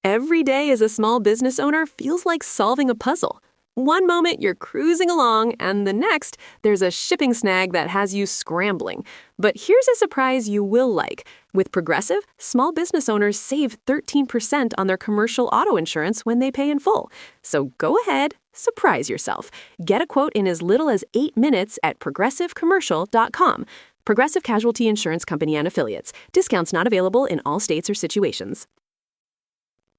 Every day as a small business owner feels like solving a puzzle. One moment you're cruising along, and the next, there's a shipping snag that has you scrambling. But here's a surprise you will like. With Progressive, small business owners save 13% on their commercial auto insurance when they pay in full. So go ahead, surprise yourself. Get a quote in as little as 8 minutes at progressivecommercial.com. Progressive Casualty Insurance Company and Affiliates. Discounts not available in all states or situations.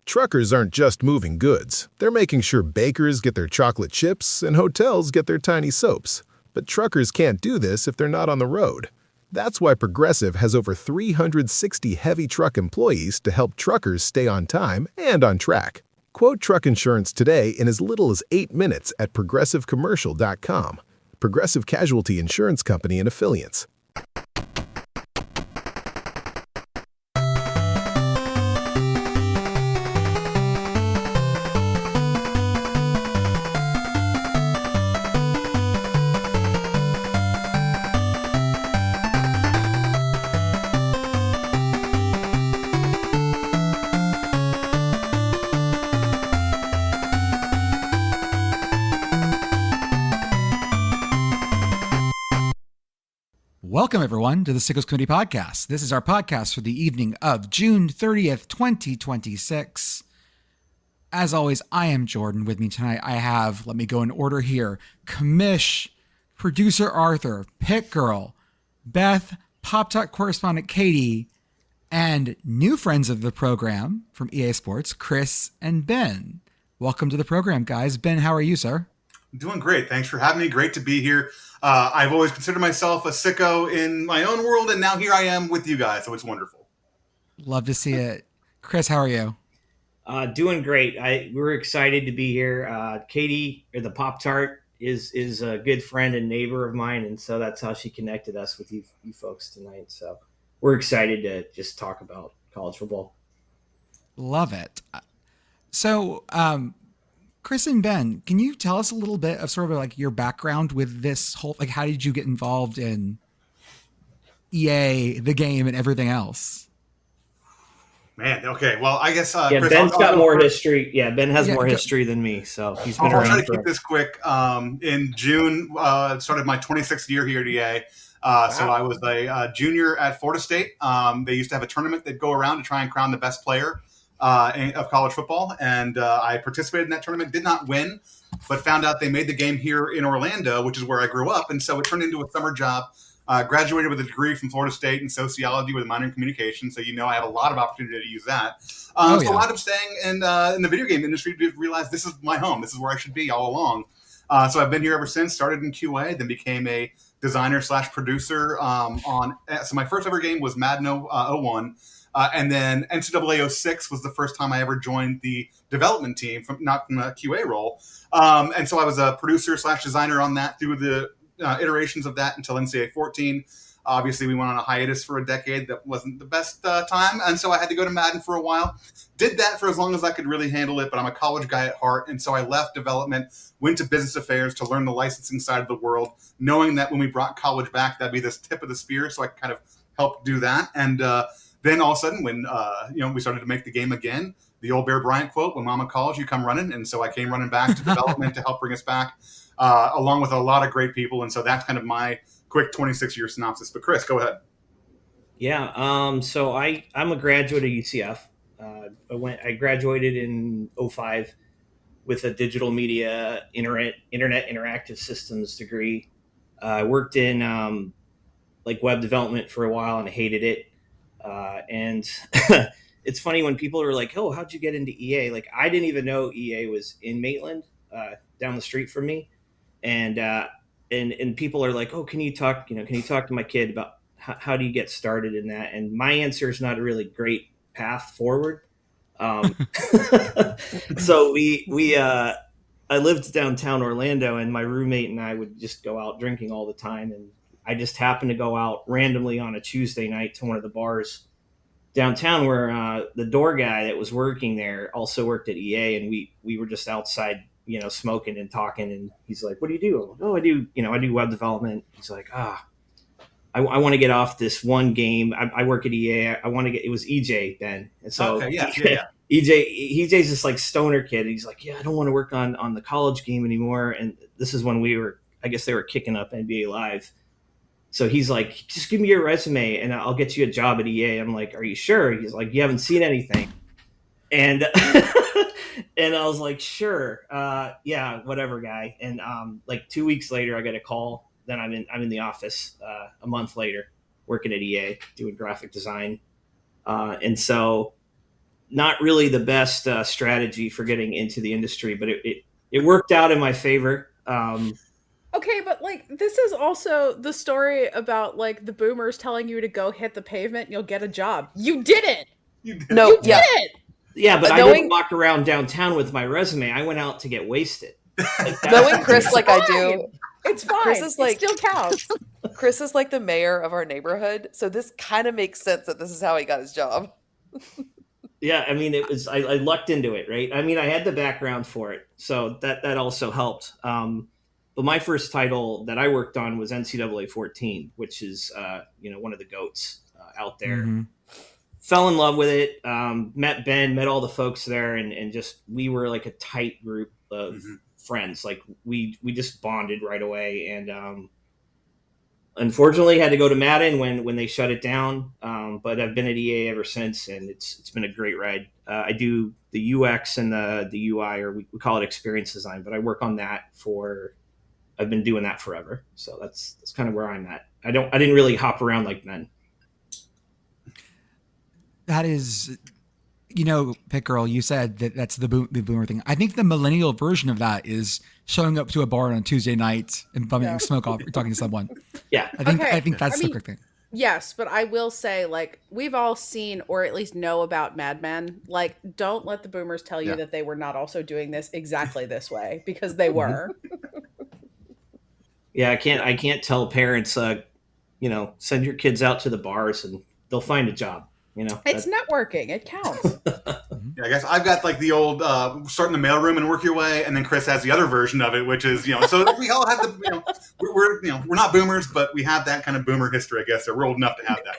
Truckers aren't just moving goods. They're making sure bakers get their chocolate chips and hotels get their tiny soaps. But truckers can't do this if they're not on the road. That's why Progressive has over 360 heavy truck employees to help truckers stay on time and on track. Quote truck insurance today in as little as 8 minutes at progressivecommercial.com. Progressive Casualty Insurance Company and Affiliates. Welcome, everyone, to the Sickos Committee Podcast. This is our podcast for the evening of June 30th, 2026. As always, I am Jordan. With me tonight, I have, let me go in order here, Commish, producer Arthur, Pit Girl, Beth, Pop Talk correspondent Katie, and new friends of the program from EA Sports, Chris and Ben. Welcome to the program, guys. Ben, how are you, sir? Doing great. Thanks for having me. Great to be here. I've always considered myself a sicko in my own world, and now here I am with you guys, so it's wonderful. Love to see it. Chris, how are you? Doing great. We're excited to be here. Katie, or the Pop-Tart, is a good friend and neighbor of mine, and so that's how she connected us with you folks tonight. So we're excited to just talk about college football. Love it. So, Chris and Ben, can you tell us a little bit of sort of like your background with this whole, like, how did you get involved in EA, the game, and everything else? Man, okay. Well, I guess Chris, Ben's got more history. Yeah, Ben has more history than me, so he's been around. I'll try to keep this quick. In June, started my 26th year here at EA. So I was a junior at Florida State. They used to have a tournament that'd go around to try and crown the best player of college football, and I participated in that tournament. Did not win, but found out they made the game here in Orlando, which is where I grew up, and so it turned into a summer job. Graduated with a degree from Florida State in sociology with a minor in communication, so I have a lot of opportunity to use that. So I wound up staying in the video game industry to realize this is my home. This is where I should be all along. So I've been here ever since. Started in QA, then became a designer/producer so my first ever game was Madden 01. And then NCAA 06 was the first time I ever joined the development team, not from a QA role. And so I was a producer/designer on that through the iterations of that until NCAA 14. Obviously, we went on a hiatus for a decade. That wasn't the best time. And so I had to go to Madden for a while. Did that for as long as I could really handle it. But I'm a college guy at heart. And so I left development, went to business affairs to learn the licensing side of the world, knowing that when we brought college back, that'd be this tip of the spear. So I could kind of help do that. And then all of a sudden, when we started to make the game again, the old Bear Bryant quote, "When Mama calls, you come running." And so I came running back to development to help bring us back, along with a lot of great people. And so that's kind of my quick 26-year synopsis. But Chris, go ahead. Yeah. So I'm a graduate of UCF. I graduated in 05 with a digital media internet interactive systems degree. I worked in web development for a while and I hated it. And it's funny when people are like, "Oh, how'd you get into EA?" Like, I didn't even know EA was in Maitland, down the street from me. And people are like, "Oh, can you talk to my kid about how do you get started in that?" And my answer is not a really great path forward. So I lived downtown Orlando, and my roommate and I would just go out drinking all the time. And I just happened to go out randomly on a Tuesday night to one of the bars downtown where the door guy that was working there also worked at EA, and we were just outside, smoking and talking. And he's like, "What do you do?" I'm like, "Oh, I do web development." He's like, I want to get off this one game. I work at EA. I want to get, it was EJ then. And so, okay, yeah. EJ's this like stoner kid. He's like, yeah, I don't want to work on the college game anymore. And this is when I guess they were kicking up NBA Live. So he's like, just give me your resume and I'll get you a job at EA. I'm like, are you sure? He's like, you haven't seen anything. And and I was like, sure, yeah, whatever, guy. And like 2 weeks later, I got a call. Then I'm in the office a month later, working at EA doing graphic design. And so, not really the best strategy for getting into the industry, but it worked out in my favor. Okay, but like this is also the story about like the boomers telling you to go hit the pavement and you'll get a job. You did it. You did. You did it. Yeah, but I didn't walk around downtown with my resume. I went out to get wasted. Like, knowing Chris like I do, it's fine. Chris is like, it still counts. Chris is like the mayor of our neighborhood, so this kind of makes sense that this is how he got his job. Yeah, I mean, I lucked into it, right? I mean, I had the background for it, so that also helped. But my first title that I worked on was NCAA 14, which is one of the GOATs out there. Mm-hmm. Fell in love with it. Met Ben, met all the folks there, and just we were like a tight group of friends. Like we just bonded right away. And unfortunately, had to go to Madden when they shut it down. But I've been at EA ever since, and it's been a great ride. I do the UX and the UI, or we call it experience design. But I work on that I've been doing that forever. So that's kind of where I'm at. I didn't really hop around like Ben. That is, Pit Girl, you said that's the boomer thing. I think the millennial version of that is showing up to a bar on a Tuesday night and bumming smoke off, talking to someone. Yeah. I think that's the correct thing. Yes, but I will say, like, we've all seen or at least know about Mad Men. Like, don't let the boomers tell you that they were not also doing this exactly this way, because they were. Yeah, I can't tell parents, send your kids out to the bars and they'll find a job. It's networking. It counts. Yeah, I guess I've got like the old start in the mailroom and work your way, and then Chris has the other version of it, which is so we all have the we're not boomers, but we have that kind of boomer history, I guess. So we're old enough to have that.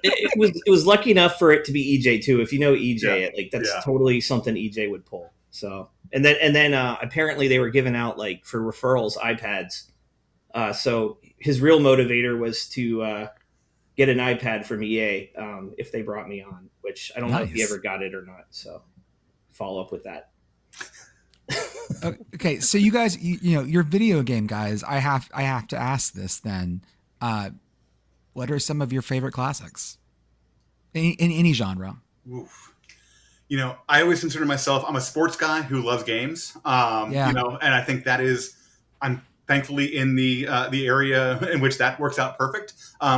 It was lucky enough for it to be EJ too. If you know EJ, that's totally something EJ would pull. So and then apparently they were giving out like for referrals iPads. So his real motivator was to get an iPad from EA if they brought me on, which I don't know if he ever got it or not. So follow up with that. Okay, so you guys, you're video game guys. I have to ask this then. What are some of your favorite classics in any genre? Oof. I always consider myself, I'm a sports guy who loves games. And I think that is, I'm thankfully in the area in which that works out perfect.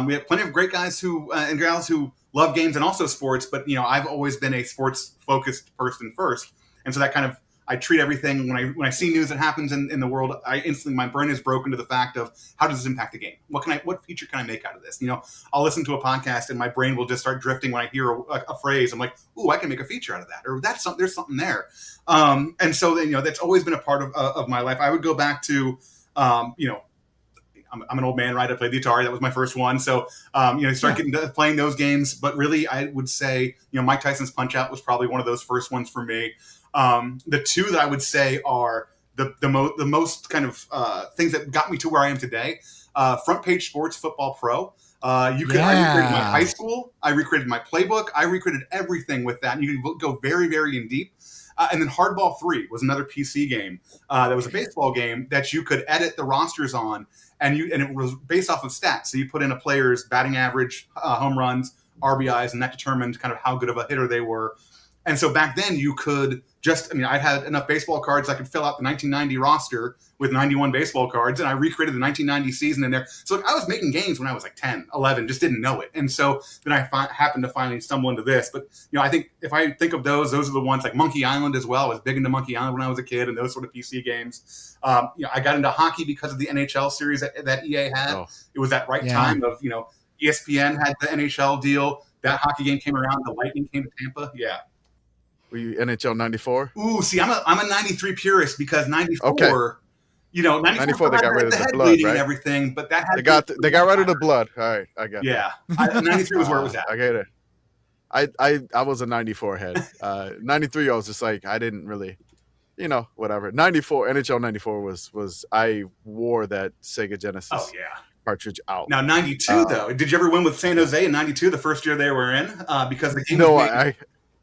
We have plenty of great guys and gals who love games and also sports, but I've always been a sports focused person first. And so that kind of, I treat everything when I see news that happens in the world, my brain is broken to the fact of how does this impact the game? What feature can I make out of this? I'll listen to a podcast and my brain will just start drifting when I hear a phrase. I'm like, ooh, I can make a feature out of that, or there's something there. And so that's always been a part of my life. I would go back to, I'm an old man, right? I played the Atari. That was my first one. So, start getting to playing those games. But really, I would say, Mike Tyson's Punch-Out was probably one of those first ones for me. The two that I would say are the most kind of things that got me to where I am today. Front Page Sports Football Pro. I recreated my high school. I recreated my playbook. I recreated everything with that. And you can go very, very in deep. And then Hardball 3 was another PC game that was a baseball game that you could edit the rosters on, and it was based off of stats. So you put in a player's batting average, home runs, RBIs, and that determined kind of how good of a hitter they were. And so back then you could I had enough baseball cards I could fill out the 1990 roster with 91 baseball cards, and I recreated the 1990 season in there. So I was making games when I was like 10, 11, just didn't know it. And so then I happened to finally stumble into this. But, I think if I think of those are the ones like Monkey Island as well. I was big into Monkey Island when I was a kid and those sort of PC games. I got into hockey because of the NHL series that EA had. Oh. It was that time of, ESPN had the NHL deal. That hockey game came around. The Lightning came to Tampa. Yeah. Were you NHL 94? Ooh, see, I'm a 93 purist because 94, okay. 94 they got rid of the blood, right? And everything, but that had they got rid of the blood. All right, I got it. Yeah. 93 was where it was at. I get it. I was a 94 head. 93 I was just like, I didn't really, whatever. 94 NHL 94 was I wore that Sega Genesis Oh yeah. cartridge out. Now 92 though. Did you ever win with San Jose in 92, the first year they were in? Because the game No, was made I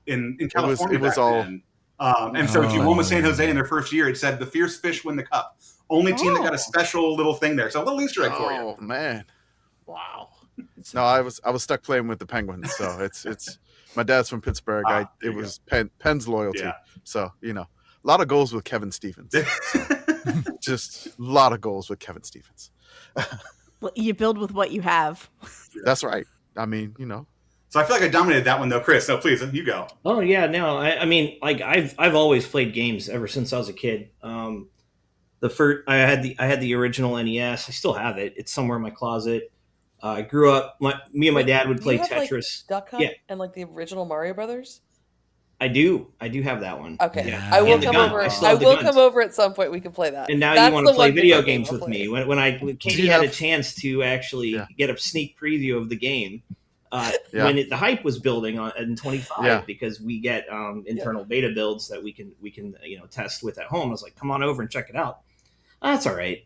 in California it was back all then. And so if you won with San Jose in their first year, it said the Fierce Fish win the cup. Only team that got a special little thing there. So a little Easter egg for you. Oh man. Wow. No, I was stuck playing with the Penguins, so it's my dad's from Pittsburgh. It was Penn's loyalty. Yeah. So, a lot of goals with Kevin Stevens. So, just a lot of goals with Kevin Stevens. Well, you build with what you have. That's right. I mean, So I feel like I dominated that one though, Chris. So please, you go. Oh yeah, no, I mean, like I've always played games ever since I was a kid. The first I had the original NES. I still have it. It's somewhere in my closet. I grew up. Me and my dad would play Tetris. Like, Duck Hunt and like the original Mario Brothers. I do have that one. Okay, Yeah. I will And the come gun. over. I still I have the will guns. come over at some point. We can play that. And now That's you want the to play one video game games I'll with play. me. When Katie had a chance to actually get a sneak preview of the game, when the hype was building in 25, because we get internal beta builds that we can test with at home. I was like, come on over and check it out. That's all right.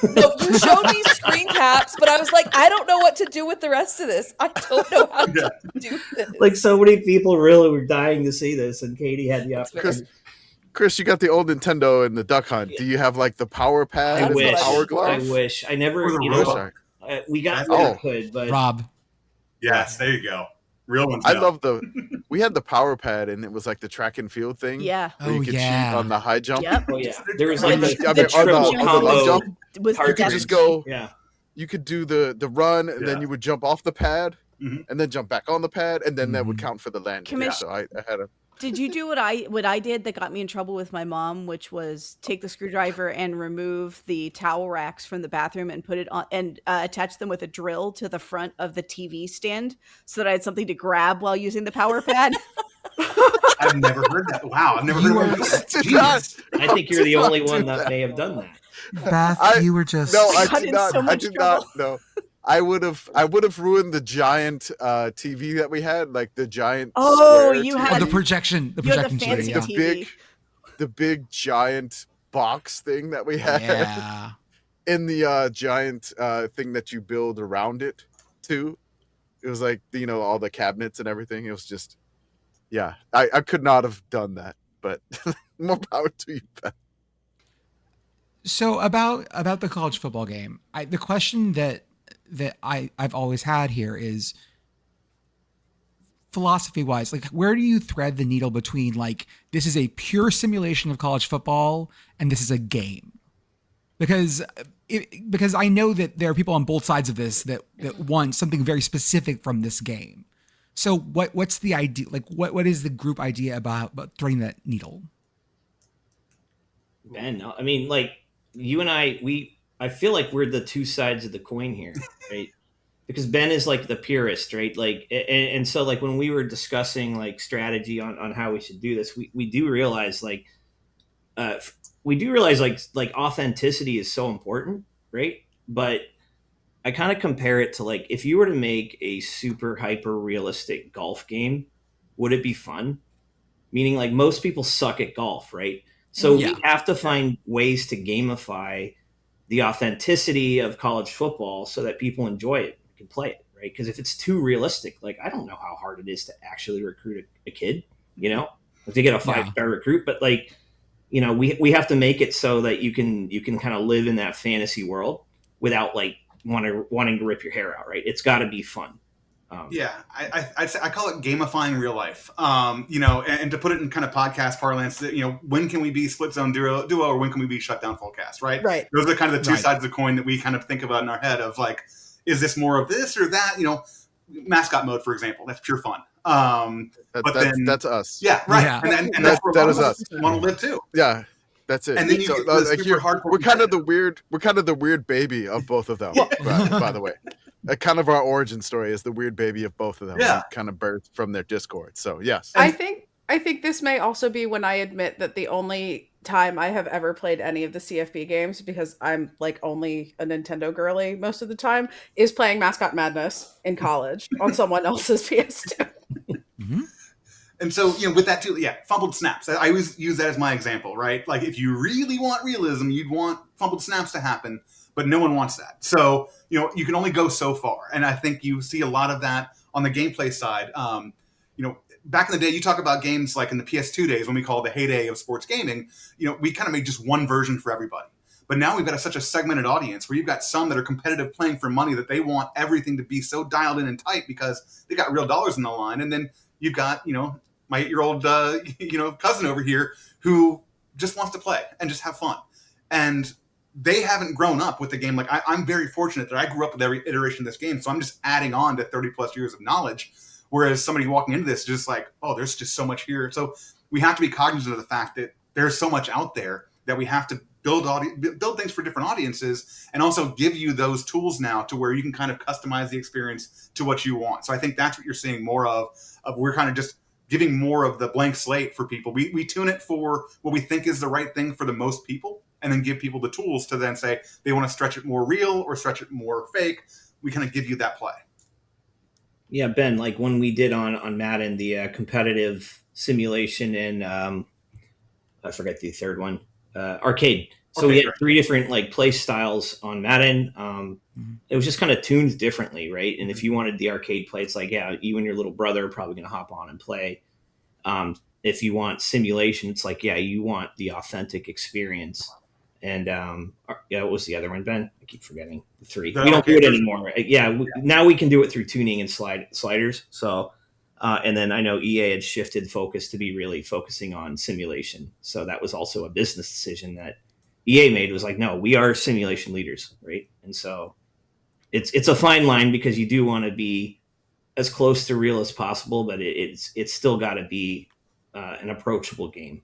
No, you showed me screen caps, but I was like, I don't know what to do with the rest of this. I don't know how to do this. Like so many people really were dying to see this, and Katie had the opportunity. Chris, you got the old Nintendo and the Duck Hunt. Do you have like the power pad I and wish. the power glove? I wish. I never. We got could, but Rob. Yes, there you go. Real ones. I love we had the power pad and it was like the track and field thing. Yeah. Where you could cheat on the high jump. Yep. Oh yeah. There was like on the triple combo. long jump, Was you could just go. Yeah. You could do the run and then you would jump off the pad and then jump back on the pad and then that would count for the landing. So I had a. Did you do what I did that got me in trouble with my mom, which was take the screwdriver and remove the towel racks from the bathroom and put it on and attach them with a drill to the front of the TV stand so that I had something to grab while using the power pad? I've never heard that. Wow, I've never heard of that. I think you're the only one that may have done that. Beth, you were just No, I got did in not. so I much did trouble. not. No, I would have ruined the giant TV that we had, like the giant. Oh, square you TV. had the projection you had the TV. fancy Yeah. TV. the big giant box thing that we had. Yeah. In the giant thing that you build around it too. It was like, all the cabinets and everything. It was just, I could not have done that, but more power to you, Beth. So about the college football game, the question that I've always had here is, philosophy wise, like where do you thread the needle between like this is a pure simulation of college football and this is a game? Because I know that there are people on both sides of this that want something very specific from this game. So what's the idea? Like what is the group idea about threading that needle? Ben, I mean, like you and I feel like we're the two sides of the coin here, right? Because Ben is like the purist, right? Like, and so like when we were discussing like strategy on how we should do this, we do realize like authenticity is so important, right? But I kind of compare it to like if you were to make a super hyper realistic golf game, would it be fun? Meaning like most people suck at golf, right? So we have to find ways to gamify the authenticity of college football so that people enjoy it, can play it, right? Because if it's too realistic, like I don't know how hard it is to actually recruit a kid, to get a 5-star recruit, but like, we have to make it so that you can kind of live in that fantasy world without like wanting to rip your hair out, right? It's got to be fun. I call it gamifying real life. And to put it in kind of podcast parlance, when can we be split zone duo, or when can we be shut down full cast, right? Right. Those are kind of the two sides of the coin that we kind of think about in our head of like, is this more of this or that? Mascot mode, for example, that's pure fun. That's us. Yeah, right. Yeah. And that's where that is us. Want to live too. Yeah. That's it. And then you get the super hardcore. We're kind of the weird baby of both of them. by the way, kind of our origin story is the weird baby of both of them. Yeah. We kind of birthed from their Discord. So yes, I think this may also be when I admit that the only time I have ever played any of the CFB games, because I'm like only a Nintendo girly most of the time, is playing Mascot Madness in college on someone else's PS2. And so, with that too, fumbled snaps. I always use that as my example, right? Like if you really want realism, you'd want fumbled snaps to happen, but no one wants that. So, you can only go so far. And I think you see a lot of that on the gameplay side. Back in the day, you talk about games like in the PS2 days when we call it the heyday of sports gaming, we kind of made just one version for everybody. But now we've got such a segmented audience where you've got some that are competitive playing for money that they want everything to be so dialed in and tight because they got real dollars in the line. And then you've got, my 8-year-old, cousin over here who just wants to play and just have fun. And they haven't grown up with the game. Like I'm very fortunate that I grew up with every iteration of this game. So I'm just adding on to 30 plus years of knowledge. Whereas somebody walking into this is just like, oh, there's just so much here. So we have to be cognizant of the fact that there's so much out there that we have to build things for different audiences and also give you those tools now to where you can kind of customize the experience to what you want. So I think that's what you're seeing more of we're kind of just giving more of the blank slate for people. We tune it for what we think is the right thing for the most people and then give people the tools to then say they want to stretch it more real or stretch it more fake. We kind of give you that play. Yeah, Ben, like when we did on Madden, the competitive simulation and I forget the third one, arcade. So we had 3 different like play styles on Madden. It was just kind of tuned differently, right? And if you wanted the arcade play, it's like, yeah, you and your little brother are probably going to hop on and play. If you want simulation, it's like, yeah, you want the authentic experience. And what was the other one, Ben? I keep forgetting the 3. We don't do it anymore. Now we can do it through tuning and sliders. So, and then I know EA had shifted focus to be really focusing on simulation. So that was also a business decision that EA made. Was like, no, we are simulation leaders, right? And so it's a fine line because you do want to be as close to real as possible, but it's still got to be an approachable game.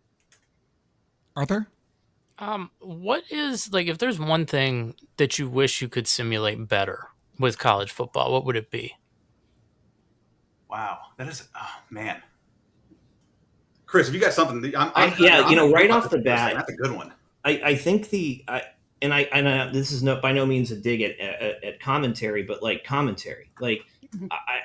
Arthur? What is, like, if there's one thing that you wish you could simulate better with college football, what would it be? Wow, that is, man. Chris, if you got something, right off the bat, that's a good one. I think this is by no means a dig at commentary, but like commentary, like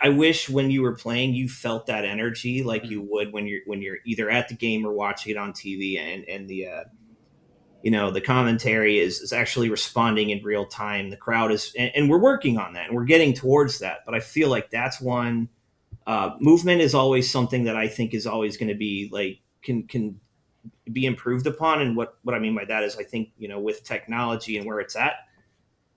I wish when you were playing, you felt that energy like you would when you're either at the game or watching it on TV, and the commentary is actually responding in real time. The crowd is, and we're working on that and we're getting towards that. But I feel like that's one. Movement is always something that I think is always going to be like can be improved upon. And what I mean by that is I think, with technology and where it's at,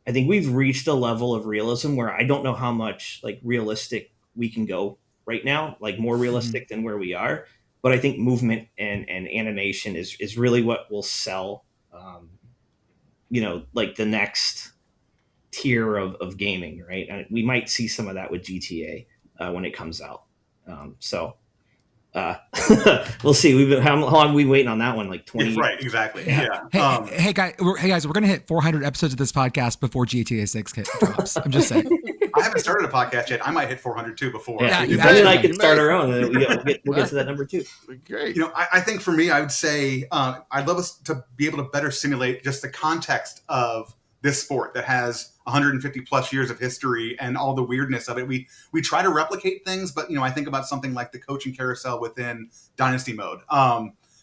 I think we've reached a level of realism where I don't know how much like realistic we can go right now, like more realistic than where we are. But I think movement and animation is really what will sell, like the next tier of gaming, right? And we might see some of that with GTA when it comes out. We'll see. How long have we been waiting on that one? Like 20 years? Right, exactly. Yeah. Hey guys, we're gonna hit 400 episodes of this podcast before GTA 6 drops. I'm just saying. I haven't started a podcast yet. I might hit 400 too before. Yeah, Ben and I can start our own, and then we'll get to that number 2. Great. I think for me, I would say I'd love us to be able to better simulate just the context of this sport that has 150 plus years of history and all the weirdness of it. We try to replicate things, but I think about something like the coaching carousel within Dynasty mode.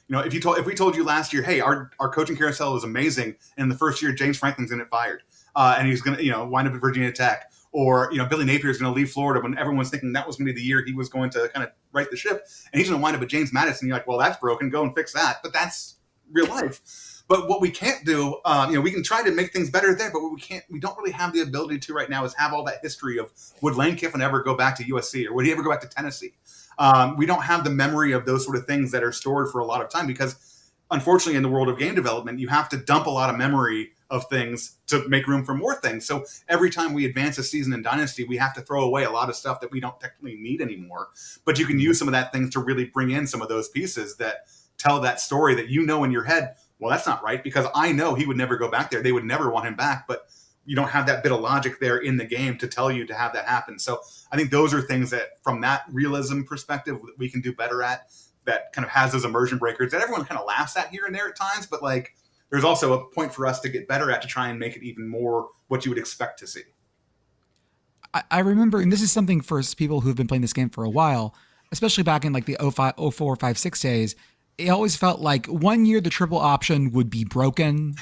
If we told you last year, hey, our coaching carousel is amazing, and in the first year James Franklin's going to get fired, and he's going to wind up at Virginia Tech, or Billy Napier is going to leave Florida when everyone's thinking that was going to be the year he was going to kind of right the ship, and he's going to wind up at James Madison. You're like, well, that's broken. Go and fix that. But that's real life. But what we can't do, we can try to make things better there, but what we don't really have the ability to right now is have all that history of would Lane Kiffin ever go back to USC or would he ever go back to Tennessee? We don't have the memory of those sort of things that are stored for a lot of time because, unfortunately, in the world of game development, you have to dump a lot of memory of things to make room for more things. So every time we advance a season in Dynasty, we have to throw away a lot of stuff that we don't technically need anymore. But you can use some of that things to really bring in some of those pieces that tell that story that in your head, well, that's not right because I know he would never go back there. They would never want him back, but you don't have that bit of logic there in the game to tell you to have that happen. So I think those are things that from that realism perspective we can do better at, that kind of has those immersion breakers that everyone kind of laughs at here and there at times, but like there's also a point for us to get better at to try and make it even more what you would expect to see. I remember, and this is something for people who've been playing this game for a while, especially back in like the 05, 04, 5, 6 days, it always felt like one year the triple option would be broken,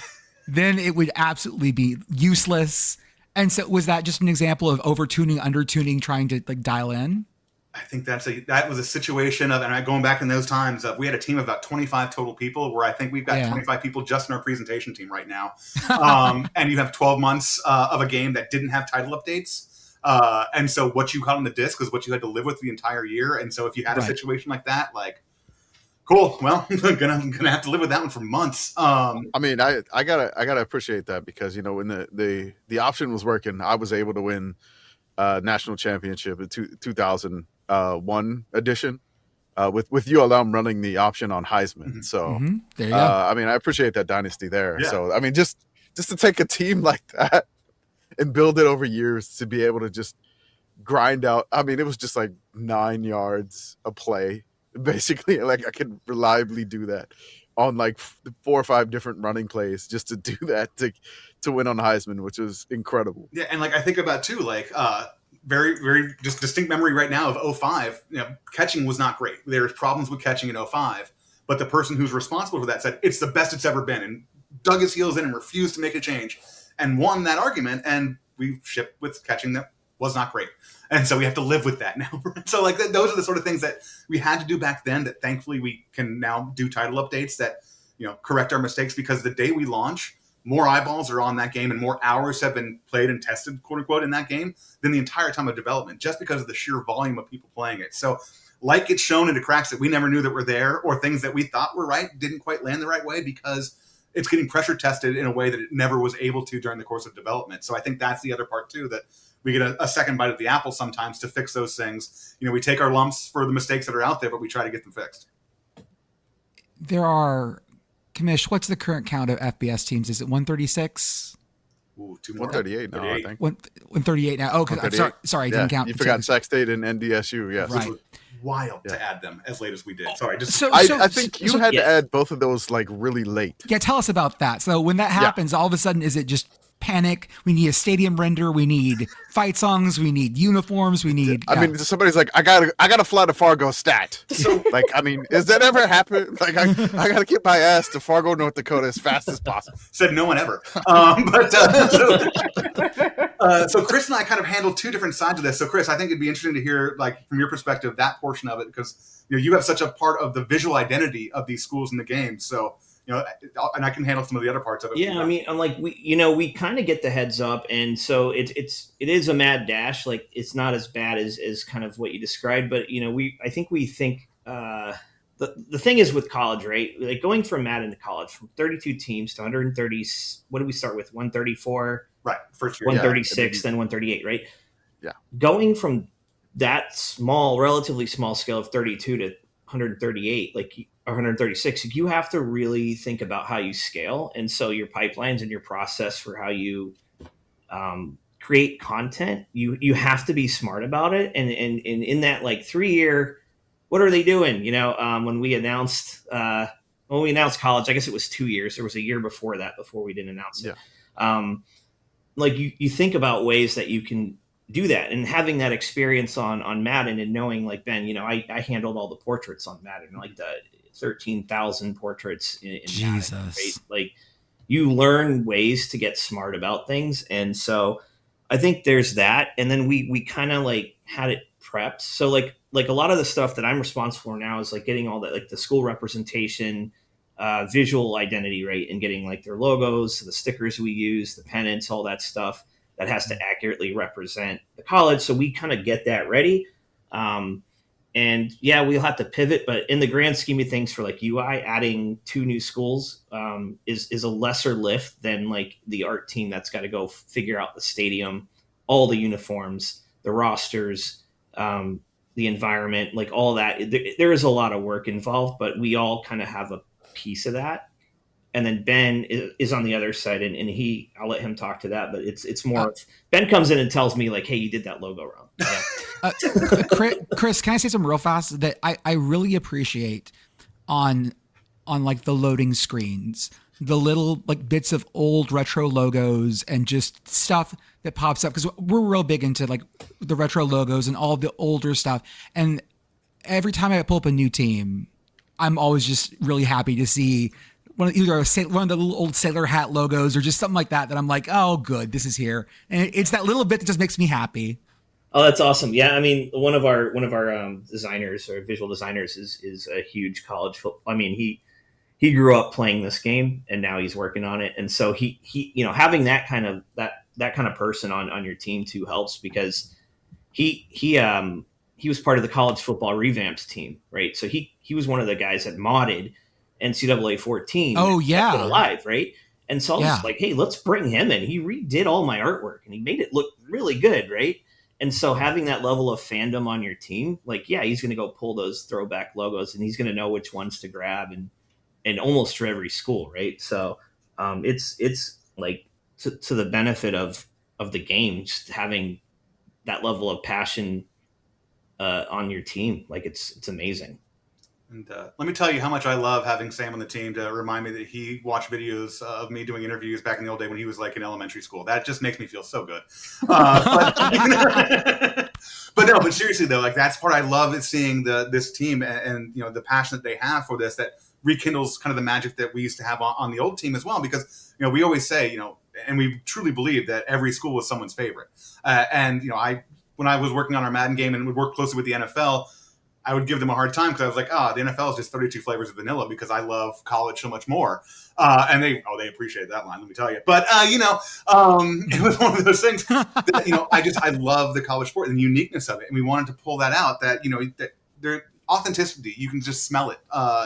then it would absolutely be useless. And so was that just an example of over-tuning, under-tuning, trying to like dial in? I think that was a situation of, and going back in those times of, we had a team of about 25 total people, where I think we've got 25 people just in our presentation team right now. And you have 12 months of a game that didn't have title updates. And so what you got on the disc is what you had to live with the entire year. And so if you had a situation like that, like, cool, well, I'm gonna have to live with that one for months. I mean, I gotta appreciate that, because, you know, when the option was working, I was able to win national championship in 2001 edition with ULM running the option on Heisman. So there you go. I mean, I appreciate that dynasty there. Yeah. So I mean, just to take a team like that and build it over years to be able to just grind out. I mean, it was just like 9 yards a play, basically. Like, I could reliably do that on like 4 or 5 different running plays just to do that to win on Heisman, which was incredible. Yeah, and like I think about too, like very, very just distinct memory right now of 05. You know, catching was not great. There's problems with catching in 05, but the person who's responsible for that said it's the best it's ever been, and dug his heels in and refused to make a change, and won that argument. And we shipped with catching that was not great, and so we have to live with that now. So like those are the sort of things that we had to do back then that thankfully we can now do title updates that, you know, correct our mistakes, because the day we launch, more eyeballs are on that game and more hours have been played and tested, quote unquote, in that game than the entire time of development, just because of the sheer volume of people playing it. So like, it's shown into cracks that we never knew that were there, or things that we thought were right didn't quite land the right way, because it's getting pressure tested in a way that it never was able to during the course of development. So I think that's the other part too, that we get a second bite of the apple sometimes to fix those things. You know, we take our lumps for the mistakes that are out there, but we try to get them fixed. There are, Kamish, what's the current count of FBS teams? Is it 136? Ooh, 2 more. 138 now, I think. 138 now. Oh, I'm sorry, I didn't count. You forgot Sac State and NDSU, yes. Right. Wild to add them as late as we did. Sorry, just I think you had to add both of those like really late. Yeah, tell us about that. So when that happens, all of a sudden, is it just panic? We need a stadium render. We need fight songs. We need uniforms. We need. I mean, somebody's like, I gotta fly to Fargo stat. So, like, I mean, has that ever happened? Like, I gotta get my ass to Fargo, North Dakota as fast as possible. Said no one ever. So Chris and I kind of handled two different sides of this. So Chris, I think it'd be interesting to hear, like, from your perspective, that portion of it, because, you know, you have such a part of the visual identity of these schools in the game. So, you know, and I can handle some of the other parts of it. Yeah, I mean, I'm like, we kind of get the heads up, and so it is a mad dash. Like, it's not as bad as kind of what you described, but, you know, I think the thing is with college, right? Like, going from Madden to college, from 32 teams to 130. What did we start with? 134. Right, first year. 136, then 138, right? Yeah. Going from that relatively small scale of 32 to 138, like, or 136, you have to really think about how you scale. And so your pipelines and your process for how you create content, you have to be smart about it. And in that, like, 3-year, what are they doing? You know, when we announced college, I guess it was 2 years. There was a year before that, before we didn't announce it. Like, you think about ways that you can do that, and having that experience on Madden, and knowing, like, Ben, you know, I handled all the portraits on Madden, like the 13,000 portraits in Jesus. Madden, right? Like, you learn ways to get smart about things. And so I think there's that. And then we kind of, like, had it prepped. So like a lot of the stuff that I'm responsible for now is, like, getting all that, like, the school representation, visual identity, right, and getting, like, their logos, the stickers we use, the pennants, all that stuff that has to accurately represent the college. So we kind of get that ready. And yeah, we'll have to pivot, but in the grand scheme of things, for, like, UI, adding 2 new schools is a lesser lift than, like, the art team that's got to go figure out the stadium, all the uniforms, the rosters, the environment, like, all that. There is a lot of work involved, but we all kind of have a piece of that. And then Ben is on the other side, and I'll let him talk to that, but it's more Ben comes in and tells me, like, hey, you did that logo wrong. Chris, can I say something real fast that I really appreciate on like the loading screens, the little, like, bits of old retro logos and just stuff that pops up, because we're real big into, like, the retro logos and all the older stuff. And every time I pull up a new team, I'm always just really happy to see one of the little old sailor hat logos or just something like that I'm like, oh, good, this is here. And it's that little bit that just makes me happy. Oh, that's awesome. Yeah, I mean, one of our designers or visual designers is a huge college football. I mean, he grew up playing this game and now he's working on it. And so he having that kind of person on your team too helps, because he was part of the college football revamped team, right? So he was one of the guys that modded NCAA 14. Oh yeah, kept it alive, right? And so I was like, hey, let's bring him in. He redid all my artwork and he made it look really good, right? And so having that level of fandom on your team, like, yeah, he's going to go pull those throwback logos and he's going to know which ones to grab and almost for every school, right? So it's like to the benefit of the game, just having that level of passion on your team. Like it's amazing. And let me tell you how much I love having Sam on the team to remind me that he watched videos of me doing interviews back in the old day when he was like in elementary school. That just makes me feel so good. But seriously though, like that's part I love is seeing this team and the passion that they have for this, that rekindles kind of the magic that we used to have on the old team as well. Because we always say and we truly believe that every school was someone's favorite. When I was working on our Madden game and would work closely with the NFL, I would give them a hard time because I was like, the NFL is just 32 flavors of vanilla because I love college so much more. And they appreciate that line, let me tell you. But, it was one of those things that, I love the college sport and the uniqueness of it. And we wanted to pull that out that their authenticity, you can just smell it,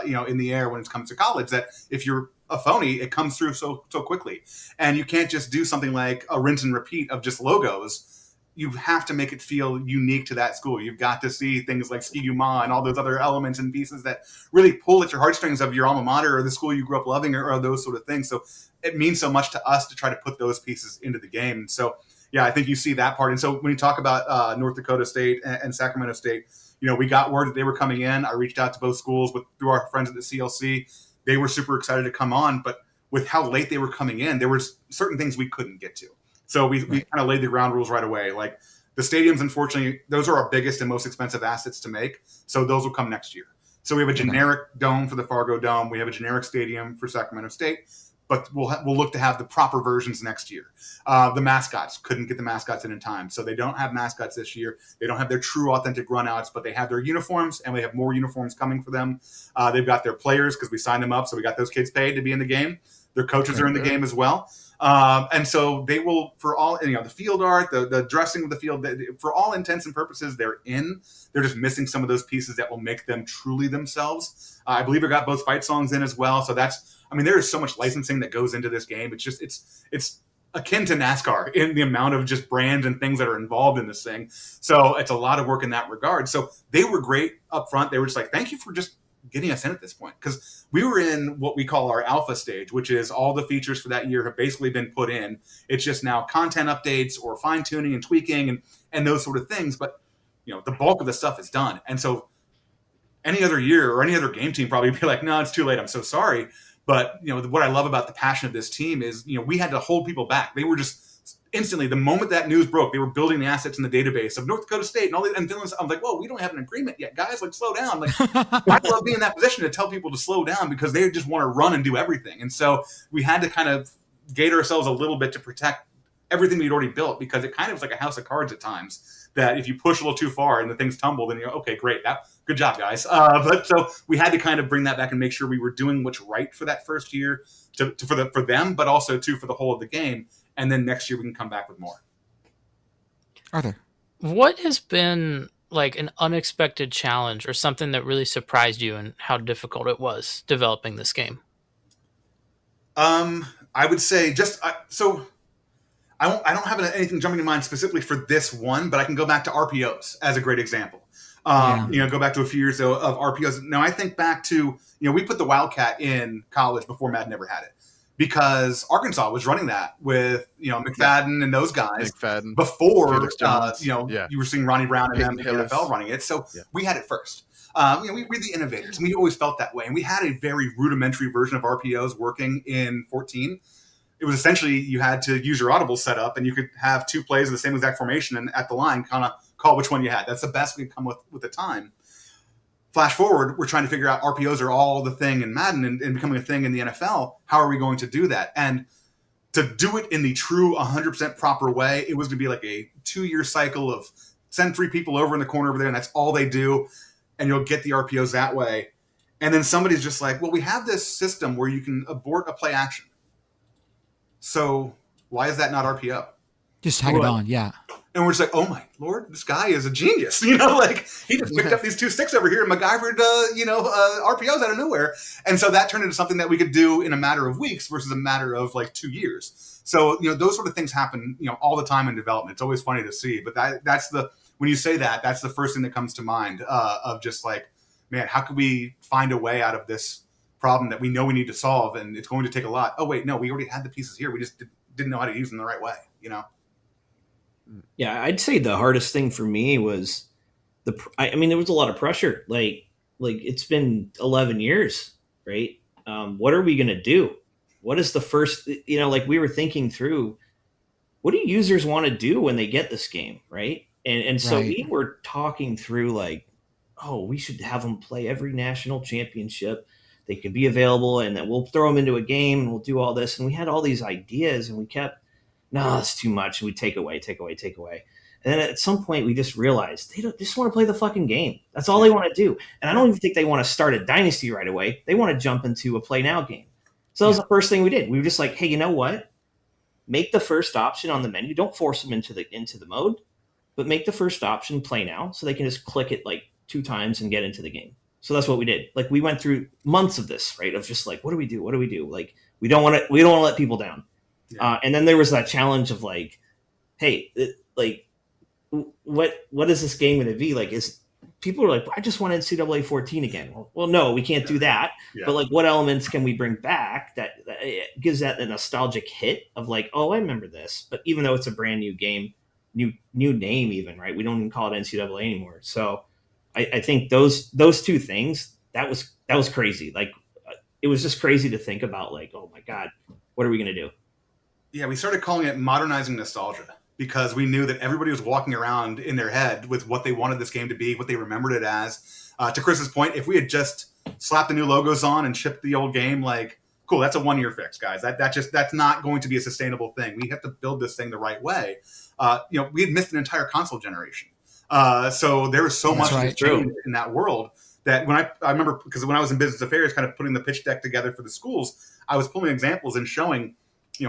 in the air when it comes to college, that if you're a phony, it comes through so quickly. And you can't just do something like a rinse and repeat of just logos. You have to make it feel unique to that school. You've got to see things like Ski Ma and all those other elements and pieces that really pull at your heartstrings of your alma mater or the school you grew up loving or those sort of things. So it means so much to us to try to put those pieces into the game. So, yeah, I think you see that part. And so when you talk about North Dakota State and Sacramento State, we got word that they were coming in. I reached out to both schools through our friends at the CLC. They were super excited to come on, but with how late they were coming in, there were certain things we couldn't get to. So we kind of laid the ground rules right away. Like the stadiums, unfortunately, those are our biggest and most expensive assets to make. So those will come next year. So we have a generic dome for the Fargo Dome. We have a generic stadium for Sacramento State, but we'll look to have the proper versions next year. The mascots, couldn't get the mascots in time. So they don't have mascots this year. They don't have their true authentic runouts, but they have their uniforms and we have more uniforms coming for them. They've got their players because we signed them up. So we got those kids paid to be in the game. Their coaches are in the game as well. And so they will, for all, the field art, the dressing of the field, for all intents and purposes, they're in. They're just missing some of those pieces that will make them truly themselves. I believe we got both fight songs in as well. So there is so much licensing that goes into this game. It's just, it's akin to NASCAR in the amount of just brands and things that are involved in this thing. So it's a lot of work in that regard. So they were great up front. They were just like, thank you for just getting us in at this point, because we were in what we call our alpha stage, which is all the features for that year have basically been put in. It's just now content updates or fine tuning and tweaking and those sort of things. But the bulk of the stuff is done. And so any other year or any other game team probably be like, no, it's too late. I'm so sorry. But what I love about the passion of this team is we had to hold people back. They were just instantly, the moment that news broke, they were building the assets in the database of North Dakota State and all that. And I'm like, whoa, we don't have an agreement yet, guys. Like, slow down. Like, I love being in that position to tell people to slow down because they just want to run and do everything. And so we had to kind of gate ourselves a little bit to protect everything we'd already built, because it kind of was like a house of cards at times, that if you push a little too far and the things tumble, then you're okay, great. Good job, guys. But so we had to kind of bring that back and make sure we were doing what's right for that first year for them, but also too for the whole of the game. And then next year we can come back with more. Arthur, what has been like an unexpected challenge or something that really surprised you and how difficult it was developing this game? I would say I don't have anything jumping to mind specifically for this one, but I can go back to RPOs as a great example. Go back to a few years ago of RPOs. Now I think back to, we put the Wildcat in college before Madden ever had it, because Arkansas was running that with, McFadden and those guys before, you were seeing Ronnie Brown and them in the NFL running it. So we had it first. We're the innovators, and we always felt that way. And we had a very rudimentary version of RPOs working in 14. It was essentially, you had to use your audible setup and you could have two plays in the same exact formation and at the line kind of call which one you had. That's the best we could come with the time. Flash forward, we're trying to figure out RPOs are all the thing in Madden and becoming a thing in the NFL. How are we going to do that? And to do it in the true 100% proper way, it was going to be like a 2-year cycle of send 3 people over in the corner over there, and that's all they do, and you'll get the RPOs that way. And then somebody's just like, well, we have this system where you can abort a play action. So why is that not RPO? Just tag it on, yeah. And we're just like, oh my Lord, this guy is a genius. Like he just picked up these 2 sticks over here and MacGyvered, RPOs out of nowhere. And so that turned into something that we could do in a matter of weeks versus a matter of like 2 years. So, those sort of things happen, all the time in development. It's always funny to see, but when you say that, that's the first thing that comes to mind of just like, man, how could we find a way out of this problem that we know we need to solve? And it's going to take a lot. Oh wait, no, we already had the pieces here. We just didn't know how to use them the right way, Yeah, I'd say the hardest thing for me was there was a lot of pressure. Like it's been 11 years, right? What are we going to do? What is the first, we were thinking through, what do users want to do when they get this game, right? And so we were talking through like, oh, we should have them play every national championship. They can be available, and then we'll throw them into a game and we'll do all this. And we had all these ideas, and we kept, no, that's too much. And we take away. And then at some point we just realized they just want to play the fucking game. That's all they want to do. And I don't even think they want to start a dynasty right away. They want to jump into a play now game. So that was the first thing we did. We were just like, hey, you know what? Make the first option on the menu. Don't force them into the mode, but make the first option play now so they can just click it like 2 times and get into the game. So that's what we did. Like we went through months of this, right? Of just like, what do we do? Like we don't want to let people down. Yeah. And then there was that challenge of like, hey, what is this game going to be? Like, people are like, I just want NCAA 14 again. Well, no, we can't do that. Yeah. But like, what elements can we bring back that gives that a nostalgic hit of like, oh, I remember this. But even though it's a brand new game, new name even, right? We don't even call it NCAA anymore. So I think those 2 things, that was crazy. Like, it was just crazy to think about like, oh my God, what are we going to do? Yeah, we started calling it modernizing nostalgia because we knew that everybody was walking around in their head with what they wanted this game to be, what they remembered it as. To Chris's point, if we had just slapped the new logos on and shipped the old game, like, cool, that's a 1-year fix, guys. That's not going to be a sustainable thing. We have to build this thing the right way. We had missed an entire console generation. So there was so much that changed in that world that when I remember, because when I was in business affairs, kind of putting the pitch deck together for the schools, I was pulling examples and showing,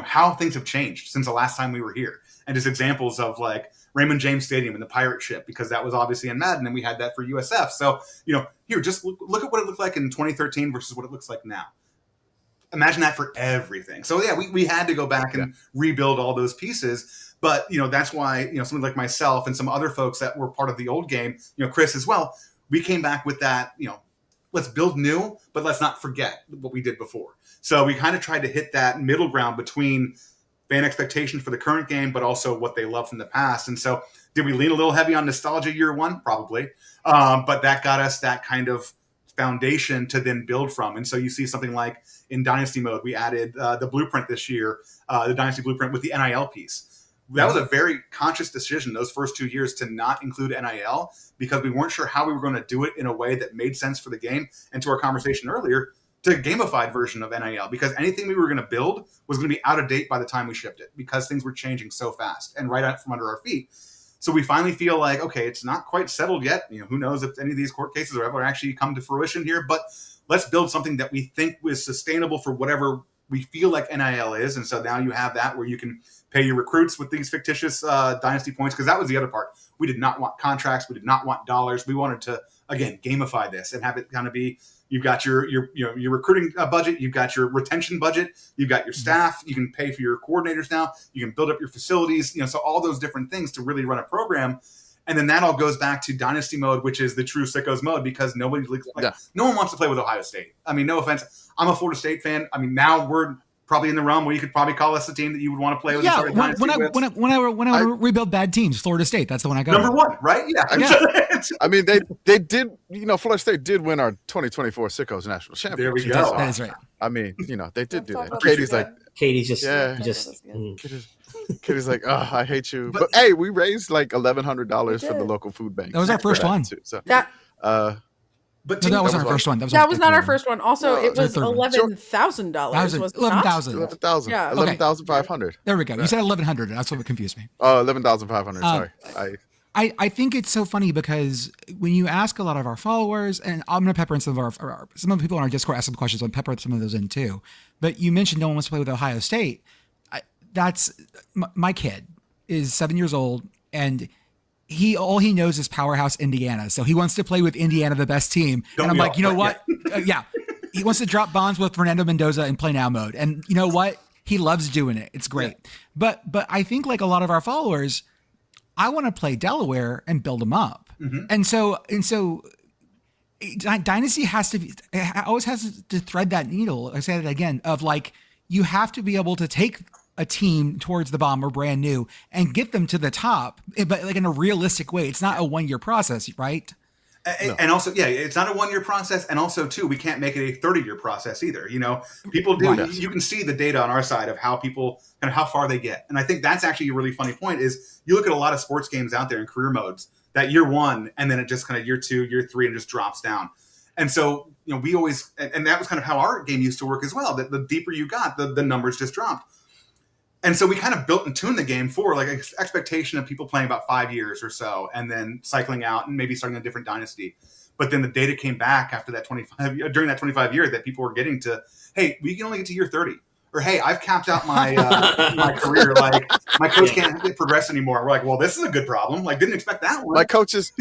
how things have changed since the last time we were here. And just examples of like Raymond James Stadium and the pirate ship, because that was obviously in Madden and we had that for USF. So, here, just look at what it looked like in 2013 versus what it looks like now. Imagine that for everything. So yeah, we had to go back and rebuild all those pieces. But, that's why, somebody like myself and some other folks that were part of the old game, Chris as well, we came back with that, let's build new, but let's not forget what we did before. So we kind of tried to hit that middle ground between fan expectation for the current game, but also what they love from the past. And so did we lean a little heavy on nostalgia year 1? Probably. But that got us that kind of foundation to then build from. And so you see something like in Dynasty mode, we added the blueprint this year, the Dynasty blueprint with the NIL piece. That was a very conscious decision those first 2 years to not include NIL because we weren't sure how we were going to do it in a way that made sense for the game. And to our conversation earlier, to a gamified version of NIL, because anything we were going to build was going to be out of date by the time we shipped it because things were changing so fast and right out from under our feet. So we finally feel like, okay, it's not quite settled yet. Who knows if any of these court cases will ever actually come to fruition here, but let's build something that we think was sustainable for whatever we feel like NIL is. And so now you have that where you can pay your recruits with these fictitious dynasty points, because that was the other part. We did not want contracts. We did not want dollars. We wanted to, again, gamify this and have it kind of be, you've got your recruiting budget, you've got your retention budget, you've got your staff, you can pay for your coordinators now, you can build up your facilities, so all those different things to really run a program. And then that all goes back to Dynasty mode, which is the true sickos mode, because no one wants to play with Ohio State. I mean, no offense. I'm a Florida State fan. I mean, now we're probably in the realm where you could probably call us the team that you would want to play with. Yeah, when I rebuild bad teams, Florida State, that's the one I got. Number 1, right? Yeah. I mean, they did, Florida State did win our 2024 Sickos National Championship. There we go. That is right. I mean, they did do that. Katie's like, oh, I hate you. But hey, we raised like $1,100 for the local food bank. That was our first one. Too, so, But No, to that me, wasn't was our first one. That was, That was not our one. first one. Also, No, it was third one. $11,000. Was it not? 11,000. 11,000. Yeah. 11,500. There we go. You said 1,100. That's what confused me. 11,500. Sorry. I think it's so funny because when you ask a lot of our followers, and I'm going to pepper in some of some of the people on our Discord ask some questions, I'll pepper some of those in too. But you mentioned no one wants to play with Ohio State. My kid is 7 years old, and all he knows is powerhouse Indiana. So he wants to play with Indiana, the best team. Don't and I'm we like, all? you know what? Yeah. He wants to drop bombs with Fernando Mendoza in play now mode. And you know what? He loves doing it. It's great. Yeah. But I think like a lot of our followers, I want to play Delaware and build them up. Mm-hmm. And so Dynasty always has to thread that needle. I say that again, of like, you have to be able to take a team towards the bomb or brand new and get them to the top, but like in a realistic way. It's not a 1 year process, right? No. And also, it's not a 1 year process. And also, too, we can't make it a 30-year process either. You know, people do. Right. You can see the data on our side of how people kind of how far they get. And I think that's actually a really funny point is you look at a lot of sports games out there in career modes that year one, and then it just kind of year two, year three, and just drops down. And so, you know, we always, and that was kind of how our game used to work as well, that the deeper you got, the numbers just dropped. And so we kind of built and tuned the game for like an expectation of people playing about 5 years or so and then cycling out and maybe starting a different dynasty. But then the data came back after that during that 25 year that people were getting to, hey, we can only get to year 30. Or, hey, I've capped out my my career. Like, my coach can't progress anymore. We're like, well, this is a good problem. Like, didn't expect that one. My coach is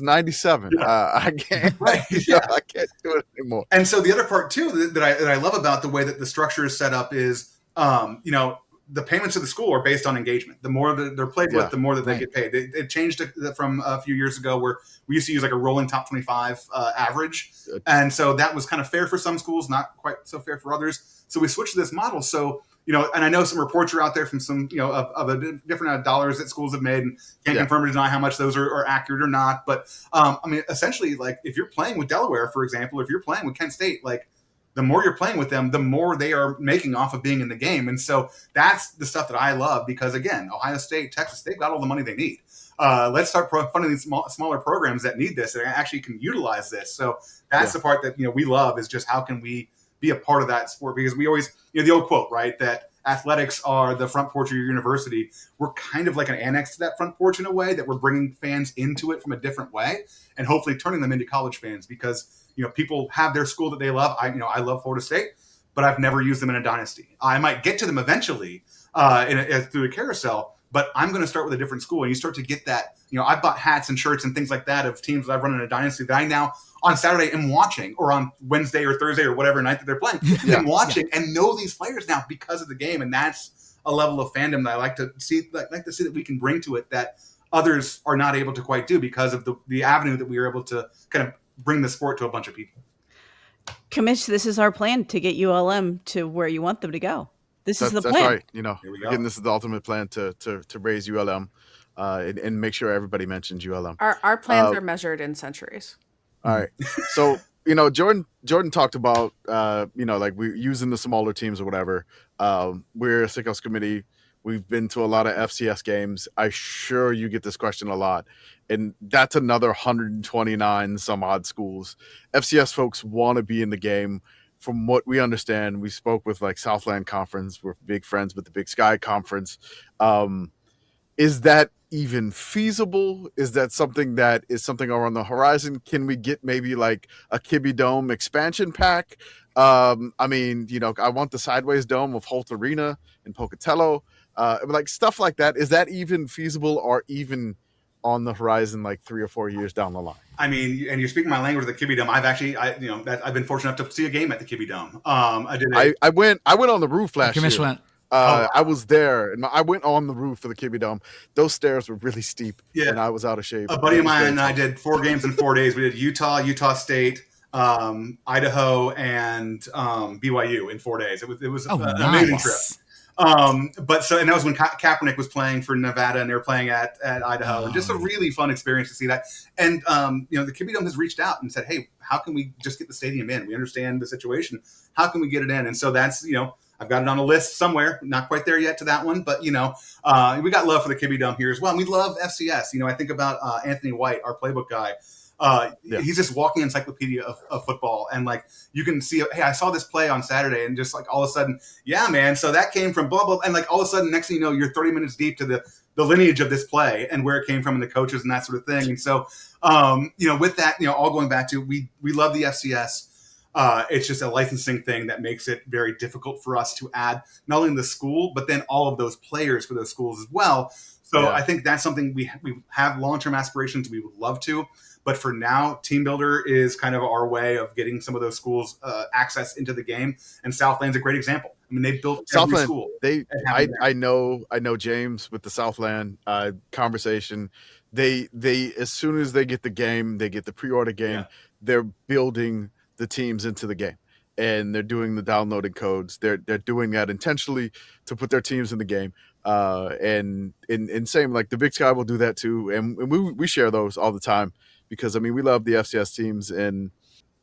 97. Yeah. I can't. Right. I can't do it anymore. And so the other part too that I love about the way that the structure is set up is, you know, the payments to the school are based on engagement. The more that they're played with, the more that they get paid. It changed from a few years ago where we used to use like a rolling top 25 average. And so that was kind of fair for some schools, not quite so fair for others. So we switched to this model. So, you know, and I know some reports are out there from some, you know, of a different dollars that schools have made and can't confirm or deny how much those are accurate or not. But I mean, essentially, like if you're playing with Delaware, for example, if you're playing with Kent State, like, the more you're playing with them, the more they are making off of being in the game. And so that's the stuff that I love because, again, Ohio State, Texas, they've got all the money they need. Let's start funding these smaller programs that need this and actually can utilize this. So that's the part that, you know, we love is just how can we be a part of that sport? Because we always, you know, the old quote, right, that athletics are the front porch of your university. We're kind of like an annex to that front porch in a way that we're bringing fans into it from a different way and hopefully turning them into college fans because, you know, people have their school that they love. I love Florida State, but I've never used them in a dynasty. I might get to them eventually through a carousel, but I'm going to start with a different school. And you start to get that, you know, I bought hats and shirts and things like that of teams that I've run in a dynasty that I now on Saturday am watching or on Wednesday or Thursday or whatever night that they're playing. I'm watching and know these players now because of the game. And that's a level of fandom that I like to see, like to see that we can bring to it that others are not able to quite do because of the avenue that we are able to kind of bring the sport to a bunch of people. Commish, this is our plan to get ULM to where you want them to go. This is the plan. That's right. You know, again, this is the ultimate plan to raise ULM and make sure everybody mentions ULM. Our plans are measured in centuries. All right. So, you know, Jordan talked about, you know, like we're using the smaller teams or whatever. We're a Sick House committee. We've been to a lot of FCS games. I'm sure you get this question a lot. And that's another 129 some odd schools. FCS folks want to be in the game. From what we understand, we spoke with like Southland Conference. We're big friends with the Big Sky Conference. Is that even feasible? Is that something on the horizon? Can we get maybe like a Kibby Dome expansion pack? I mean, you know, I want the sideways dome of Holt Arena in Pocatello. Like stuff like that. Is that even feasible or even on the horizon, like 3 or 4 years down the line? I mean, and you're speaking my language of the Kibby Dome. I've been fortunate enough to see a game at the Kibby Dome. I went on the roof last year. Went. I was there, and I went on the roof of the Kibby Dome. Those stairs were really steep, and I was out of shape. A buddy of mine and I did 4 games in 4 days. We did Utah State, Idaho, and BYU in 4 days. It was an amazing trip. And that was when Kaepernick was playing for Nevada and they were playing at Idaho, and just a really fun experience to see that. And you know, the Kibby Dome has reached out and said, hey, how can we just get the stadium in? We understand the situation. How can we get it in? And so that's, you know, I've got it on a list somewhere, not quite there yet to that one, but you know, we got love for the Kibby Dome here as well. And we love FCS. You know, I think about Anthony White, our playbook guy. Yeah. He's just walking encyclopedia of football, and like you can see, hey, I saw this play on Saturday, and just like all of a sudden, yeah, man. So that came from blah blah, and like all of a sudden, next thing you know, you're 30 minutes deep to the lineage of this play and where it came from and the coaches and that sort of thing. And so, with that, all going back to we love the FCS. It's just a licensing thing that makes it very difficult for us to add not only the school, but then all of those players for those schools as well. So Yeah. I think that's something we have long-term aspirations. We would love to. But for now, Team Builder is kind of our way of getting some of those schools access into the game. And Southland's a great example. I mean, they built every Southland. school. I know James with the Southland conversation. They as soon as they get the game, they get the pre-order game. Yeah. They're building the teams into the game, and they're doing the downloading codes. They're doing that intentionally to put their teams in the game. And same, like the Big Sky will do that too, and we share those all the time because I mean we love the FCS teams and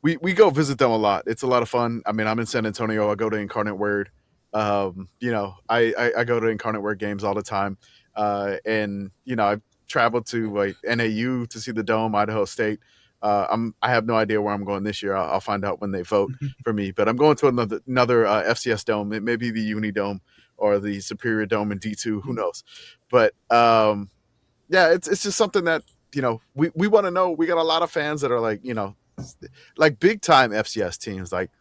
we go visit them a lot. It's a lot of fun. I mean, I'm in San Antonio. I go to Incarnate Word. I go to Incarnate Word games all the time. And I've traveled to like NAU to see the Dome, Idaho State. I have no idea where I'm going this year. I'll find out when they vote for me. But I'm going to another FCS Dome. It may be the Uni Dome or the Superior Dome in D2. Who knows? But it's just something that we want to know. We got a lot of fans that are like big time FCS teams, like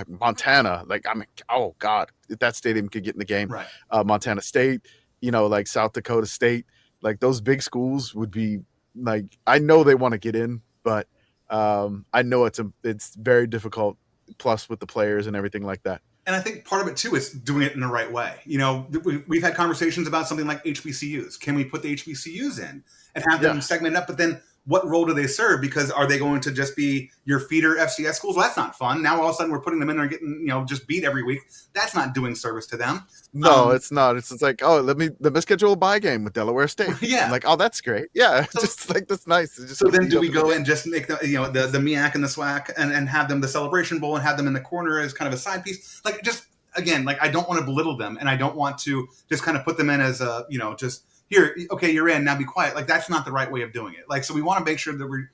Montana. Like I mean, oh God, if that stadium could get in the game. Right. Montana State, like South Dakota State, like those big schools would be like. I know they want to get in, but I know it's very difficult. Plus with the players and everything like that. And I think part of it too is doing it in the right way. We've had conversations about something like HBCUs. Can we put the HBCUs in and have them segmented up? But then what role do they serve? Because are they going to just be your feeder FCS schools? Well, that's not fun. Now all of a sudden we're putting them in there and getting just beat every week. That's not doing service to them. No, it's not. It's like, oh, let me schedule a bye game with Delaware State. Yeah, I'm like, oh, that's great. Yeah, so, just like that's nice. So then, do we go and just make the the MEAC and the SWAC and have them the Celebration Bowl and have them in the corner as kind of a side piece? Like just again, like I don't want to belittle them and I don't want to just kind of put them in as a just here, okay, you're in, now be quiet. Like that's not the right way of doing it. Like so, we want to make sure that we're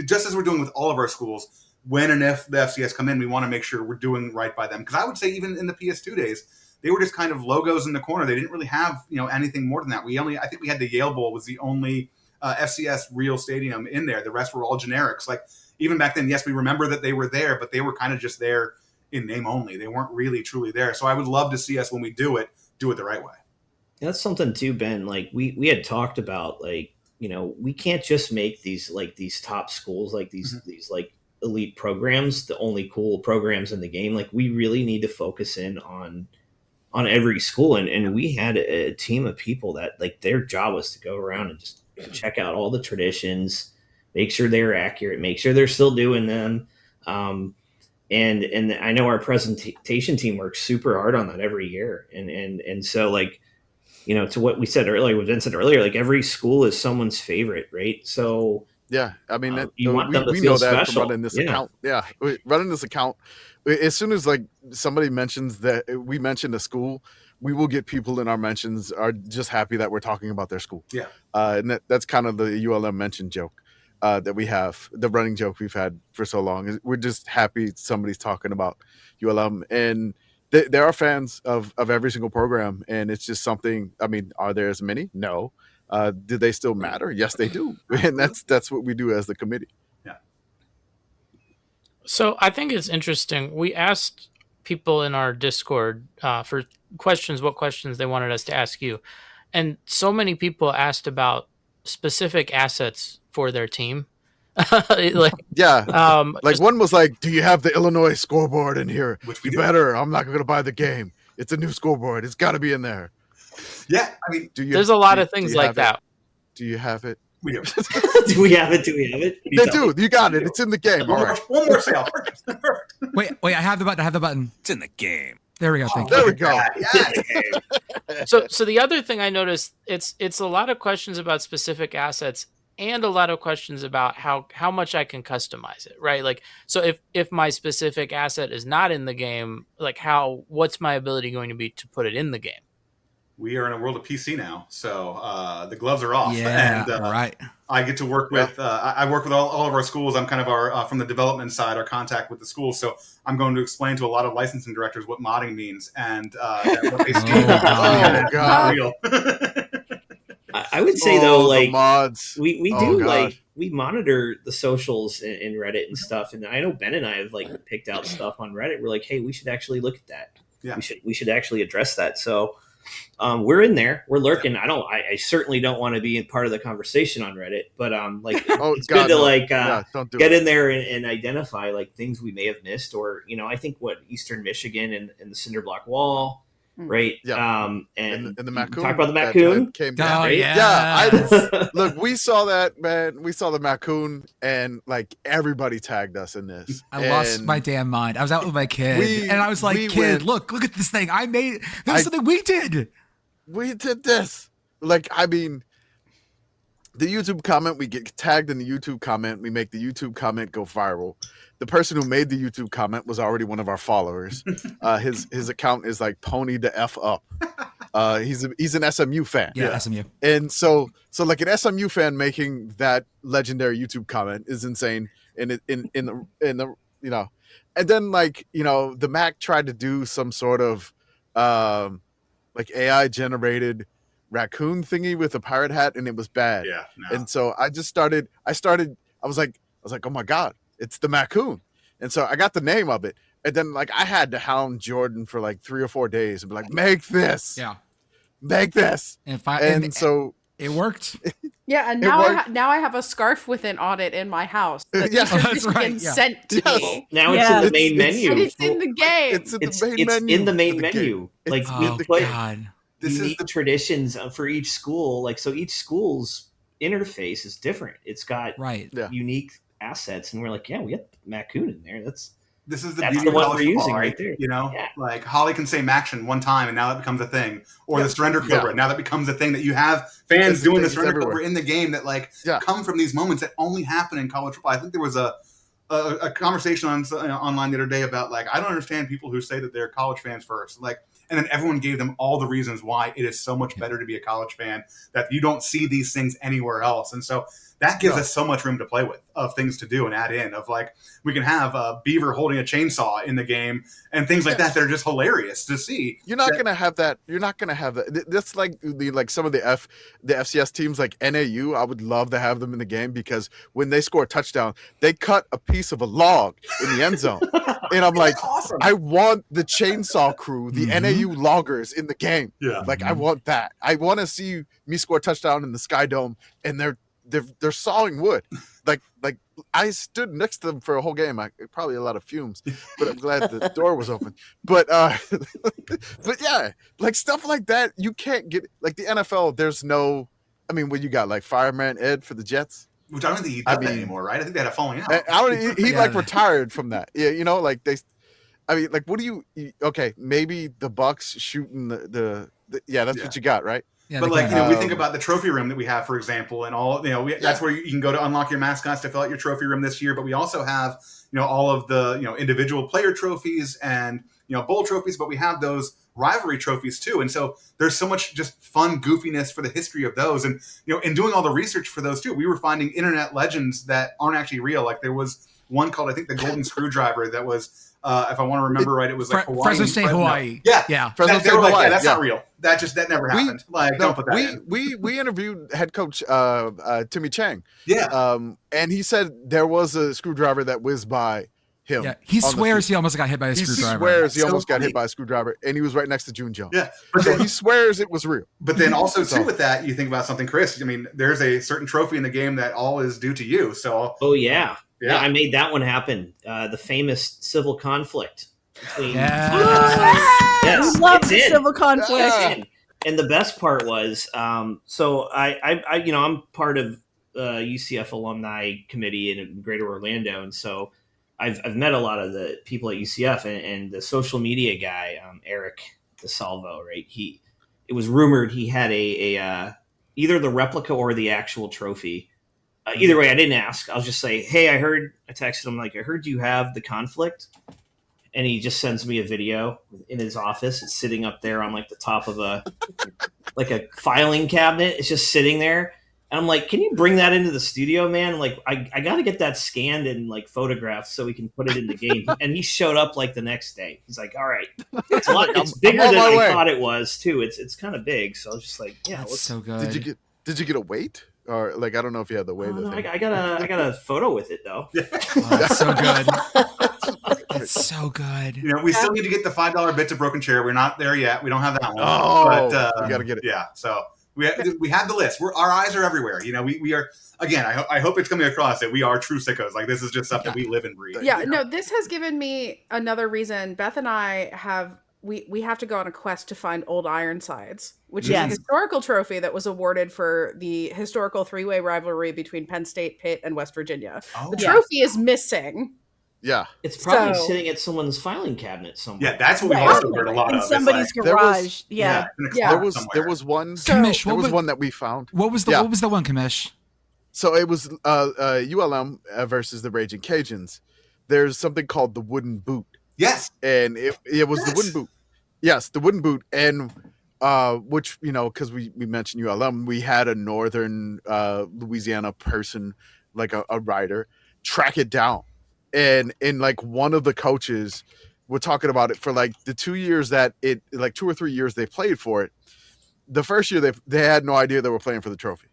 just as we're doing with all of our schools. When and if the FCS come in, we want to make sure we're doing right by them. Because I would say even in the PS2 days. They were just kind of logos in the corner. They didn't really have, anything more than that. I think we had the Yale Bowl was the only FCS real stadium in there. The rest were all generics. Like even back then, yes, we remember that they were there, but they were kind of just there in name only. They weren't really truly there. So I would love to see us when we do it the right way. That's something too, Ben. Like we had talked about, like, we can't just make these top schools, like these like elite programs, the only cool programs in the game. Like we really need to focus in on every school. And we had a team of people that like their job was to go around and just check out all the traditions, make sure they're accurate, make sure they're still doing them. And I know our presentation team works super hard on that every year. And so like, to what we said earlier, what Vincent earlier, like every school is someone's favorite, right? So yeah, I mean, you want them to we feel know that special. from running this account. Yeah, running this account. As soon as like somebody mentions that we mentioned a school, we will get people in our mentions are just happy that we're talking about their school. Yeah, and that's kind of the ULM mention joke that we have, the running joke we've had for so long. We're just happy somebody's talking about ULM, and there are fans of every single program, and it's just something. I mean, are there as many? No. Do they still matter? Yes, they do, and that's what we do as the committee. Yeah. So I think it's interesting. We asked people in our Discord for questions, what questions they wanted us to ask you, and so many people asked about specific assets for their team. Like one was like, "Do you have the Illinois scoreboard in here? Which you better. I'm not going to buy the game. It's a new scoreboard. It's got to be in there." Yeah, I mean, there's a lot of things like that. Do you have it? We do. Do we have it? They do. You got it. It's in the game. All right. One more sale. Wait, I have the button. It's in the game. There we go. Thank There you. we go. So the other thing I noticed, it's a lot of questions about specific assets and a lot of questions about how much I can customize it, right? Like, so if my specific asset is not in the game, like what's my ability going to be to put it in the game? we are in a world of PC now, so the gloves are off. Yeah, And right. I get to work with. I work with all of our schools. I'm kind of our from the development side, our contact with the schools. So I'm going to explain to a lot of licensing directors what modding means, and that what they see Oh, is not real. I would say though, the like mods. we Oh, do gosh. like we monitor the socials in Reddit and stuff, and I know Ben and I have like picked out stuff on Reddit. We're like, hey, we should actually look at that. Yeah. We should actually address that. So we're in there, we're lurking. I certainly don't want to be in part of the conversation on Reddit, but like it's good to like get in there and identify like things we may have missed, or I think what Eastern Michigan and the cinder block wall. Right. Yeah. And the Macoon. Talk about the Macoon. Came down. Right? Yeah. Look, we saw that, man. We saw the Macoon, and like everybody tagged us in this. I lost my damn mind. I was out with my kid, and I was like, "Kid, look at this thing I made. This is something we did. We did this." Like, I mean, the YouTube comment, we get tagged in the YouTube comment. We make the YouTube comment go viral. The person who made the YouTube comment was already one of our followers. His account is like Pony the F up. He's an SMU fan. Yeah, SMU. And so like an SMU fan making that legendary YouTube comment is insane. In the and then like the Mac tried to do some sort of like AI generated raccoon thingy with a pirate hat, and it was bad. Yeah. No. And so I was like, oh my God, it's the Macoon. And so I got the name of it. And then like I had to hound Jordan for like 3 or 4 days and be like, make this. Yeah. Make this. And so it worked. Yeah, and now I have a scarf with an audit in my house. That's right. Sent to me. Now it's in the main menu. It's in the game. It's in the main menu. Like God. Unique traditions for each school. Like so, each school's interface is different. It's got unique assets, and we're like, yeah, we got Macoon in there. This is the that's beauty the of one college we're football, using right? right there. Like Holly can say Maction one time, and now that becomes a thing. Or the Surrender Cobra, now that becomes a thing. That you have fans doing the Surrender Cobra in the game that come from these moments that only happen in college football. I think there was a conversation online the other day about like, I don't understand people who say that they're college fans first. Like, and then everyone gave them all the reasons why it is so much better to be a college fan, that you don't see these things anywhere else. And so that gives us so much room to play with, of things to do and add in, of like, we can have a beaver holding a chainsaw in the game and things like that. They're just hilarious to see. You're not going to have that. You're not going to have that. That's like some of the FCS teams like NAU. I would love to have them in the game, because when they score a touchdown, they cut a piece of a log in the end zone. And I'm like, awesome. I want the chainsaw crew, the NAU loggers in the game. Yeah. Like, I want that. I want to see me score a touchdown in the Sky Dome, and they're sawing wood. Like I stood next to them for a whole game. Probably a lot of fumes, but I'm glad the door was open. But but yeah, like stuff like that, you can't get. Like the NFL, there's no. I mean, what you got? Like Fireman Ed for the Jets. Which I don't think he does that anymore, right? I think they had a falling out. He like retired from that. Yeah, like they. I mean, like, what do you? Okay, maybe the Bucks shooting the that's what you got, right? Yeah, but like, we think about the trophy room that we have, for example, and all, that's where you can go to unlock your mascots to fill out your trophy room this year. But we also have, all of the, individual player trophies and, bowl trophies, but we have those rivalry trophies too. And so there's so much just fun goofiness for the history of those. And, in doing all the research for those too, we were finding internet legends that aren't actually real. Like there was one called, I think, the Golden Screwdriver that was, if I want to remember right, it was like Hawaii. Fresno State, Hawaii. Yeah. Fresno State, Hawaii. Like, that's not real. That never happened. Don't put that in. We interviewed head coach Timmy Chang. Yeah. And he said there was a screwdriver that whizzed by him. Yeah. He swears he almost got hit by a screwdriver. He swears he almost got hit by a screwdriver, and he was right next to June Jones. Yeah. But he swears it was real. But then also too, with that, you think about something, Chris. I mean, there's a certain trophy in the game that all is due to you. So. Oh yeah. Yeah, I made that one happen. The famous civil conflict between. Yes, love the civil conflict. And the best part was, so I'm part of UCF alumni committee in Greater Orlando, and so I've met a lot of the people at UCF, and the social media guy, Eric DeSalvo, right? It was rumored he had a either the replica or the actual trophy. Either way, I didn't ask. I'll just say, hey, I texted him, like, I heard you have the conflict. and he just sends me a video in his office. It's sitting up there on like the top of a filing cabinet. It's just sitting there. And I'm like, can you bring that into the studio, man? Like, I got to get that scanned and like photographed so we can put it in the game. And he showed up like the next day. He's like, all right, it's bigger than I thought it was too. It's kind of big. So I was just like, yeah, That's so good. Did you get a weight? Or like, I don't know if you had the weight. No, I got a photo with it though. Oh, that's so good. It's so good. You know, we still need to get the $5 bits of Broken Chair. We're not there yet. We don't have that one. Oh, but we got to get it. Yeah, so we have the list. Our eyes are everywhere. You know, we are, again, I hope it's coming across that we are true sickos. Like, this is just stuff that we live and breathe. Yeah, no, this has given me another reason. Beth and I have, we have to go on a quest to find old Ironsides, which is a historical trophy that was awarded for the historical 3-way rivalry between Penn State, Pitt, and West Virginia. The trophy is missing. Yeah. It's probably sitting at someone's filing cabinet somewhere. Yeah, that's what we've also heard a lot in of. somebody's garage. Yeah. There was one. Commish, there was one that we found. What was the one, Commish? So it was ULM versus the Raging Cajuns. There's something called the Wooden Boot. Yes. And it was the Wooden Boot. Yes, the Wooden Boot. And which, you know, because we mentioned ULM, we had a northern Louisiana person, like a writer, track it down. And like one of the coaches were talking about it for like the 2 years that it, like 2 or 3 years they played for it. The first year they had no idea they were playing for the trophy.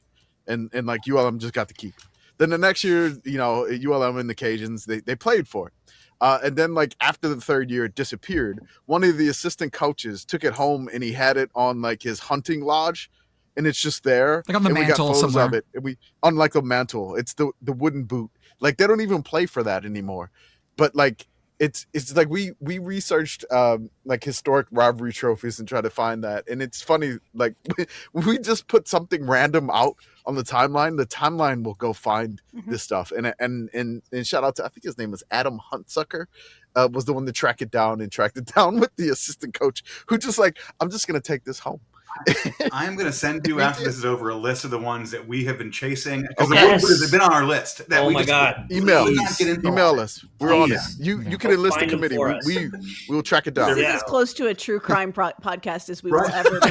And like ULM just got to keep it. Then the next year, you know, ULM and the Cajuns, they played for it. And then like after the third year it disappeared, one of the assistant coaches took it home and he had it on like his hunting lodge. And it's just there. Like on the and mantle we got photos somewhere. of it. And on like the mantle. It's the Wooden Boot. Like they don't even play for that anymore. But like it's like we researched like historic rivalry trophies and tried to find that. And it's funny, like we just put something random out on the timeline will go find this stuff. And shout out to, I think his name is Adam Huntsucker, was the one that tracked it down with the assistant coach who just like, I'm just gonna take this home. I'm going to send you after this is over a list of the ones that we have been chasing. Because Okay. the ones that have been on our list. That Oh my God. Email email us. We're on it. Please. You can enlist the Find them committee. for us. We will track it down. This is Yeah. as close to a true crime podcast as we will ever be.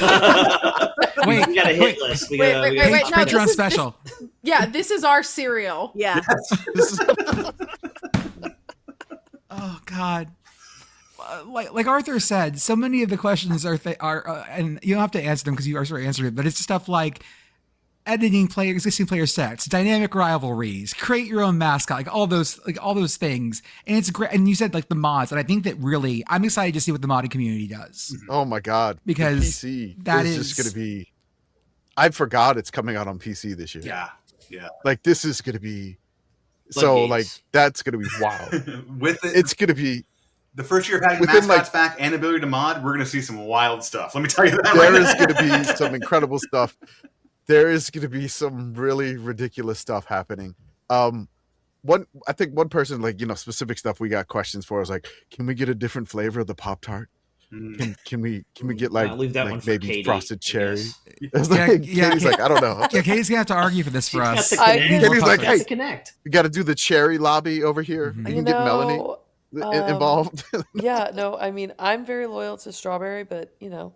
Wait, we got a hit list. We Wait, gotta, wait, we wait, gotta- wait. No, Patreon this is- special. Yeah, this is our cereal. Yeah. This is Oh God. Like Arthur said, so many of the questions are and you don't have to answer them because you already answered it. But it's stuff like editing existing player sets, dynamic rivalries, create your own mascot, like all those things. And it's great. And you said like the mods, and I think that really, I'm excited to see what the modding community does. oh my God. The Because PC that is just gonna be, I forgot it's coming out on PC this year. Yeah. Like this is gonna be so Floodgates. like that's gonna be wild. With it, It's gonna be the first year of having within, mascots like- back and ability to mod, we're going to see some wild stuff. Let me tell you that. there right is now. going to be some incredible stuff. There is going to be some really ridiculous stuff happening. I think one person, like, you know, specific stuff we got questions for is like, can we get a different flavor of the Pop-Tart? Can we get like, I'll leave that one for maybe Katie, frosted I cherry? guess. It's like, Katie's like, I don't know. Yeah, Katie's gonna have to argue for this for us. She's got the connect. Katie's like, She's got hey, the connect. we got to do the cherry lobby over here. Mhm. You You can get Melanie know, involved. yeah, no, I mean, I'm very loyal to strawberry, but you know,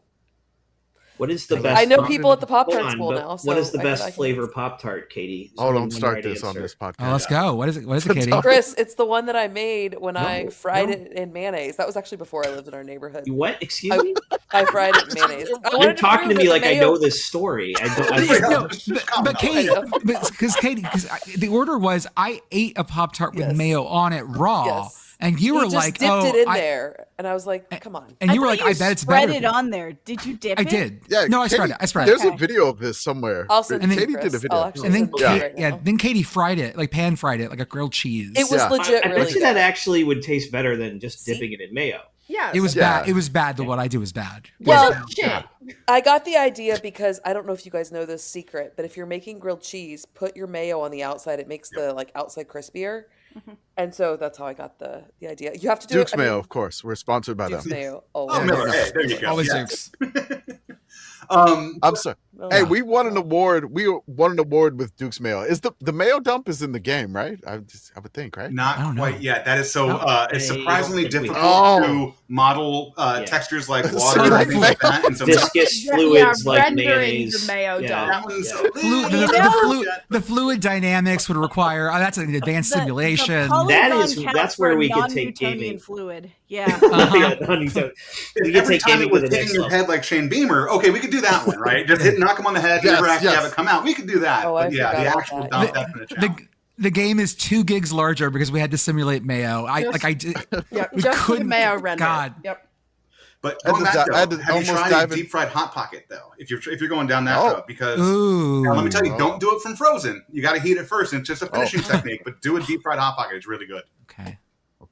What is the best? I know people at the Hold Pop-Tart on, school but now. what So is the I best can flavor answer. Pop-Tart, Katie? Oh, Only don't one start right this on answer. this podcast. Oh, let's go. What is it, Katie? Chris, it's the one that I made when I No, fried no. it in mayonnaise. That was actually before I lived in our neighborhood. You what? Excuse me? I fried it in mayonnaise. I You're wanted talking to prove me that like I mayo- know this story. I don't. No, Just but comment Katie, on it. because the order was I ate a Pop-Tart with Yes. mayo on it raw, Yes. and you He were just like, dipped "Oh, it in I-" there, and I was like, "Come on." and you were thought like, "I bet it's spread better." it on there. Did you dip I it? did. Yeah, No, I Katie- spread it. I spread There's it. a video of this somewhere. I'll send And it then- to Katie Chris. did a video. I'll actually And then send it to you Kate, right yeah, now. then Katie fried it, like pan fried it, like a grilled cheese. It was Yeah. legit I really bet you good. that actually would taste better than just See? dipping it in mayo. Yeah. It was Yeah. bad. It was bad. What I do was bad. It Well, was bad. Shit. I got the idea because I don't know if you guys know this secret, but if you're making grilled cheese, put your mayo on the outside. It makes the like outside crispier, and so that's how I got the idea. You have to do Duke's it. Mayo, of course. We're sponsored by Duke's them. Mayo. Oh, Yeah, Miller. Hey, there you go. Always Yeah. Dukes. I'm sorry. Hey, we won an award. We won an award with Duke's Mayo. Is the Mayo dump is in the game, right? I would think, right? Not quite yet. That is so. It's surprisingly difficult to model textures like water and things like that, and so viscous fluids like rendering mayonnaise. the mayo dump. The fluid dynamics would require that's an advanced simulation. That's where we could take gaming fluid. Yeah. Every time it was hitting your head like Shane Beamer, okay, we could do that one, right? Just knock him on the head, never actually have it come out. We could do that. Oh, but yeah, the actual dump, that's been a challenge. The game is 2 gigs larger because we had to simulate mayo. Just for the mayo render. God. Yep. But going back though, have you tried a deep fried hot pocket though? If you're going down that road, because now, let me tell you, don't do it from frozen. You got to heat it first, and it's just a finishing technique. But do a deep fried hot pocket; it's really good. Okay.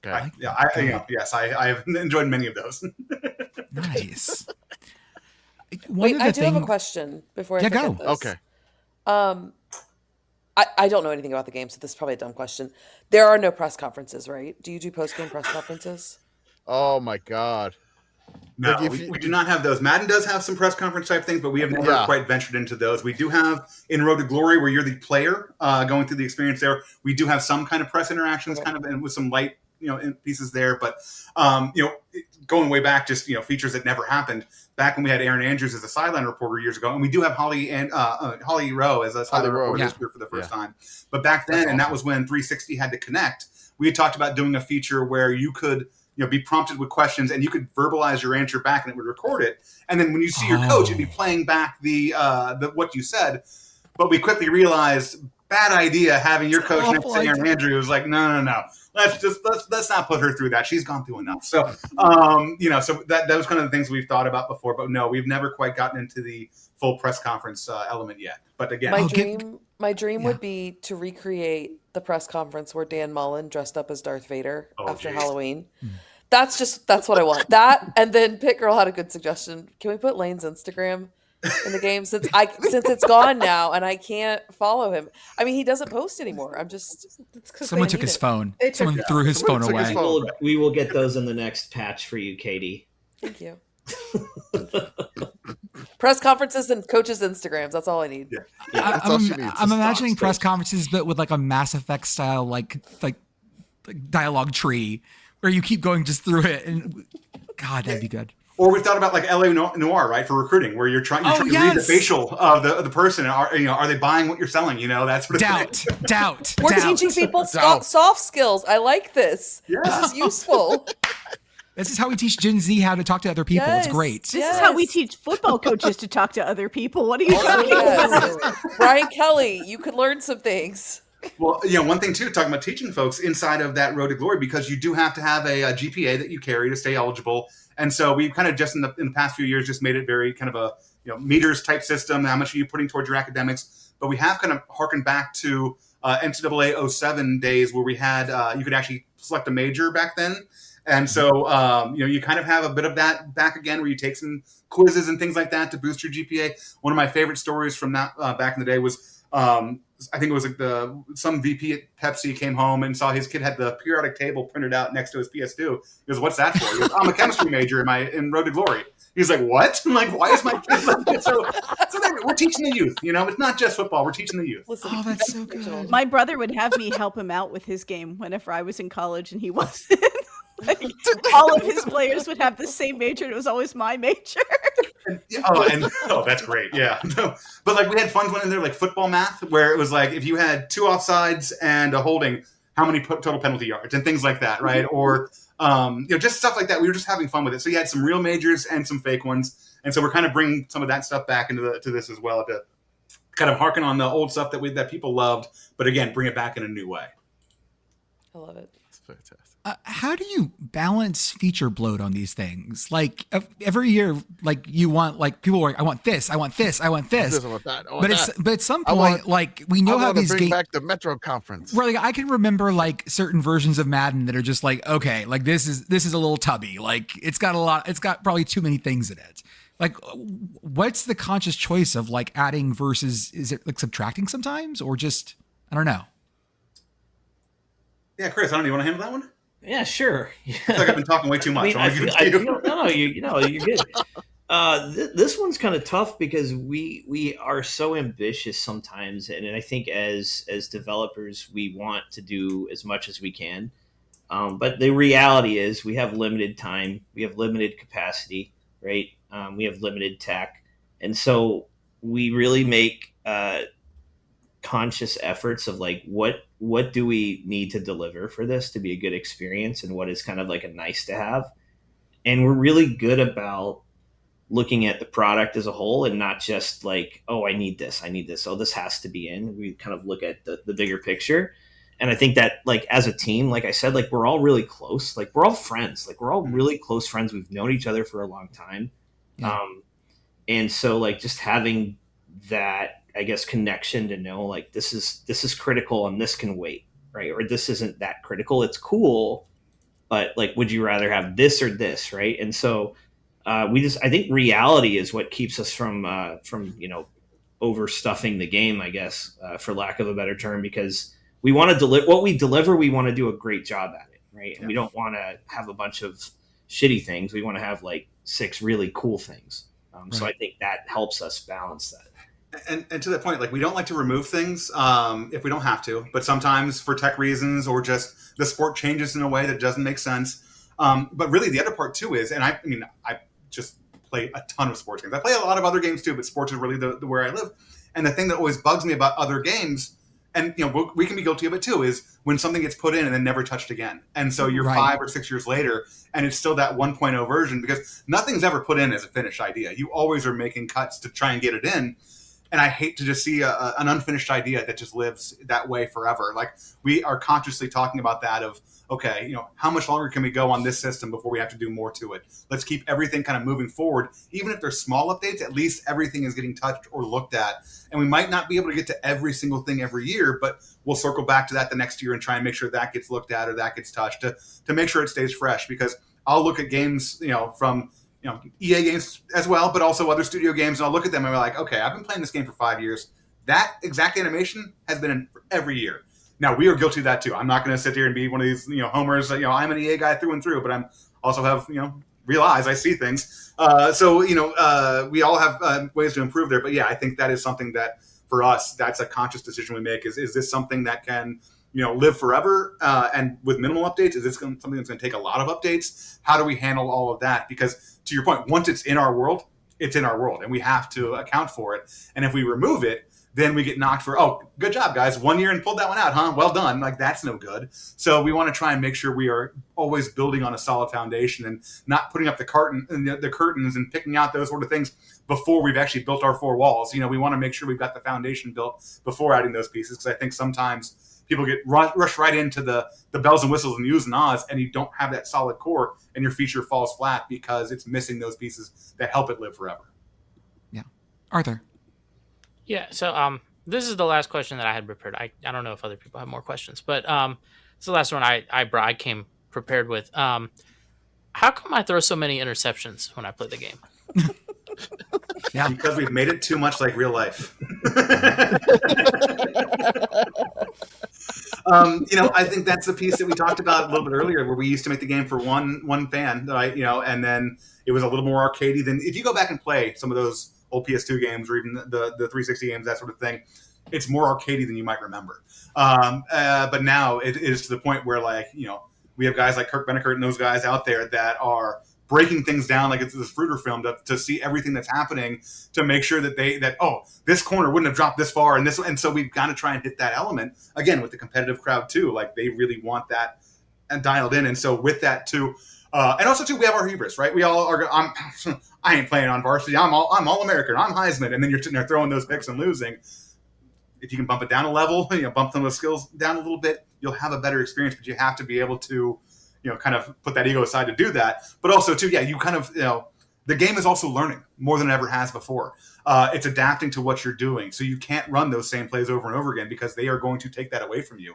I have enjoyed many of those. Nice. Wait, I do have a question before I forget this. Okay. I don't know anything about the game, so this is probably a dumb question. There are no press conferences, right? Do you do post-game press conferences? Oh my God. No, we do not have those. Madden does have some press conference type things, but we have never quite ventured into those. We do have in Road to Glory, where you're the player going through the experience there. We do have some kind of press interactions, kind of, and with some light, pieces there. But going way back, just features that never happened. Back when we had Aaron Andrews as a sideline reporter years ago, and we do have Holly Rowe as a sideline reporter this year for the first time. But back then, and that was when 360 had to connect. We had talked about doing a feature where you could be prompted with questions and you could verbalize your answer back, and it would record it. And then when you see your coach, it'd be playing back the what you said. But we quickly realized, bad idea having your coach next to Aaron Andrews. Like, no. Let's not put her through that. She's gone through enough. So, so that was kind of the things we've thought about before. But no, we've never quite gotten into the full press conference element yet. But again, my dream would be to recreate the press conference where Dan Mullen dressed up as Darth Vader after Halloween. That's what I want. That, and then Pit Girl had a good suggestion. Can we put Lane's Instagram in the game since it's gone now and I can't follow him? I mean, he doesn't post anymore. Someone took his phone. Someone threw his phone away. We will get those in the next patch for you, Katie. Thank you. Press conferences and coaches' Instagrams. That's all I need. Yeah. I'm imagining press conferences, but with like a Mass Effect style, like dialogue tree, where you keep going just through it, and God, that'd be good. Or we've thought about like LA Noir, right, for recruiting, where you're trying to read the facial of the person. Are they buying what you're selling? That sort of doubt. We're teaching people soft skills. I like this. Yeah. This is useful. This is how we teach Gen Z how to talk to other people. It's great. This is how we teach football coaches to talk to other people. What are you talking about? Brian Kelly, you could learn some things. Well, one thing too, talking about teaching folks inside of that Road to Glory, because you do have to have a GPA that you carry to stay eligible. And so we've kind of just in the past few years just made it very kind of a meters type system. How much are you putting towards your academics? But we have kind of harkened back to NCAA 07 days where we had you could actually select a major back then. And so, you kind of have a bit of that back again, where you take some quizzes and things like that to boost your GPA. One of my favorite stories from that back in the day was, I think it was like some VP at Pepsi came home and saw his kid had the periodic table printed out next to his PS2. He goes, "What's that for?" He goes, "I'm a chemistry major in Road to Glory." He's like, "What?" I'm like, "Why is my kid like this?" So we're teaching the youth. It's not just football. We're teaching the youth. Oh, that's so good. My brother would have me help him out with his game whenever I was in college and he wasn't. All of his players would have the same major, and it was always my major. That's great. Yeah. But like we had fun in there, like football math, where it was like if you had 2 offsides and a holding, how many total penalty yards and things like that, right? Or just stuff like that. We were just having fun with it. So you had some real majors and some fake ones, and so we're kind of bringing some of that stuff back into to this as well, to kind of harken on the old stuff that people loved, but again, bring it back in a new way. I love it. It's fantastic. How do you balance feature bloat on these things? Like every year, like you want, like people are, I want this, I want this, I want this. I want that. But at some point, like we know how these games back the Metro Conference. Where like I can remember like certain versions of Madden that are just like, okay, like this is a little tubby. Like it's got probably too many things in it. Like what's the conscious choice of like adding versus is it like subtracting sometimes, or just I don't know. Yeah, Chris, do you want to handle that one? Yeah, sure. I feel like I've been talking way too much. You're good. This one's kind of tough because we are so ambitious sometimes, and I think as developers we want to do as much as we can. But the reality is we have limited time, we have limited capacity, right? We have limited tech, and so we really make conscious efforts of like what do we need to deliver for this to be a good experience, and what is kind of like a nice to have. And we're really good about looking at the product as a whole and not just like, oh, I need this, oh, this has to be in. We kind of look at the bigger picture. And I think that like as a team, like I said, like we're all really close, like we're all friends, like we're all really close friends. We've known each other for a long time. Yeah. And so like just having that, I guess, connection to know like this is critical and this can wait, right? Or this isn't that critical. It's cool, but like, would you rather have this or this, right? And so I think reality is what keeps us from overstuffing the game, I guess, for lack of a better term, because we want to deliver what we deliver. We want to do a great job at it, right? And we don't want to have a bunch of shitty things. We want to have like 6 really cool things. So I think that helps us balance that. And to that point, like we don't like to remove things if we don't have to, but sometimes for tech reasons or just the sport changes in a way that doesn't make sense. But really, the other part too is, and I just play a ton of sports games. I play a lot of other games too, but sports is really the where I live. And the thing that always bugs me about other games, and we can be guilty of it too, is when something gets put in and then never touched again. And so you're 5 or 6 years later, and it's still that 1.0 version because nothing's ever put in as a finished idea. You always are making cuts to try and get it in. And I hate to just see an unfinished idea that just lives that way forever. Like we are consciously talking about that of, okay, how much longer can we go on this system before we have to do more to it? Let's keep everything kind of moving forward. Even if there's small updates, at least everything is getting touched or looked at. And we might not be able to get to every single thing every year, but we'll circle back to that the next year and try and make sure that gets looked at or that gets touched to make sure it stays fresh. Because I'll look at games, from EA games as well, but also other studio games. And I'll look at them and be like, okay, I've been playing this game for 5 years. That exact animation has been in for every year. Now, we are guilty of that too. I'm not going to sit here and be one of these, homers. I'm an EA guy through and through, but I'm also have, real eyes. I see things. We all have ways to improve there. But yeah, I think that is something that for us, that's a conscious decision we make. Is this something that can live forever and with minimal updates? Is this something that's going to take a lot of updates? How do we handle all of that? Because to your point, once it's in our world, it's in our world, and we have to account for it. And if we remove it, then we get knocked for, oh, good job, guys. 1 year and pulled that one out, huh? Well done. Like, that's no good. So we want to try and make sure we are always building on a solid foundation and not putting up the curtains and picking out those sort of things before we've actually built our 4 walls. We want to make sure we've got the foundation built before adding those pieces, because I think sometimes people get rushed right into the bells and whistles and use and ahs, and you don't have that solid core, and your feature falls flat because it's missing those pieces that help it live forever. Yeah. Arthur. Yeah, so this is the last question that I had prepared. I don't know if other people have more questions, but it's the last one I came prepared with. How come I throw so many interceptions when I play the game? Yeah, because we've made it too much like real life. I think that's the piece that we talked about a little bit earlier, where we used to make the game for one fan, right? And then it was a little more arcadey than if you go back and play some of those old PS2 games or even the 360 games, that sort of thing. It's more arcadey than you might remember. But now it is to the point where, we have guys like Kirk Beneckert and those guys out there that are breaking things down like it's this Fruiter film to see everything that's happening, to make sure that this corner wouldn't have dropped this far, and so we've got to try and hit that element again with the competitive crowd too. Like, they really want that and dialed in, and so with that too. And also too, we have our hubris, right? We all are. I ain't playing on varsity. I'm all American. I'm Heisman, and then you're sitting there throwing those picks and losing. If you can bump it down a level, bump some of the skills down a little bit, you'll have a better experience. But you have to be able to, kind of put that ego aside to do that. But also too, you kind of, the game is also learning more than it ever has before. It's adapting to what you're doing. So you can't run those same plays over and over again, because they are going to take that away from you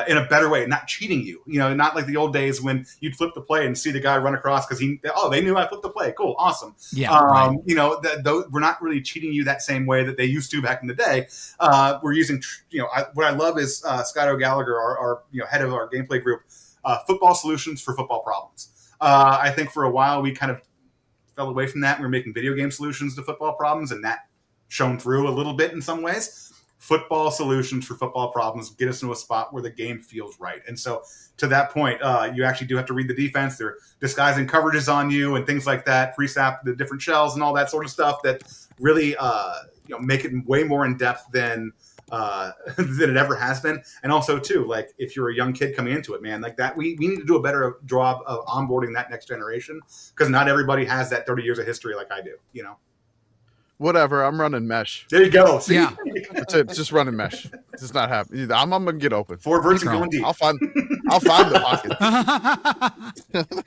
in a better way, not cheating you. Not like the old days when you'd flip the play and see the guy run across because they knew I flipped the play. Cool, awesome. Yeah, right. We're not really cheating you that same way that they used to back in the day. We're using, what I love is Scott O'Gallagher, our head of our gameplay group, football solutions for football problems. I think for a while we kind of fell away from that. We were making video game solutions to football problems, and that shone through a little bit in some ways. Football solutions for football problems get us into a spot where the game feels right. And so to that point, you actually do have to read the defense. They're disguising coverages on you and things like that, pre-snap the different shells and all that sort of stuff that really make it way more in depth than it ever has been. And also too, like if you're a young kid coming into it, man, like that, we need to do a better job of onboarding that next generation, because not everybody has that 30 years of history like I do, you know? Whatever, I'm running mesh. There you go. See? Yeah. That's it. Just running mesh. It's not happening. I'm gonna get open. 4 verts and going deep. I'll find the pocket.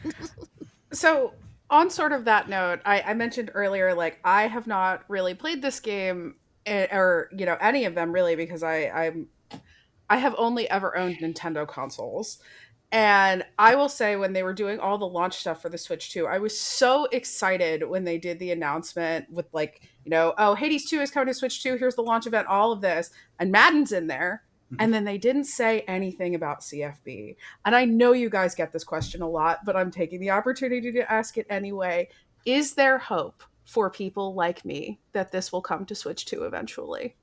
So on sort of that note, I mentioned earlier, like I have not really played this game or any of them really, because I have only ever owned Nintendo consoles. And I will say, when they were doing all the launch stuff for the Switch 2, I was so excited when they did the announcement with oh, Hades 2 is coming to Switch 2. Here's the launch event, all of this. And Madden's in there. And then they didn't say anything about CFB. And I know you guys get this question a lot, but I'm taking the opportunity to ask it anyway. Is there hope for people like me that this will come to Switch 2 eventually?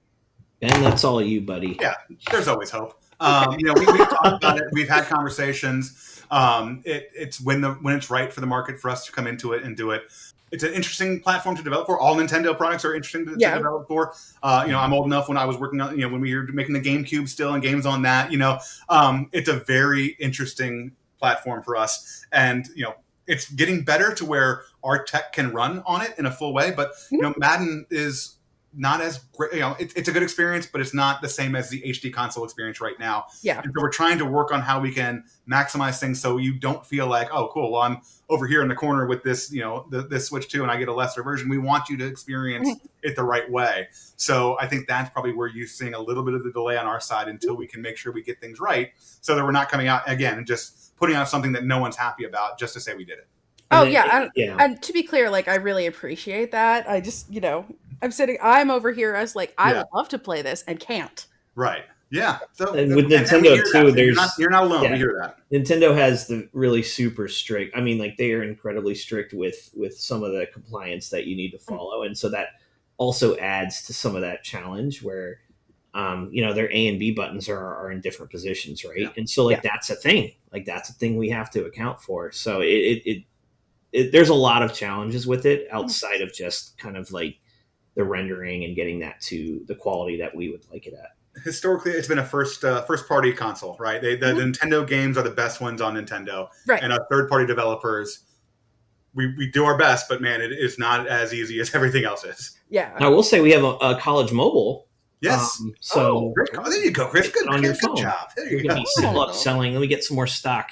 And that's all you, buddy. Yeah, there's always hope. We've talked about it. We've had conversations. It's when it's right for the market for us to come into it and do it. It's an interesting platform to develop for. All Nintendo products are interesting to develop for. I'm old enough when I was working on, when we were making the GameCube still and games on that. It's a very interesting platform for us, and it's getting better to where our tech can run on it in a full way. But Madden is not as great. It's a good experience, but it's not the same as the HD console experience right now. Yeah. And so we're trying to work on how we can maximize things so you don't feel like, oh, cool, well, I'm over here in the corner with this, this Switch 2 and I get a lesser version. We want you to experience it the right way. So I think that's probably where you're seeing a little bit of the delay on our side until we can make sure we get things right, so that we're not coming out again and just putting out something that no one's happy about just to say we did it. Oh, yeah. And to be clear, I really appreciate that. I just, I'm over here as I would love to play this and can't. Right. Yeah. So, and with Nintendo too, you're not alone. We hear that. Nintendo has the really super strict. I mean, they are incredibly strict with some of the compliance that you need to follow, and so that also adds to some of that challenge where, their A and B buttons are in different positions, right? Yeah. And so that's a thing. That's a thing we have to account for. So there's a lot of challenges with it outside of just kind of the rendering and getting that to the quality that we would like it at. Historically, it's been a first party console, right? The Nintendo games are the best ones on Nintendo, right? And our third party developers, we do our best, but man, it is not as easy as everything else is. Yeah, I will say we have a college mobile. Yes. So there you go, Chris. Good on your phone. Good job. There you go. Selling. Let me get some more stock.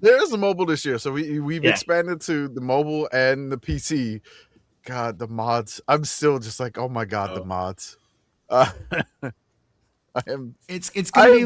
There's a mobile this year, so we've expanded to the mobile and the PC. God, the mods! I'm still just oh my god, the mods. I am. It's gonna be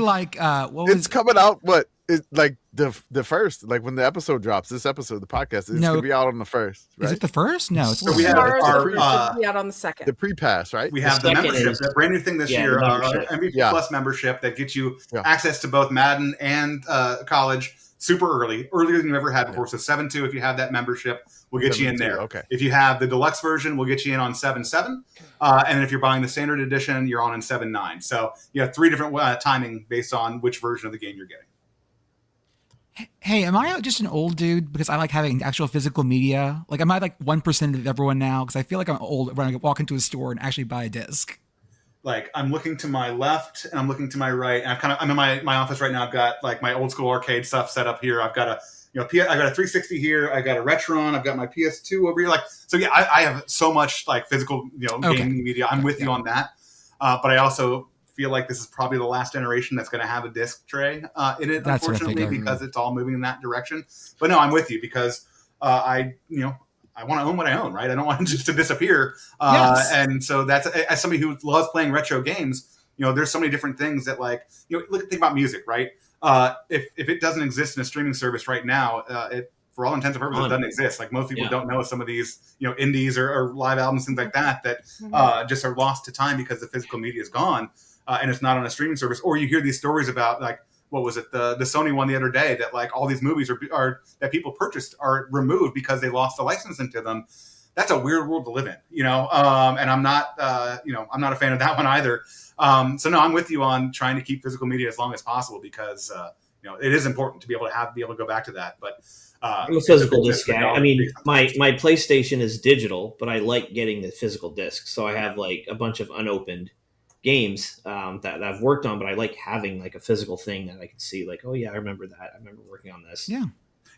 it's coming out. What it's the first, when the episode drops. This episode, the podcast, it's gonna be out on the first. Right? Is it the first? No, it's so we have our be out on the second. The pre-pass, right? We have the membership, that brand new thing this year, our MVP Plus membership that gets you access to both Madden and college super earlier than you ever had before. So 7.2, if you have that membership, we'll get you in there. Okay. If you have the deluxe version, we'll get you in on 7.7. And if you're buying the standard edition, you're on in 7.9. So you have 3 different timing based on which version of the game you're getting. Hey, am I just an old dude because I like having actual physical media? Am I 1% of everyone now? Because I feel like I'm old when I walk into a store and actually buy a disc. I'm looking to my left and I'm looking to my right, and I'm in my office right now. I've got my old school arcade stuff set up here. I've got a I've got a 360 here. I got a Retron. I've got my PS2 over here. I have so much physical gaming media. I'm with you on that, but I also feel like this is probably the last generation that's going to have a disc tray in it, unfortunately, because it's all moving in that direction. But no, I'm with you because I want to own what I own, right? I don't want it just to disappear. Yes. And so that's, as somebody who loves playing retro games, there's so many different think about music, right? If it doesn't exist in a streaming service right now, it, for all intents and purposes, it doesn't exist. Most people don't know some of these, indies or live albums, things like that just are lost to time because the physical media is gone and it's not on a streaming service. Or you hear these stories about what was it, the Sony one the other day, that like all these movies are that people purchased are removed because they lost the licensing to them. That's a weird world to live in, and I'm not, I'm not a fan of that one either. So no, I'm with you on trying to keep physical media as long as possible because, it is important to be able to go back to that. But I'm a physical disc guy. I mean, my PlayStation is digital, but I like getting the physical disc. So I have like a bunch of unopened games that I've worked on, but I like having like a physical thing that I can see. Like, oh yeah, I remember that. I remember working on this.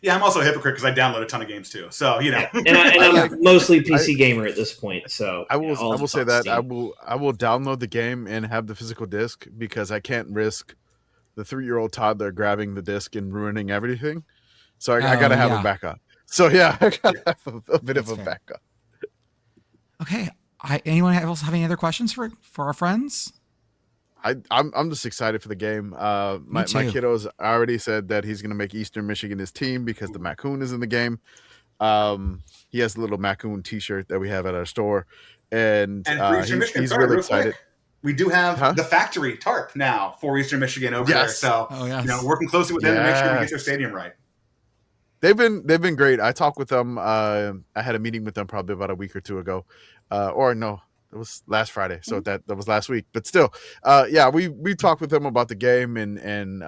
Yeah, I'm also a hypocrite because I download a ton of games too. So and I'm mostly PC gamer at this point. So I will say that I will download the game and have the physical disc because I can't risk the 3-year-old toddler grabbing the disc and ruining everything. So I got to have a backup. So yeah, I got to have a bit of a backup. Okay. Anyone else have any other questions for our friends? I'm just excited for the game. My kiddos already said that he's going to make Eastern Michigan his team because the Macoon is in the game. He has a little Macoon T-shirt that we have at our store, and he's really excited. We do have the factory tarp now for Eastern Michigan over there. So working closely with them to make sure we get their stadium right. They've been great. I talked with them. I had a meeting with them probably about a week or two ago, or no. It was last Friday, so that was last week. But still, we talked with them about the game and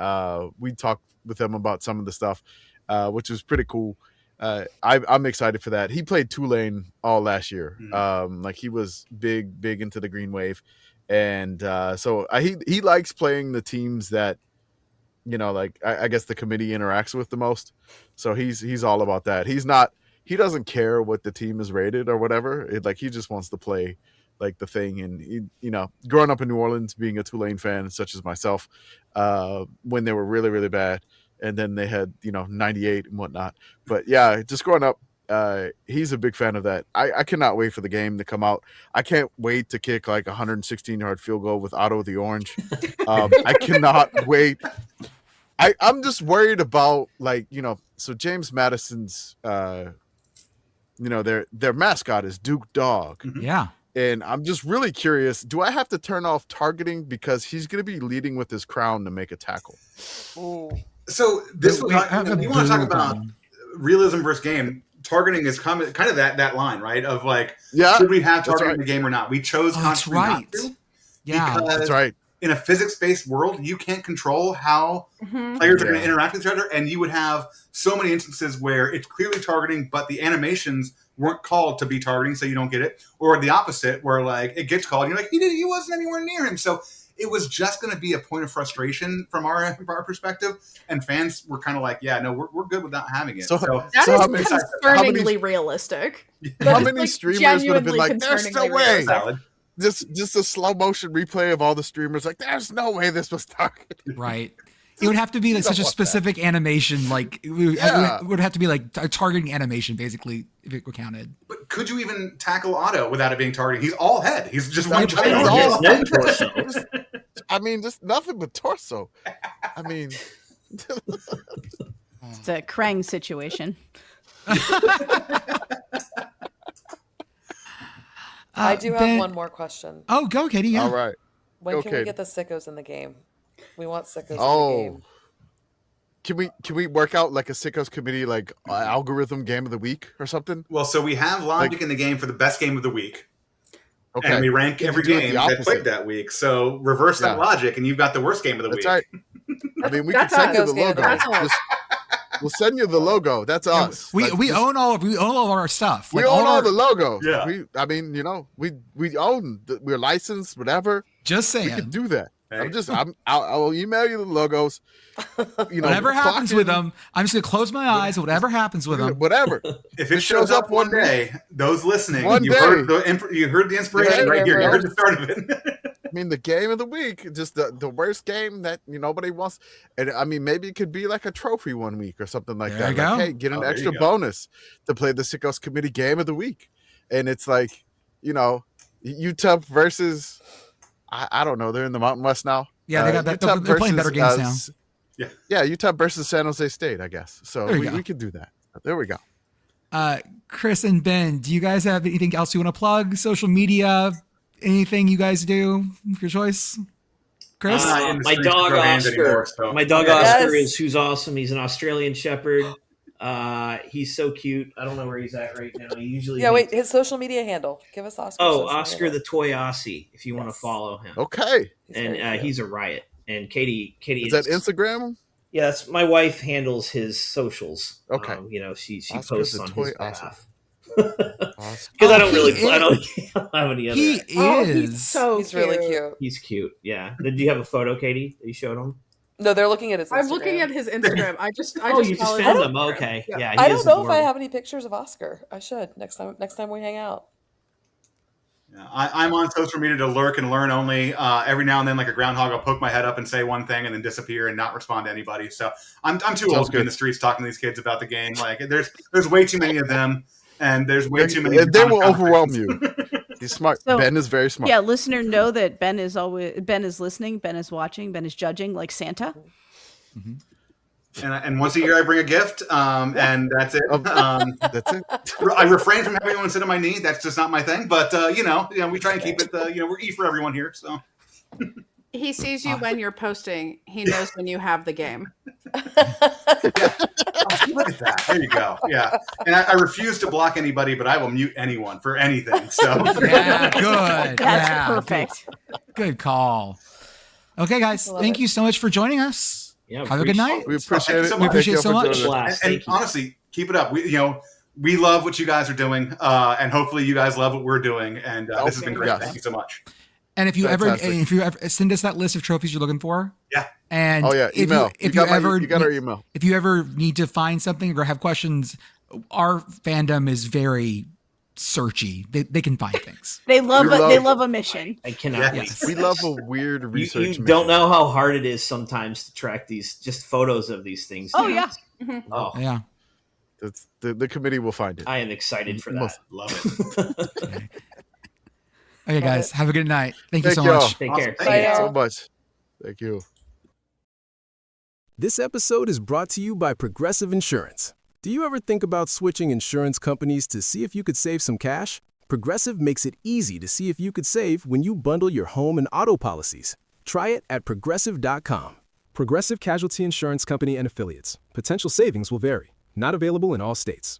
we talked with them about some of the stuff, which was pretty cool. I'm excited for that. He played Tulane all last year. Like he was big into the Green Wave, and so he likes playing the teams that I guess the committee interacts with the most. So he's all about that. He doesn't care what the team is rated or whatever. He just wants to play like the thing. And growing up in New Orleans, being a Tulane fan such as myself, when they were really, really bad, and then they had 98 and whatnot. But yeah, just growing up, he's a big fan of that. I cannot wait for the game to come out. I can't wait to kick like a 116-yard field goal with Otto the Orange. I cannot wait. I'm just worried about so James Madison's their mascot is Duke Dog. Yeah. And I'm just really curious, do I have to turn off targeting because he's going to be leading with his crown to make a tackle? Ooh. So this was you want to talk about realism versus game. Targeting is kind of that line, right? Of should we have targeting in the game or not? We chose consciously not to. Yeah, that's right. In a physics-based world, you can't control how players are going to interact with each other, and you would have so many instances where it's clearly targeting, but the animations weren't called to be targeting, so you don't get it, or the opposite, where it gets called, and you're like, he wasn't anywhere near him. So it was just going to be a point of frustration from our perspective, and fans were kind of like, yeah, no, we're good without having it. So that is concerningly realistic. How many streamers would have been like, there's no way. Valid. Just a slow motion replay of all the streamers. Like, there's no way this was targeted. Right. It would have to be such a specific animation. It would have to be like a targeting animation, basically, if it were counted. But could you even tackle Otto without it being targeting? He's all head. He's just one no torso. Just nothing but torso. It's a Krang situation. I do have one more question. Oh, go, Katie. Yeah. All right. When can we get the sickos in the game? We want sickos in the game. Can we work out like a sickos committee algorithm game of the week or something? Well, so we have logic in the game for the best game of the week. Okay. And we rank every game that played that week. So reverse that logic, and you've got the worst game of the week. That's right. We can send you the logo. We'll send you the logo. That's us. We own all of our stuff. We own all the logos. Yeah. We own. We're licensed. Whatever. Just saying. We can do that. Hey. I'll email you the logos. Whatever happens with them, I'm just gonna close my eyes. Whatever happens with them, whatever. If it shows up one day, those listening, you heard the inspiration right here. You heard the start of it. The game of the week, just the worst game that nobody wants. And maybe it could be like a trophy one week or something like that. Hey, get an extra bonus to play the Sickos Committee game of the week. And it's like, UTEP versus, I don't know, they're in the Mountain West now. Yeah, they got that. They're playing better games now. Yeah, UTEP versus San Jose State, I guess. So we could do that. There we go. Chris and Ben, do you guys have anything else you want to plug? Social media? Anything you guys do? Your choice. Chris? Not in the My streets to dog throw hands Oscar. anymore, so- My dog Yes. Oscar is who's awesome. He's an Australian Shepherd. He's so cute. I don't know where he's at right now. He usually Yeah, wait, his social media handle. Give us Oscar's Oh, social Oscar handle. the Toy Aussie, if you want to Yes. follow him. Okay. He's very And cute. he's a riot. And Katie Is that Instagram? Yeah, that's my wife handles his socials. Okay. She Oscar posts the on Toy his Aussie. behalf. Oscar. Because I don't he really, I is. don't have any other. He Oh, is. he's so He's really cute. He's cute. Yeah. Did you have a photo, Katie, that you showed him? No, they're looking at his Instagram. I'm looking at his Instagram. I just Oh, you just followed found his him. Instagram. Okay. Yeah. Yeah. I he don't is know if I adorable. have any pictures of Oscar. I should next time we hang out. Yeah, I'm on social media to lurk and learn only. Every now and then, like a groundhog, I'll poke my head up and say one thing and then disappear and not respond to anybody. So I'm too old to be in the streets talking to these kids about the game. Like there's way too many of them, and there's way too many. They will overwhelm you. He's smart. So- Ben is very smart. Yeah, listener, know that Ben is listening, Ben is watching, Ben is judging like Santa. And once a year, I bring a gift, and that's it. That's it. I refrain from having anyone sit on my knee. That's just not my thing. But we try and keep it. We're E for everyone here. So He sees you when you're posting. He knows when you have the game. look at that. There you go. Yeah. And I refuse to block anybody, but I will mute anyone for anything. So Yeah, good. That's Yeah, perfect. Good call. Okay, guys. Love Thank it. you so much for joining us. Yeah, Have a good night. We Thank appreciate you it. so We much. appreciate it so much. Blast. and Thank you. honestly, keep it up. We love what you guys are doing, and hopefully you guys love what we're doing. And this has been great. Yes. Thank you so much. And if you Fantastic. ever send us that list of trophies you're looking for. Yeah. And Oh yeah, email. if you ever you got our email. if you ever need to find something or have questions, our fandom is very searchy. They can find things. They love We they love- love a mission. I cannot Yes. wait. We love a weird You research. don't know how hard it is sometimes to track these just photos of these things. Oh yeah. Oh, Yeah. That's the committee will find it. I am excited for that. Most- Love it. Okay, guys. Have a good night. Thank you Thank so y'all. much. Take Awesome. care. Thank Bye, you. y'all. so much. Thank you. This episode is brought to you by Progressive Insurance. Do you ever think about switching insurance companies to see if you could save some cash? Progressive makes it easy to see if you could save when you bundle your home and auto policies. Try it at progressive.com. Progressive Casualty Insurance Company and Affiliates. Potential savings will vary. Not available in all states.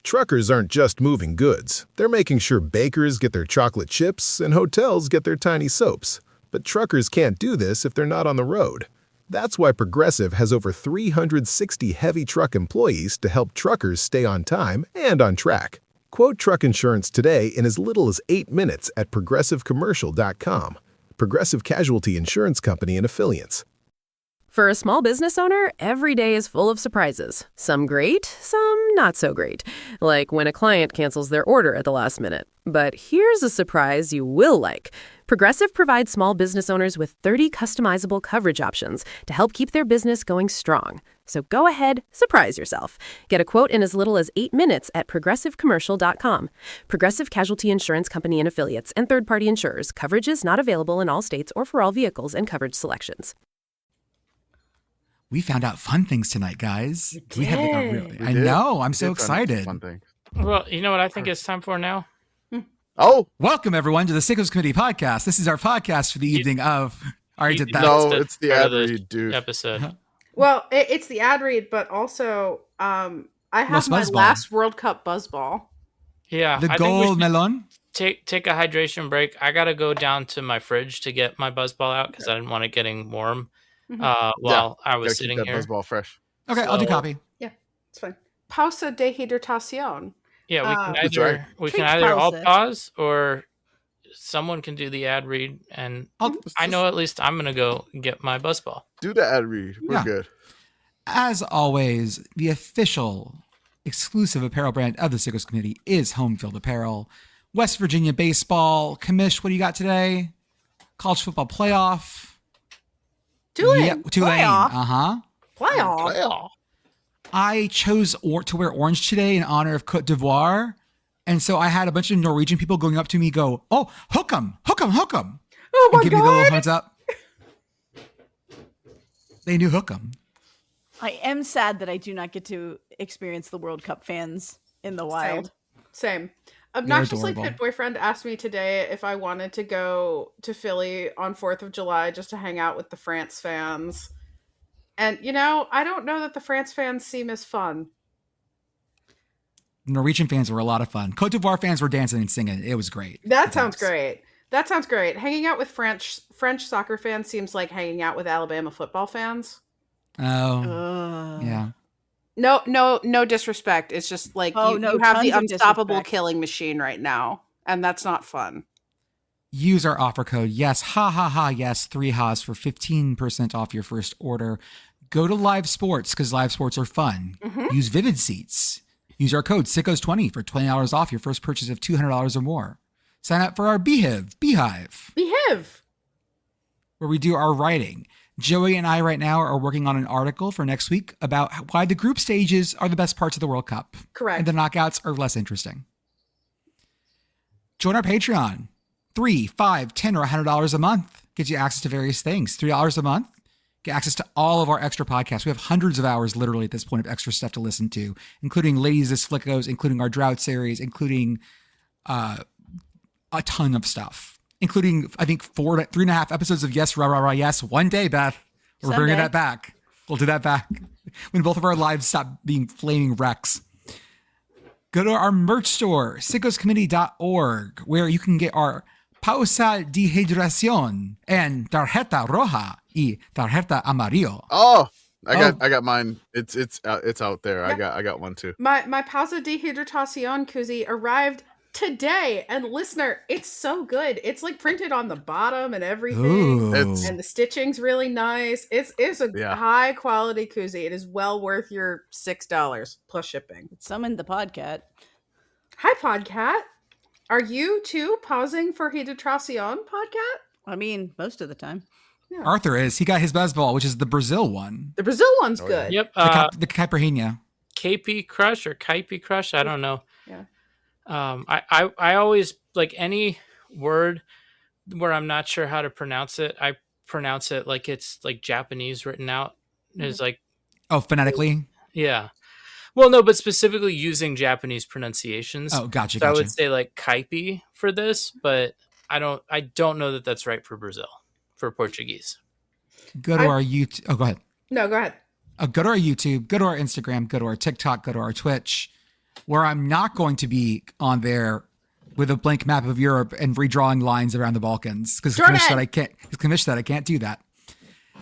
Truckers aren't just moving goods. They're making sure bakers get their chocolate chips and hotels get their tiny soaps. But truckers can't do this if they're not on the road. That's why Progressive has over 360 heavy truck employees to help truckers stay on time and on track. Quote truck insurance today in as little as 8 minutes at progressivecommercial.com. Progressive Casualty Insurance Company and Affiliates. For a small business owner, every day is full of surprises. Some great, some not so great. Like when a client cancels their order at the last minute. But here's a surprise you will like. Progressive provides small business owners with 30 customizable coverage options to help keep their business going strong. So go ahead, surprise yourself. Get a quote in as little as 8 minutes at progressivecommercial.com. Progressive Casualty Insurance Company and Affiliates and third-party insurers. Coverage is not available in all states or for all vehicles and coverage selections. We found out fun things tonight, guys. We had like a really. We I did. know. I'm We so did find some excited. fun things. Well, you know what I think it's time for now? Oh Welcome everyone to the Sickles Committee podcast. This is our podcast for the evening of. I already did that. no, That's it's the part ad of the read, dude. episode. Well, it's the ad read, but also I have my Buzzball. last World Cup buzzball. Yeah, The I think we gold should melon. take a hydration break. I gotta go down to my fridge to get my buzzball out because I didn't want it getting warm while I was Gotta keep sitting that here. buzzball fresh. Okay, I'll do So- copy. It's fine. Pausa de hidratación. Yeah, we can That's either right. we can Please either all pause it. pause or someone can do the ad read, and I know at least I'm gonna go get my buzzball. Do the ad read. We're Yeah. good. As always, the official exclusive apparel brand of the Sickles Committee is Home Field Apparel. West Virginia baseball. Commish, what do you got today? College football playoff. Tulane. Yep, Tulane. Playoff. Uh-huh. Playoff. Playoff. I chose to wear orange today in honor of Cote d'Ivoire. And so I had a bunch of Norwegian people going up to me go, oh, hook 'em, hook 'em, hook 'em. Oh my And give me the little god. thumbs up. They knew hook 'em. I am sad that I do not get to experience the World Cup fans in the wild. Same. Obnoxiously adorable. Pit Boyfriend asked me today if I wanted to go to Philly on 4th of July just to hang out with the France fans. And, I don't know that the France fans seem as fun. Norwegian fans were a lot of fun. Cote d'Ivoire fans were dancing and singing. It was great. That sounds great. That sounds great. Hanging out with French soccer fans seems like hanging out with Alabama football fans. Oh, yeah. No disrespect. It's just like you have the unstoppable killing machine right now, and that's not fun. Use our offer code yes, yes, 3 ha's for 15% off your first order. Go to Live Sports because Live Sports are fun. Mm-hmm. Use Vivid Seats. Use our code SICKOS20 for $20 off your first purchase of $200 or more. Sign up for our Beehive, where we do our writing. Joey and I right now are working on an article for next week about why the group stages are the best parts of the World Cup. Correct. And the knockouts are less interesting. Join our Patreon. $3, $5, $10, or $100 a month gets you access to various things. $3 a month, get access to all of our extra podcasts. We have hundreds of hours literally at this point of extra stuff to listen to, including Ladies as Flickos, including our Drought series, including a ton of stuff, including, I think, 3.5 episodes of Yes, Rah, Rah, Rah, Yes. One day, Beth. We're bringing that back. We'll do that back when both of our lives stop being flaming wrecks. Go to our merch store, sickoscommittee.org, where you can get our Pausa de Hidración and Tarjeta Roja y Tarjeta Amarillo. Oh, I got mine. It's out there. Yeah. I got one too. My Pausa de Hidratación koozie arrived today, and listener, it's so good. It's like printed on the bottom and everything, and the stitching's really nice. It's a high quality koozie. It is well worth your $6 plus shipping. Summon the podcat. Hi, podcat. Are you too pausing for Hidratación, podcat? I mean, most of the time. Yeah. Arthur is. He got his buzzball, which is the Brazil one. The Brazil one's good. Yep. The Caipirinha. KP Crush or Kaipi Crush. I don't know. Yeah. I always, like, any word where I'm not sure how to pronounce it, I pronounce it like it's like Japanese written out. It's like, oh, phonetically. Yeah. Well, no, but specifically using Japanese pronunciations. Oh, gotcha. So I would say like Kaipi for this, but I don't know that that's right for Brazil, for Portuguese. Go to our YouTube. Oh, go ahead. No, go ahead. Go to our YouTube, go to our Instagram, go to our TikTok, go to our Twitch, where I'm not going to be on there with a blank map of Europe and redrawing lines around the Balkans because convinced that I can't do that.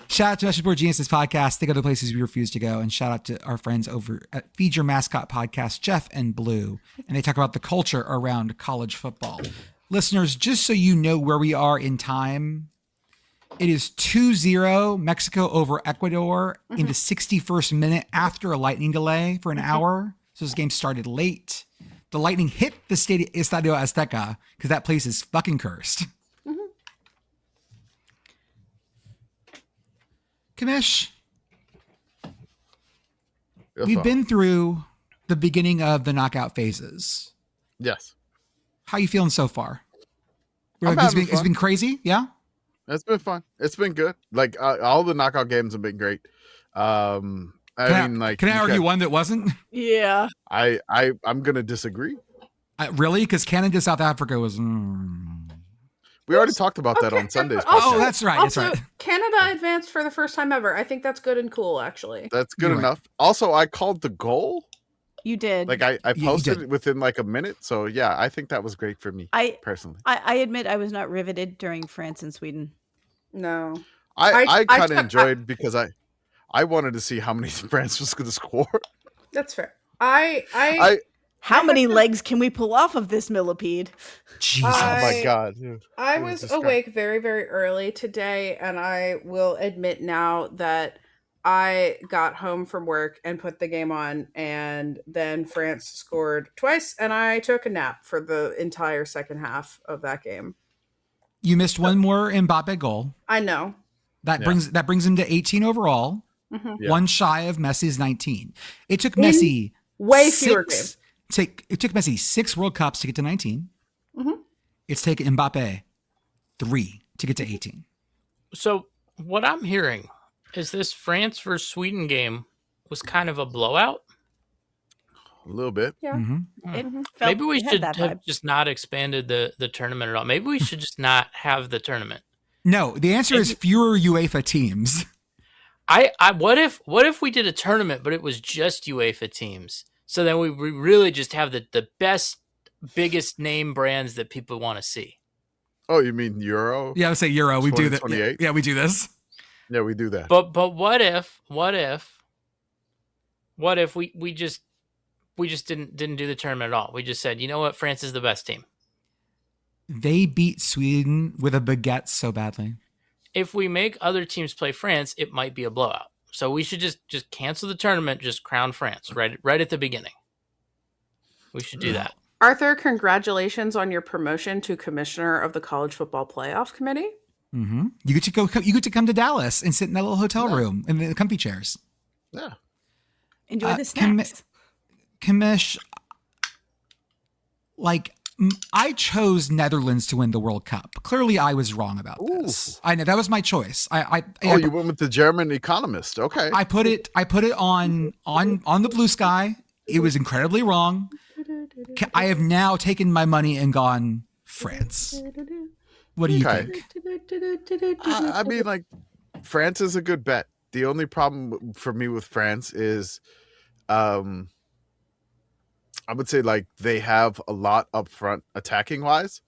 Shout out to Message Board Geniuses podcast. Think of the places we refuse to go. And shout out to our friends over at Feed Your Mascot podcast, Jeff and Blue. And they talk about the culture around college football. Listeners, just so you know where we are in time, it is 2-0 Mexico over Ecuador in the 61st minute after a lightning delay for an hour. So this game started late. The lightning hit the Estadio Azteca because that place is fucking cursed. Kamish, we've been through the beginning of the knockout phases. Yes. How you feeling so far? It's been crazy, yeah? It's been fun. It's been good. Like all the knockout games have been great. Can I argue one that wasn't? Yeah. I'm gonna disagree. Really? Because Canada, South Africa was. We already talked about that on Sundays. Oh, that's right. Also, that's right. Canada advanced for the first time ever. I think that's good and cool, actually. That's good enough. Right. Also, I called the goal. You did. Like I posted it within like a minute. So yeah, I think that was great for me personally. I admit I was not riveted during France and Sweden. No. I kind of enjoyed because I wanted to see how many France was going to score. That's fair. How many legs can we pull off of this millipede? Jesus. Oh my God. I was awake very, very early today, and I will admit now that I got home from work and put the game on, and then France scored twice, and I took a nap for the entire second half of that game. You missed one more Mbappe goal. I know. That brings him to 18 overall. Mm-hmm. Yeah. One shy of Messi's 19. It took Messi way fewer games. It took Messi 6 World Cups to get to 19. Mm-hmm. It's taken Mbappe 3 to get to 18. So what I'm hearing is this France versus Sweden game was kind of a blowout. a little bit. Yeah. It Mhm. felt, Maybe we it had should that have vibe. just not expanded the tournament at all. Maybe we should just not have the tournament. No, the answer is fewer UEFA teams. What if we did a tournament, but it was just UEFA teams? So then we really just have the best, biggest name brands that people want to see. Oh, you mean Euro? Yeah, I would say Euro. We do that. 2028? Yeah, we do this. Yeah, we do that. But what if we just didn't do the tournament at all? We just said, you know what, France is the best team. They beat Sweden with a baguette so badly. If we make other teams play France, it might be a blowout. So we should just cancel the tournament, just crown France right at the beginning. We should do that. Arthur, congratulations on your promotion to commissioner of the College Football Playoff Committee. Mm-hmm. You get to go. You get to come to Dallas and sit in that little hotel room in the comfy chairs. Yeah. Enjoy the snacks. Commish, like I chose Netherlands to win the World Cup. Clearly, I was wrong about this. I know that was my choice. You went with the German economist. Okay. I put it on the blue sky. It was incredibly wrong. I have now taken my money and gone France. What do you think? I mean, like, France is a good bet. The only problem for me with France is, I would say, like, they have a lot up front attacking wise.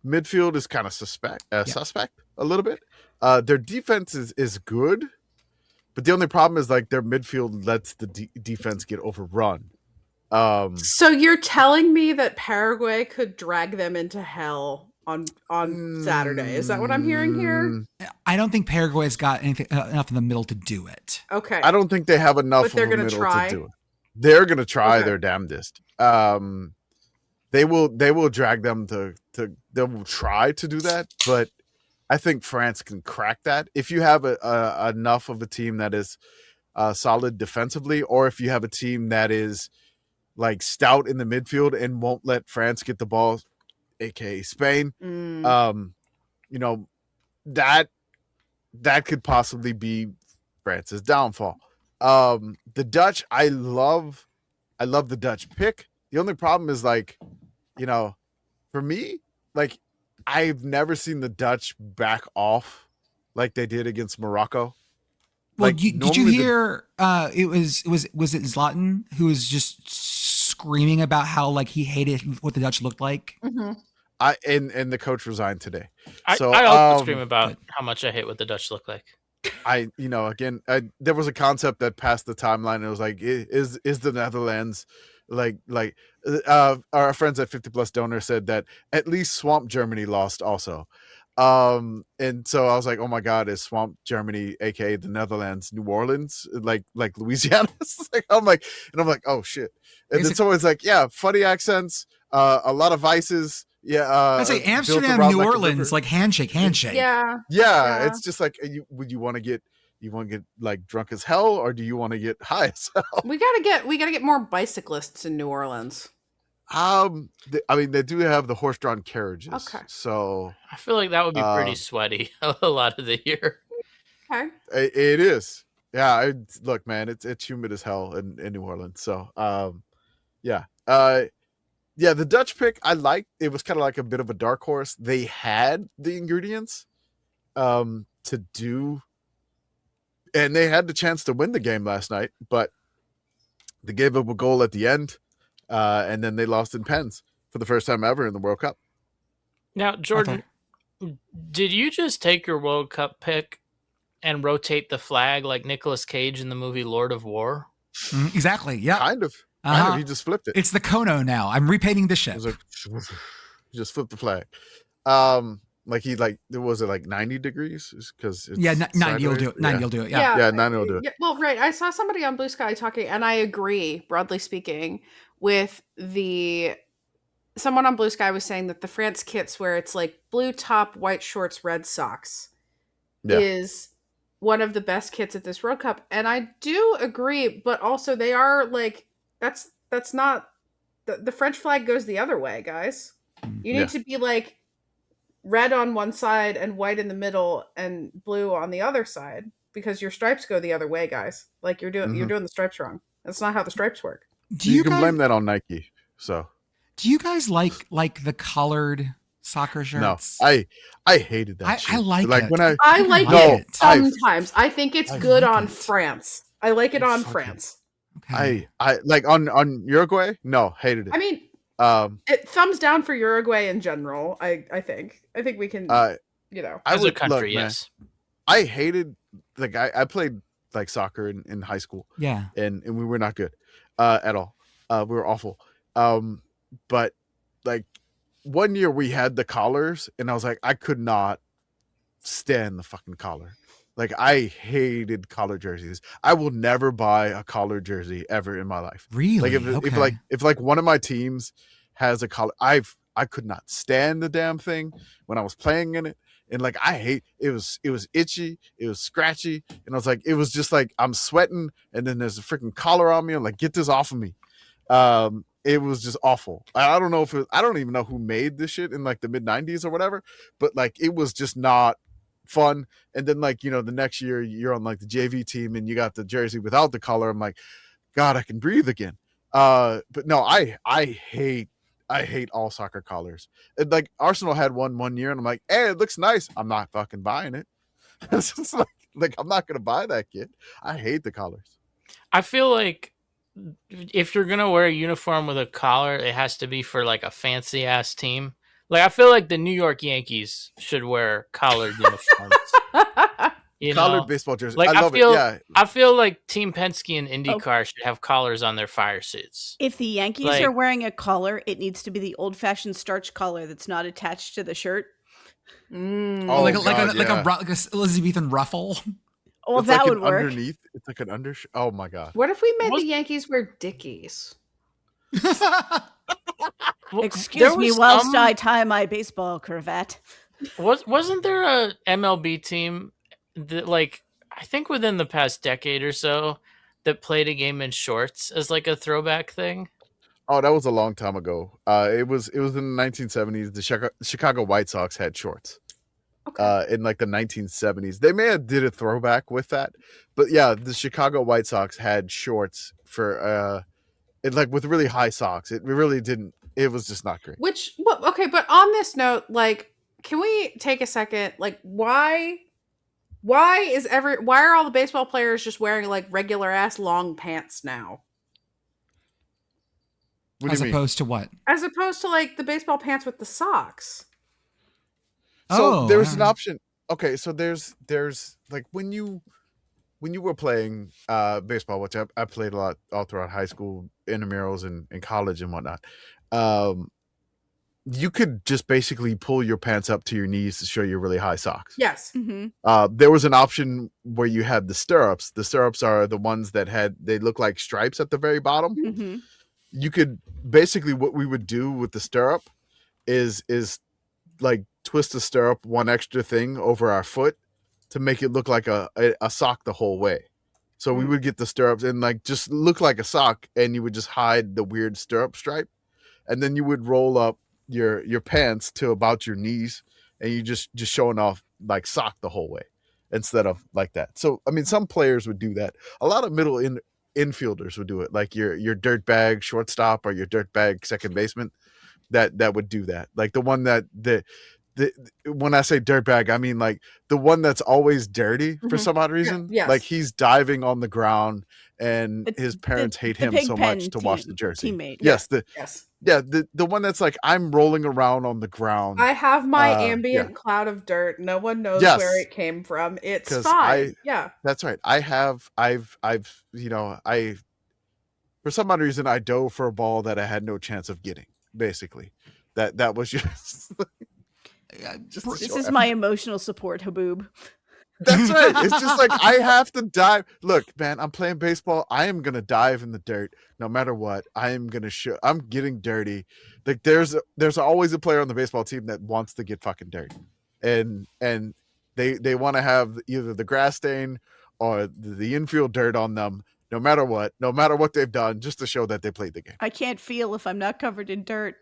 Midfield is kind of suspect a little bit. Their defense is good, but the only problem is like their midfield lets the defense get overrun. So you're telling me that Paraguay could drag them into hell on Saturday? Is that what I'm hearing here? I don't think Paraguay's got anything enough in the middle to do it. Okay. I don't think they have enough But they're of a gonna middle try? to do it. They're going to try their damnedest. They will drag them they will try to do that, but I think France can crack that. If you have enough of a team that is solid defensively, or if you have a team that is like stout in the midfield and won't let France get the ball, aka Spain, you know, that could possibly be France's downfall. The Dutch, I love the Dutch pick. The only problem is, like, you know, for me, like, I've never seen the Dutch back off like they did against Morocco. Well, Like, did you normally hear? It was it Zlatan who was just screaming about how like he hated what the Dutch looked like. Mm-hmm. And the coach resigned today. I So also scream about how much I hate what the Dutch look like. Again, there was a concept that passed the timeline. And it was like, is the Netherlands our friends at 50 Plus Donor said that at least Swamp Germany lost also. And so I was like, oh my God, is Swamp Germany, aka the Netherlands, New Orleans, like Louisiana? I'm like, oh shit. And then someone's like, yeah, funny accents, a lot of vices. Yeah, I say Amsterdam, New Orleans, like handshake. Yeah. It's just like, would you want to get like drunk as hell, or do you want to get high as hell? We gotta get more bicyclists in New Orleans. I mean, they do have the horse-drawn carriages. Okay. So I feel like that would be pretty sweaty a lot of the year. Okay. It is. Yeah. Look, man, it's humid as hell in New Orleans. So, yeah. Yeah, the Dutch pick, I liked. It was kind of like a bit of a dark horse. They had the ingredients to do, and they had the chance to win the game last night, but they gave up a goal at the end, and then they lost in pens for the first time ever in the World Cup. Now, Jordan, did you just take your World Cup pick and rotate the flag like Nicolas Cage in the movie Lord of War? Exactly. Yeah. Kind of. He just flipped it. It's the Kono now. I'm repainting the ship. He just flipped the flag. Was it like 90 degrees? Because 90 will do it. 90 will do it. Yeah, 90 will do it. Yeah, well, right. I saw somebody on Blue Sky talking, and I agree, broadly speaking, with someone on Blue Sky was saying that the France kits where it's like blue top, white shorts, red socks is one of the best kits at this World Cup. And I do agree, but also they are like, that's not the French flag goes the other way, guys. You need to be like red on one side and white in the middle and blue on the other side, because your stripes go the other way, guys. Like you're doing the stripes wrong. That's not how the stripes work. You can blame that on Nike. So do you guys like the colored soccer shirts? No, I hated that shit. I like it. When I like it sometimes. I think it's good on France. I like it on France. Okay. I like on Uruguay. No, hated it. I mean, it thumbs down for Uruguay in general. I think we can. You know, as a country, yes. Man, I hated I played like soccer in high school. Yeah, and we were not good at all. We were awful. But like one year we had the collars, and I was like, I could not stand the fucking collar. Like I hated collar jerseys. I will never buy a collar jersey ever in my life. Really? Like if one of my teams has a collar, I could not stand the damn thing when I was playing in it. And like it was itchy, it was scratchy, and I was like, it was just like I'm sweating, and then there's a freaking collar on me. I'm like, get this off of me. It was just awful. I don't know I don't even know who made this shit in like the mid 90s or whatever, but like it was just not fun. And then like, you know, the next year you're on like the JV team and you got the jersey without the collar. I'm like, God, I can breathe again. But no, I hate all soccer collars. Like Arsenal had one year, and I'm like, hey, it looks nice. I'm not fucking buying it. It's just like I'm not gonna buy that kid. I hate the collars. I feel like if you're gonna wear a uniform with a collar, it has to be for like a fancy ass team. Like I feel like the New York Yankees should wear collared uniforms. Collared baseball jersey. Like I love it. Yeah. I feel like Team Penske and IndyCar should have collars on their fire suits. If the Yankees are wearing a collar, it needs to be the old-fashioned starch collar that's not attached to the shirt. Oh, like a Elizabethan ruffle. Well, that would work. Underneath, it's like an undershirt. Oh my god! What if we made the Yankees wear Dickies? Excuse me whilst I tie my baseball cravat. Wasn't there a MLB team that, like, I think within the past decade or so, that played a game in shorts as like a throwback thing? Oh, that was a long time ago. It was in the 1970s. The Chicago White Sox had shorts. Okay. In like the 1970s, they may have did a throwback with that, but yeah, the Chicago White Sox had shorts for like with really high socks. It really didn't. It was just not great. Okay, but on this note, like, can we take a second? Like, why are all the baseball players just wearing like regular ass long pants now? As opposed to what? As opposed to like the baseball pants with the socks. So there's an option. Okay, so there's like when you were playing baseball, which I played a lot all throughout high school, intramurals, and college and whatnot. You could just basically pull your pants up to your knees to show your really high socks. Yes. Mm-hmm. There was an option where you had the stirrups. The stirrups are the ones that they look like stripes at the very bottom. Mm-hmm. You could basically, what we would do with the stirrup is like twist the stirrup one extra thing over our foot to make it look like a sock the whole way. So we would get the stirrups and like just look like a sock, and you would just hide the weird stirrup stripe, and then you would roll up your pants to about your knees, and you just showing off like sock the whole way instead of like that. So I mean, some players would do that. A lot of middle infielders would do it, like your dirtbag shortstop or your dirtbag second baseman that would do that. Like the one that when I say dirtbag, I mean like the one that's always dirty for some odd reason. Yes. Like he's diving on the ground and his parents hate him so much to wash the jersey. Teammate. Yes. The one that's like, I'm rolling around on the ground. I have my ambient cloud of dirt. No one knows where it came from. It's fine. That's right. I've for some odd reason I dove for a ball that I had no chance of getting. Basically, that was just. This is my emotional support, Haboob. That's right. It's just like I have to dive. Look, man, I'm playing baseball. I am gonna dive in the dirt no matter what. I am gonna show. I'm getting dirty. Like there's always a player on the baseball team that wants to get fucking dirty, and they want to have either the grass stain or the infield dirt on them. No matter what they've done, just to show that they played the game. I can't feel if I'm not covered in dirt.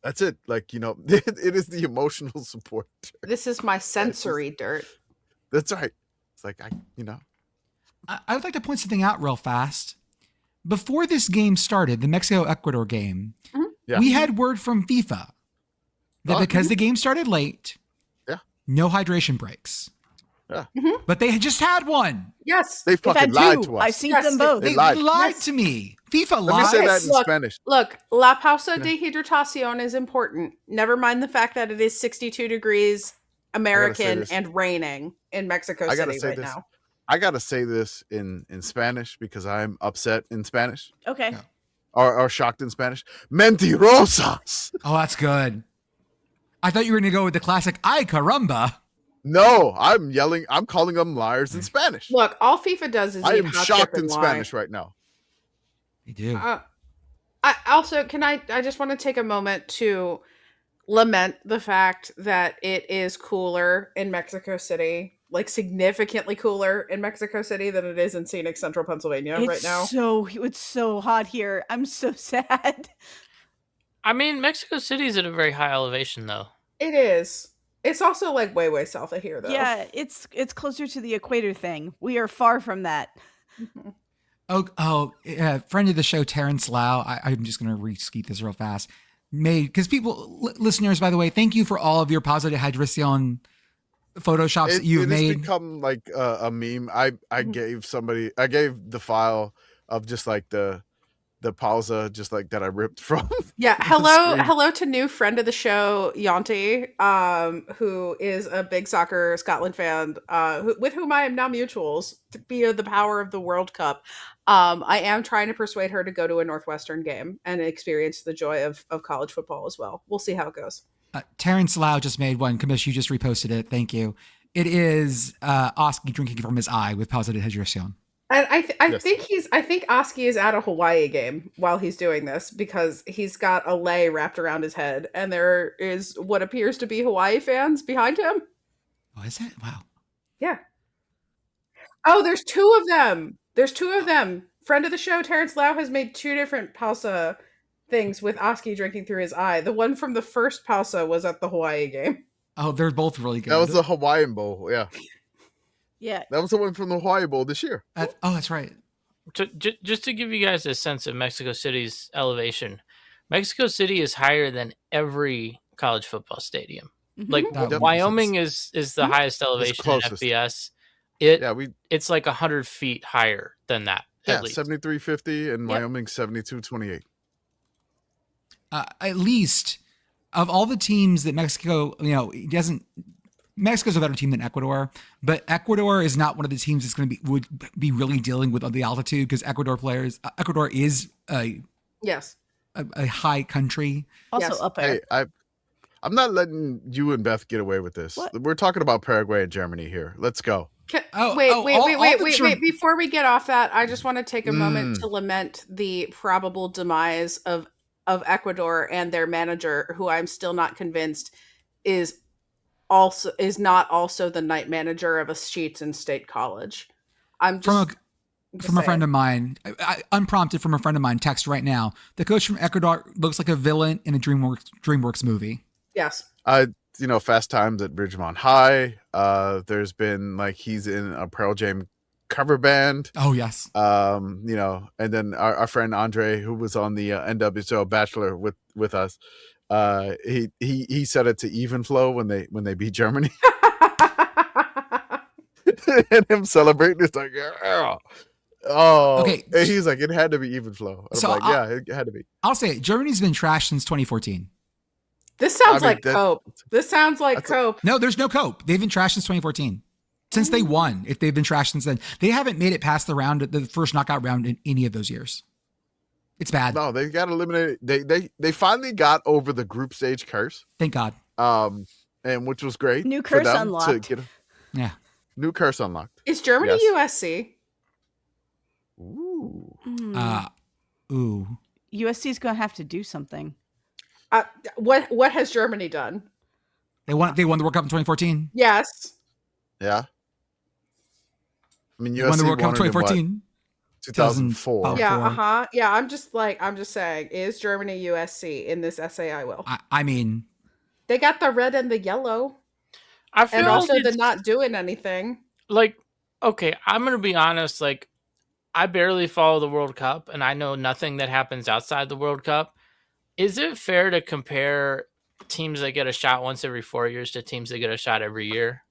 That's it. Like, you know, it is the emotional support dirt. This is my sensory dirt. That's right. It's like, I would like to point something out real fast. before this game started, the Mexico-Ecuador game, we had word from FIFA that because the game started late, no hydration breaks. Yeah. But they had just had one. Yes. They fucking lied to us. I've seen them both. They lied to me. FIFA lied. Let me say that in Spanish. Look, La pausa de hidratación is important. Never mind the fact that it is 62 degrees American and raining in Mexico City right now. I gotta say this in Spanish because I'm upset in Spanish. Okay. Or shocked in Spanish. Mentirosas. Oh, that's good. I thought you were gonna go with the classic "Ay caramba." No, I'm yelling. I'm calling them liars in Spanish. Look, all FIFA does is I eat am hot shocked chip and in lie. Spanish right now. They do. I also I just want to take a moment to lament the fact that it is cooler in Mexico City, like significantly cooler in Mexico City than it is in scenic central Pennsylvania right now. It's so hot here. I'm so sad. I mean, Mexico City is at a very high elevation, though. It is. It's also like way south of here, though. Yeah, it's closer to the equator thing. We are far from that. Friend of the show, Terrence Lau. I'm just going to re-skeet this real fast. Because listeners, by the way, thank you for all of your positive hydration photoshops that you've made. It's become like a meme. I gave the file of just like the pausa, just like that I ripped from. Yeah. Hello to new friend of the show, Yanti, who is a big soccer Scotland fan, with whom I am now mutuals via the power of the World Cup. I am trying to persuade her to go to a Northwestern game and experience the joy of college football as well. We'll see how it goes. Terrence Lau just made one. Kamish, you just reposted it. Thank you. It is Oski drinking from his eye with positive hydration. And I think Oski is at a Hawaii game while he's doing this because he's got a lei wrapped around his head and there is what appears to be Hawaii fans behind him. Oh, is it? Wow. Yeah. Oh, there's two of them. Friend of the show, Terrence Lau, has made two different pausa things with Oski drinking through his eye. The one from the first pausa was at the Hawaii game. Oh, they're both really good. That was the Hawaiian Bowl, yeah. Yeah. That was the one from the Hawaii Bowl this year. That's right. Just to give you guys a sense of Mexico City's elevation, Mexico City is higher than every college football stadium. Mm-hmm. Like Wyoming is the highest elevation in FBS. It's like 100 feet higher than that. Yeah, at least 73.50 and Wyoming 72.28. At least of all the teams that Mexico, Mexico's a better team than Ecuador, but Ecuador is not one of the teams that's would be really dealing with the altitude because Ecuador is a high country. Also up there. Hey, I'm not letting you and Beth get away with this. What? We're talking about Paraguay and Germany here. Let's go. Wait. Before we get off that, I just want to take a moment to lament the probable demise of Ecuador and their manager, who I'm still not convinced is not also the night manager of a Sheetson State College. I'm just from a friend of mine, unprompted from a friend of mine, text right now. The coach from Ecuador looks like a villain in a DreamWorks movie. Yes. Fast Times at Ridgemont High. There's been he's in a Pearl Jam cover band. Oh yes. And then our friend Andre, who was on the NWSL Bachelor with us, he set it to even flow when they beat Germany. And him celebrating, it's like, yeah. Oh, okay. And he's like, it had to be even flow. And I'm like, yeah, it had to be. I'll say it. Germany's been trashed since 2014. This sounds like cope. This sounds like cope. No, there's no cope. They've been trashed since 2014. Since they won, if they've been trashed since then, they haven't made it past the first knockout round in any of those years. It's bad. No, they got eliminated. They finally got over the group stage curse. Thank God. And which was great. New curse unlocked. New curse unlocked. Is Germany USC? Ooh. Ooh. USC's gonna have to do something. What has Germany done? They won the World Cup in 2014. Yes. Yeah. I mean, USC won the World Cup in 2014. 2004. Yeah. Yeah. I'm just saying, is Germany USC in this essay? I will. I mean, they got the red and the yellow. And also the not doing anything. Okay, I'm gonna be honest. I barely follow the World Cup, and I know nothing that happens outside the World Cup. Is it fair to compare teams that get a shot once every 4 years to teams that get a shot every year?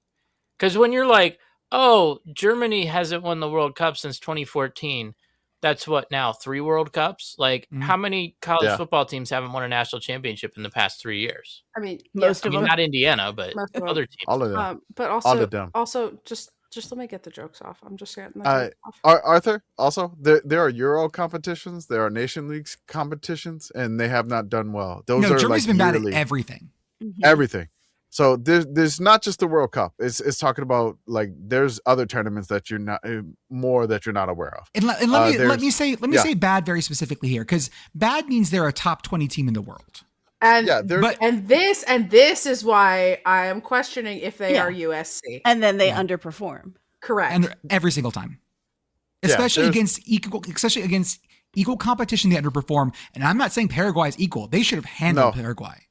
Because when you're like, oh, Germany hasn't won the World Cup since 2014. That's what now, 3 World Cups? Like, how many college football teams haven't won a national championship in the past 3 years? I mean, Most of them. Not Indiana, but Most of them. other teams. All of them. But All of them. also just let me get the jokes off. I'm just getting the jokes off. Arthur, also, there are Euro competitions, there are Nation Leagues competitions, and they have not done well. Those are Germany's been yearly. bad at everything. Everything. So there's not just the World Cup. It's talking about like there's other tournaments that you're not aware of. And let me say bad very specifically here, because bad means they're a top 20 team in the world. And this is why I am questioning if they are USC. And then they underperform. Correct. And every single time. Especially against equal competition, they underperform. And I'm not saying Paraguay is equal. They should have handled Paraguay.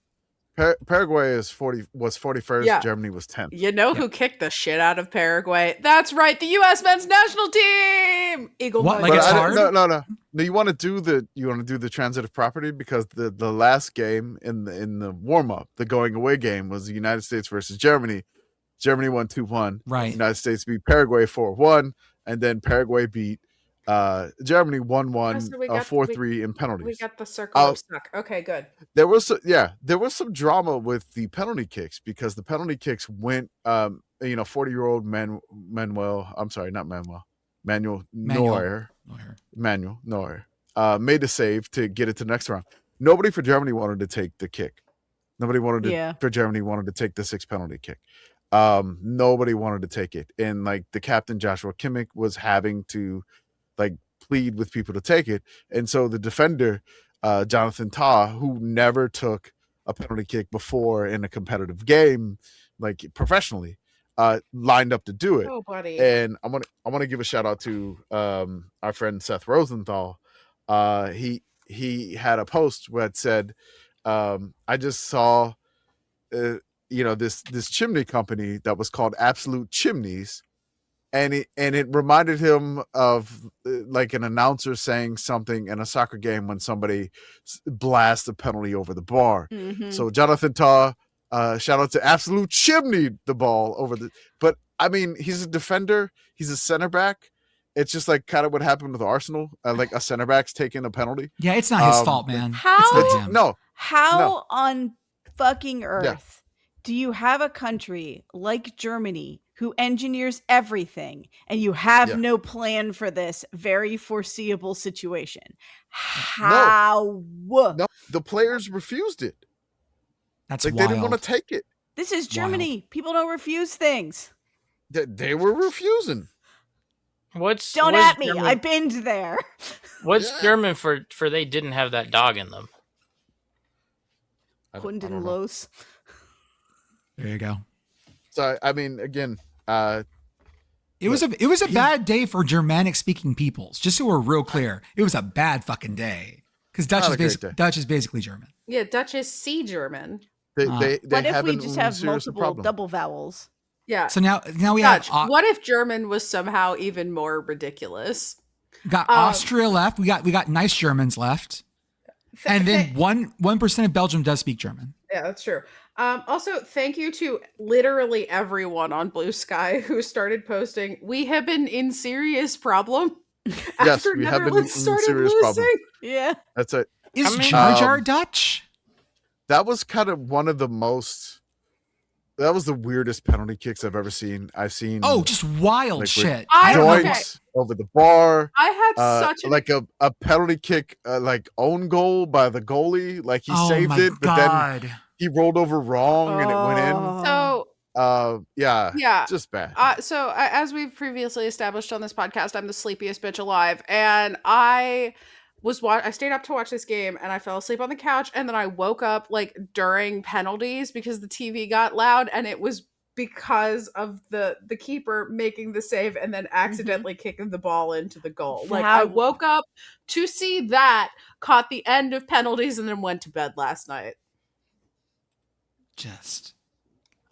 Paraguay was 41st. Yeah. Germany was 10th. You know who kicked the shit out of Paraguay? That's right, the U.S. men's national team. Eagle. What? Like it's hard? No. You want to do the transitive property, because the last game in the warm up, the going away game, was the United States versus Germany. Germany won 2-1. Right. United States beat Paraguay 4-1, and then Paraguay beat Germany 1-1, 4-3 in penalties. We got the circle of suck. Okay, good. There was some drama with the penalty kicks, because the penalty kicks went 40-year-old Manuel Neuer made the save to get it to the next round. Nobody for Germany wanted to take the kick. Nobody for Germany wanted to take the 6th penalty kick. Nobody wanted to take it, and like the captain Joshua Kimmich was having to like plead with people to take it, and so the defender Jonathan Tah, who never took a penalty kick before in a competitive game, like professionally, lined up to do it. Oh, buddy! And I want to give a shout out to our friend Seth Rosenthal. He had a post where it said, "I just saw, this chimney company that was called Absolute Chimneys." And it reminded him of like an announcer saying something in a soccer game when somebody blasts a penalty over the bar. Mm-hmm. So Jonathan Tah, shout out to Absolute Chimney the ball over the. But I mean, he's a defender. He's a center back. It's just like kind of what happened with Arsenal. Like a center back's taking a penalty. Yeah, it's not his fault, man. How on fucking earth do you have a country like Germany who engineers everything, and you have no plan for this very foreseeable situation? How? No, the players refused it. That's like wild. They didn't want to take it. This is Germany. Wild. People don't refuse things. They were refusing. Don't at me. I've been there. What's German for they didn't have that dog in them? Hundenlos. There you go. So I mean, again, it was a bad day for Germanic speaking peoples. Just so we're real clear, it was a bad fucking day, because Dutch is basically German. Yeah, Dutch is C German. They what if we just have multiple double vowels? Yeah. So now we Dutch. have. What if German was somehow even more ridiculous? Got Austria left. We got nice Germans left, and then 1% of Belgium does speak German. Yeah, that's true. Also, thank you to literally everyone on Blue Sky who started posting. We have been in serious problem after Netherlands started losing. Problem. Yeah, that's it. Is Jar Jar Dutch? That was kind of one of the most. That was the weirdest penalty kicks I've ever seen. I've seen just wild shit. Joints over the bar. I had such a penalty kick, like own goal by the goalie. Like he saved it, but then he rolled over wrong and it went in. So just bad. So as we've previously established on this podcast, I'm the sleepiest bitch alive, and I stayed up to watch this game, and I fell asleep on the couch, and then I woke up like during penalties because the TV got loud, and it was because of the keeper making the save and then accidentally kicking the ball into the goal. Like I woke up to see that, caught the end of penalties, and then went to bed last night. Just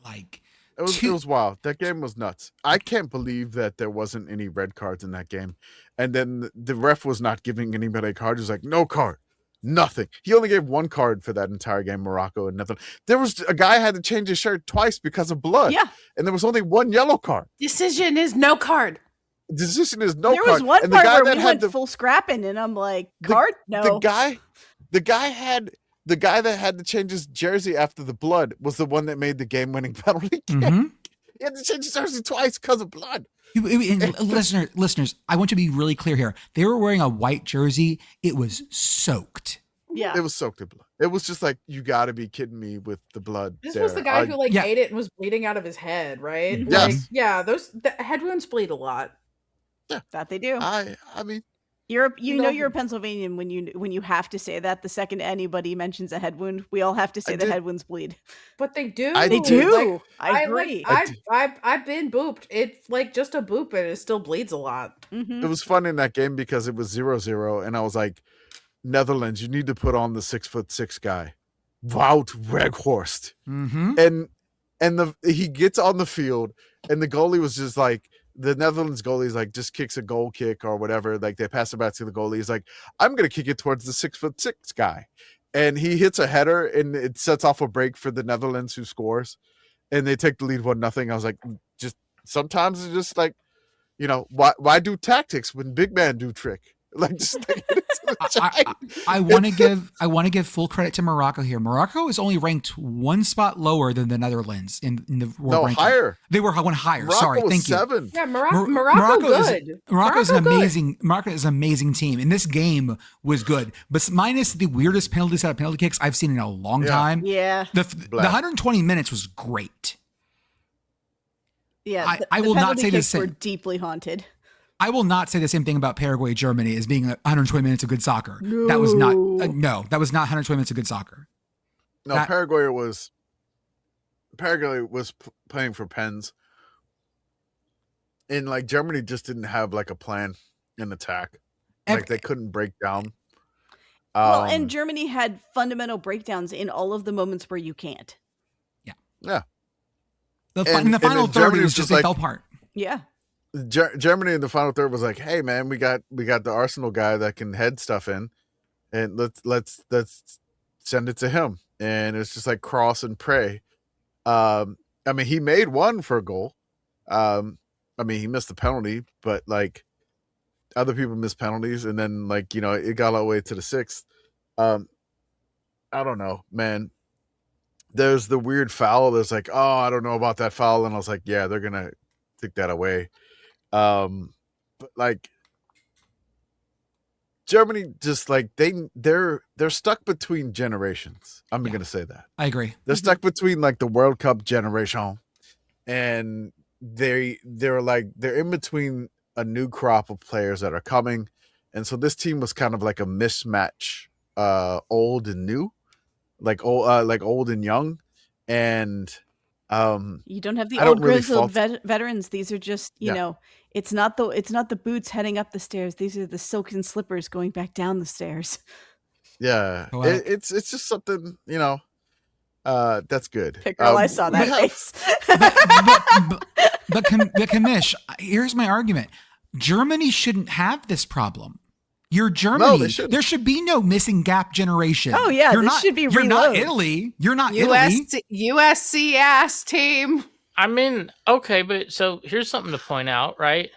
like It was wild. That game was nuts. I can't believe that there wasn't any red cards in that game. And then the ref was not giving anybody a card. He was like, no card. Nothing. He only gave one card for that entire game, Morocco, and nothing. There was a guy had to change his shirt twice because of blood. Yeah. And there was only one yellow card. Decision is no card. Decision is no There card. was one and part the guy where that we had went full scrapping, and I'm like, card? No. The guy that had to change his jersey after the blood was the one that made the game-winning penalty kick. Mm-hmm. He had to change his jersey twice because of blood. Listeners, I want to be really clear here. They were wearing a white jersey. It was soaked. Yeah. It was soaked in blood. It was just like, you got to be kidding me with the blood. This was the guy who ate it and was bleeding out of his head, right? Yes. The head wounds bleed a lot. Yeah, that they do. I mean, you're a Pennsylvanian when you have to say that. The second anybody mentions a head wound, we all have to say the head wounds bleed. But they do. They do. Like, I agree. I've been booped. It's like just a boop, and it still bleeds a lot. Mm-hmm. It was fun in that game because it was 0-0, and I was like, Netherlands, you need to put on the 6'6" guy, Wout Weghorst. Mm-hmm. And he gets on the field, and the goalie was just like, the Netherlands goalie's like, just kicks a goal kick or whatever. Like, they pass it back to the goalie. He's like, I'm going to kick it towards the 6'6" guy. And he hits a header, and it sets off a break for the Netherlands, who scores. And they take the lead 1-0. I was like, just sometimes it's just like, why do tactics when big man do trick? Like, just I want to give full credit to Morocco here. Morocco is only ranked one spot lower than the Netherlands in the world ranking. Higher. They were one higher. Morocco Sorry, was thank 7. you. Yeah, Morocco good. Morocco is an amazing. Morocco is an amazing team, and this game was good, but minus the weirdest penalty set of penalty kicks I've seen in a long time. Yeah, the 120 minutes was great. Yeah, I will not say this. Were deeply haunted. I will not say the same thing about Paraguay, Germany as being 120 minutes of good soccer. No. That was not. That was not 120 minutes of good soccer. No, Paraguay was playing for pens, and like Germany just didn't have like a plan in attack. Like they couldn't break down. And Germany had fundamental breakdowns in all of the moments where you can't. Yeah. In the final third, it was just they fell apart. Yeah. Germany in the final third was like, "Hey man, we got the Arsenal guy that can head stuff in, and let's send it to him." And it's just like cross and pray. I mean, he made one for a goal. I mean, he missed the penalty, but like other people missed penalties, and then like it got all the way to the 6th. I don't know, man. There's the weird foul. There's like, oh, I don't know about that foul, and I was like, yeah, they're gonna take that away. But like Germany, just like they're stuck between generations. I'm going to say that. I agree. They're stuck between like the World Cup generation, and they're in between a new crop of players that are coming, and so this team was kind of like a mismatch, old and new, like old and young, and. You don't have the old grizzled veterans. These are just, you know, it's not the boots heading up the stairs. These are the silken slippers going back down the stairs. Yeah, it's just something, that's good. Girl, I saw that face. But Kamish, here's my argument. Germany shouldn't have this problem. You're Germany. No, there should be no missing gap generation. Oh yeah, should be. You're not Italy. You're not Italy. USC ass team. I mean, okay, but so here's something to point out, right?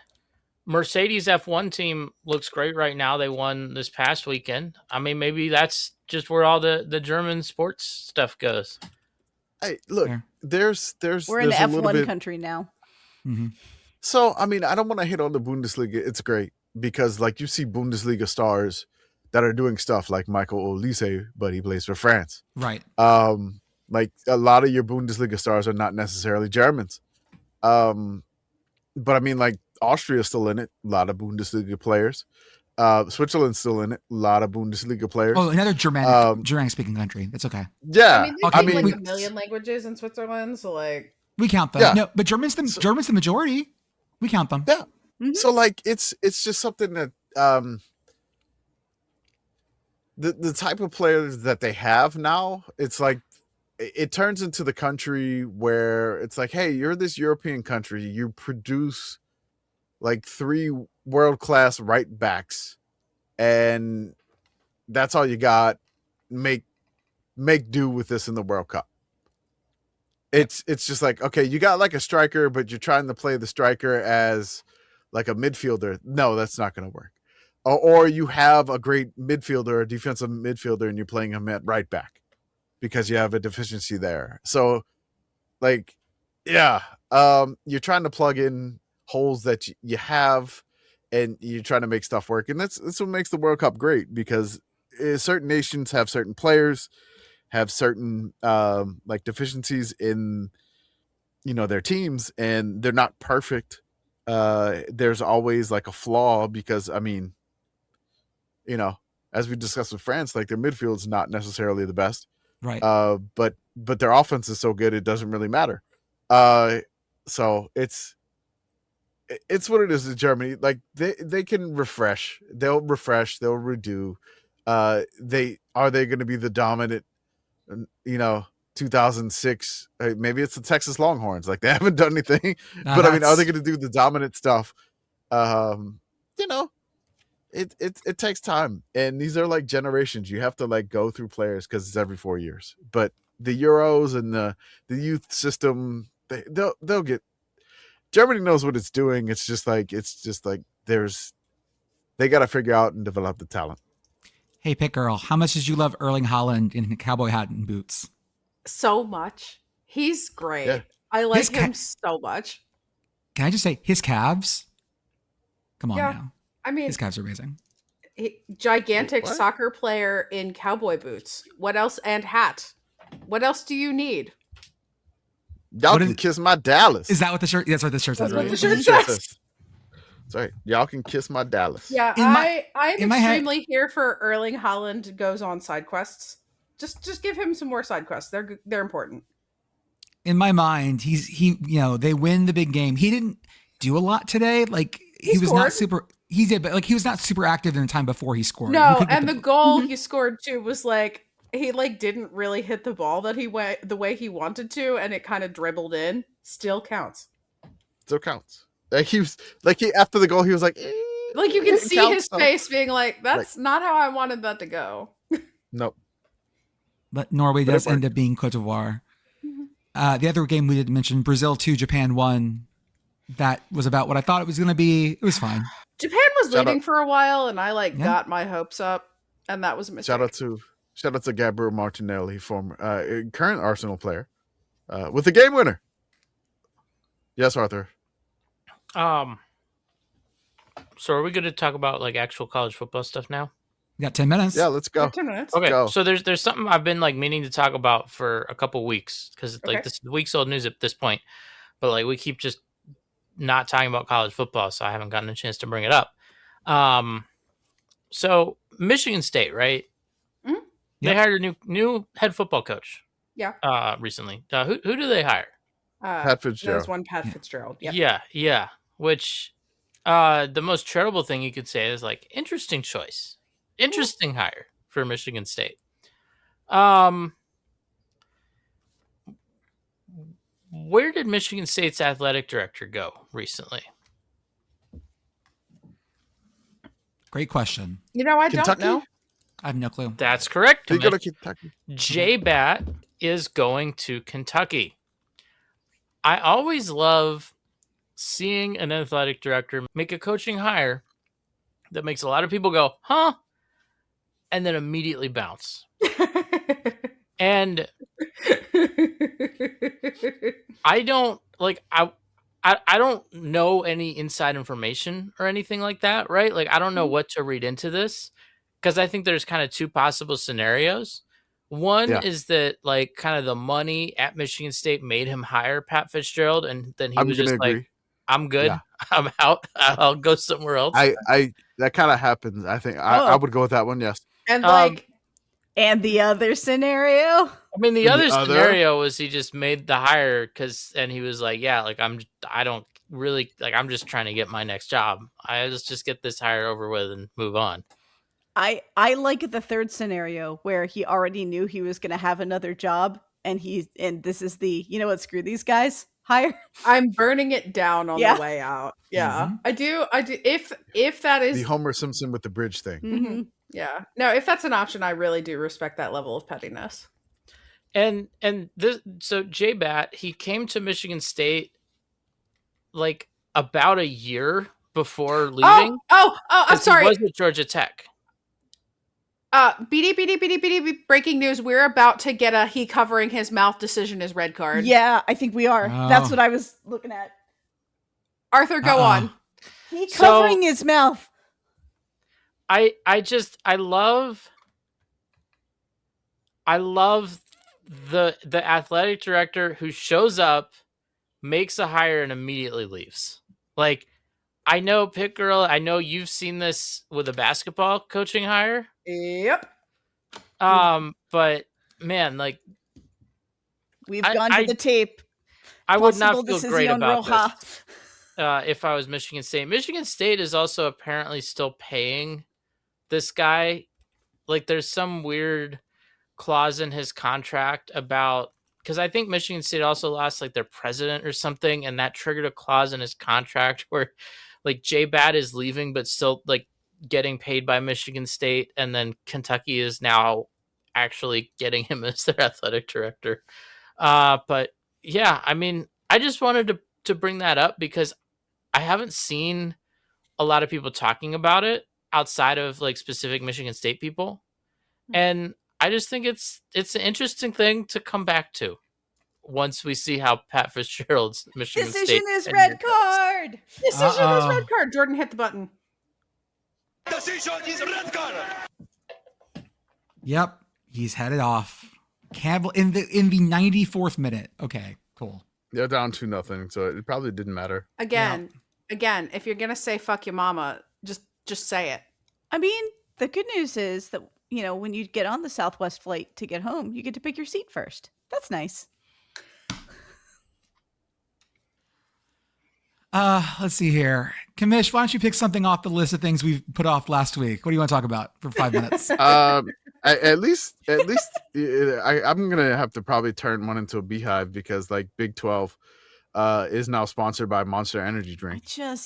Mercedes F1 team looks great right now. They won this past weekend. I mean, maybe that's just where all the German sports stuff goes. Hey, look, there's we're in the F1 country now. Mm-hmm. So, I mean, I don't want to hit on the Bundesliga. It's great. Because like you see Bundesliga stars that are doing stuff like Michael Olise, but he plays for France. Right. Like a lot of your Bundesliga stars are not necessarily Germans. But I mean, like Austria's still in it. A lot of Bundesliga players. Switzerland's still in it. A lot of Bundesliga players. Oh, another Germanic speaking country. That's okay. Yeah. I mean, like a million languages in Switzerland. So like we count them. Yeah. No, but German's the majority. We count them. Yeah. Mm-hmm. So like it's just something that the type of players that they have now, it's like it turns into the country where it's like, hey, you're this European country. You produce like 3 world-class right backs, and that's all you got. Make do with this in the World Cup. It's just like, okay, you got like a striker, but you're trying to play the striker as like a midfielder. No, that's not going to work. Or you have a great midfielder, a defensive midfielder, and you're playing him at right back because you have a deficiency there. So, like, yeah, you're trying to plug in holes that you have, and you're trying to make stuff work. And that's what makes the World Cup great, because certain nations have certain players, have certain like deficiencies in their teams, and they're not perfect. There's always like a flaw, because I mean, as we discussed with France, like their midfield is not necessarily the best, Right. But their offense is so good it doesn't really matter. So it's what it is in Germany. Like they can refresh, they'll redo. They going to be the dominant, 2006? Maybe it's the Texas Longhorns. Like, they haven't done anything, but I mean, are they going to do the dominant stuff? It takes time, and these are like generations. You have to like go through players, because it's every 4 years. But the Euros and the youth system, they'll get. Germany knows what it's doing. It's just like they got to figure out and develop the talent. Hey, Pit Girl, how much did you love Erling Haaland in cowboy hat and boots? So much. He's great. Yeah. I like him so much. Can I just say, his calves? Come on Yeah. now. I mean, His calves are amazing. Gigantic What? soccer player in cowboy boots. What else? And hat. What else do you need? Y'all What can is- kiss my Dallas. Is that what the shirt? That's what the shirt says, That's what right? the shirt says. Sorry, y'all can kiss my Dallas. Yeah, I'm in my head- extremely here for Erling Haaland goes on side quests. Just give him some more side quests. They're important. In my mind, they win the big game. He didn't do a lot today. Like, he was not scored. super. He did, but like he was not super active in the time before he scored. He No, could get and the goal he scored too was like he like didn't really hit the ball that he went the way he wanted to, and it kind of dribbled in. Still counts. Still counts. Like he after the goal, he was like, Like you can it see counts, his though. face being like, "That's not how I wanted that to go." Nope. But Norway But it does end worked. up being Cote d'Ivoire. The other game we didn't mention, Brazil 2, Japan 1. That was about what I thought it was going to be. It was fine. Japan was Shout leading out- for a while, and I Yeah. got my hopes up, and that was a mistake. Shout out to Gabriel Martinelli, former current Arsenal player, with the game winner. Yes, Arthur. So are we going to talk about like actual college football stuff now? We got 10 minutes. Yeah, let's go. 10 minutes. Okay, Go. so there's something I've been like meaning to talk about for a couple weeks, because like Okay. this is weeks old news at this point, but like we keep just not talking about college football, so I haven't gotten a chance to bring it up. So Michigan State, right? Mhm. They Yep. hired a new head football coach. Yeah. Recently. Who do they hire? Pat Fitzgerald. There's one Pat Fitzgerald. Yep. Yeah. Which the most charitable thing you could say is like interesting choice. Interesting hire for Michigan State. Where did Michigan State's athletic director go recently? Great question. You know, I Kentucky? don't know. I have no clue. That's correct. Did he go to Mitch. Kentucky? J-Bat is going to Kentucky. I always love seeing an athletic director make a coaching hire that makes a lot of people go, huh? And then immediately bounce. And I don't like I don't know any inside information or anything like that, right? Like I don't know what to read into this, because I think there's kind of two possible scenarios. One Yeah. is that like kind of the money at Michigan State made him hire Pat Fitzgerald, and then he I'm was gonna just agree. like, I'm good. Yeah. I'm out. I'll go somewhere else. I that kind of happens. I think I would go with that one. Yes. And Um, And the other scenario? I mean, the The other other? scenario was he just made the hire and he was like, yeah, like I don't really like, I'm just trying to get my next job. I just get this hire over with and move on. I like the third scenario where he already knew he was going to have another job and this is the, you know what, screw these guys, hire. I'm burning it down on Yeah. the way out. Yeah. Mm-hmm. I do if that is The Homer Simpson with the bridge thing. Mhm. yeah. No, if that's an option, I really do respect that level of pettiness. And this, so J-Bat, he came to Michigan State like about a year before leaving. I'm 'cause sorry. He was at Georgia Tech. BD, breaking news. We're about to get a he covering his mouth decision as red card. Yeah, I think we are. Oh. That's what I was looking at. Arthur, go on. He covering his mouth. I love the athletic director who shows up, makes a hire, and immediately leaves. Like, I know, Pit Girl, I know you've seen this with a basketball coaching hire. Yep. But man, like, we've gone to the tape. I would not feel decision great about Roja. this if I was Michigan State. Michigan State is also apparently still paying this guy. Like, there's some weird clause in his contract about, because I think Michigan State also lost like their president or something, and that triggered a clause in his contract where like J-Bat is leaving but still like getting paid by Michigan State, and then Kentucky is now actually getting him as their athletic director. But yeah, I mean, I just wanted to bring that up because I haven't seen a lot of people talking about it outside of like specific Michigan State people. And I just think it's an interesting thing to come back to once we see how Pat Fitzgerald's Michigan Decision State is red card. Decision is red card. Jordan, hit the button. Decision is red card. Yep, he's headed off. Campbell in the 94th minute. Okay, cool. They're down 2-0, so it probably didn't matter. Again, if you're gonna say fuck your mama, just say it. I mean, the good news is that, you know, when you get on the Southwest flight to get home, you get to pick your seat first. That's nice. Let's see here. Kamish, why don't you pick something off the list of things we've put off last week? What do you want to talk about for 5 minutes? At least I'm gonna have to probably turn one into a beehive because like Big 12 is now sponsored by Monster Energy Drink. Yeah.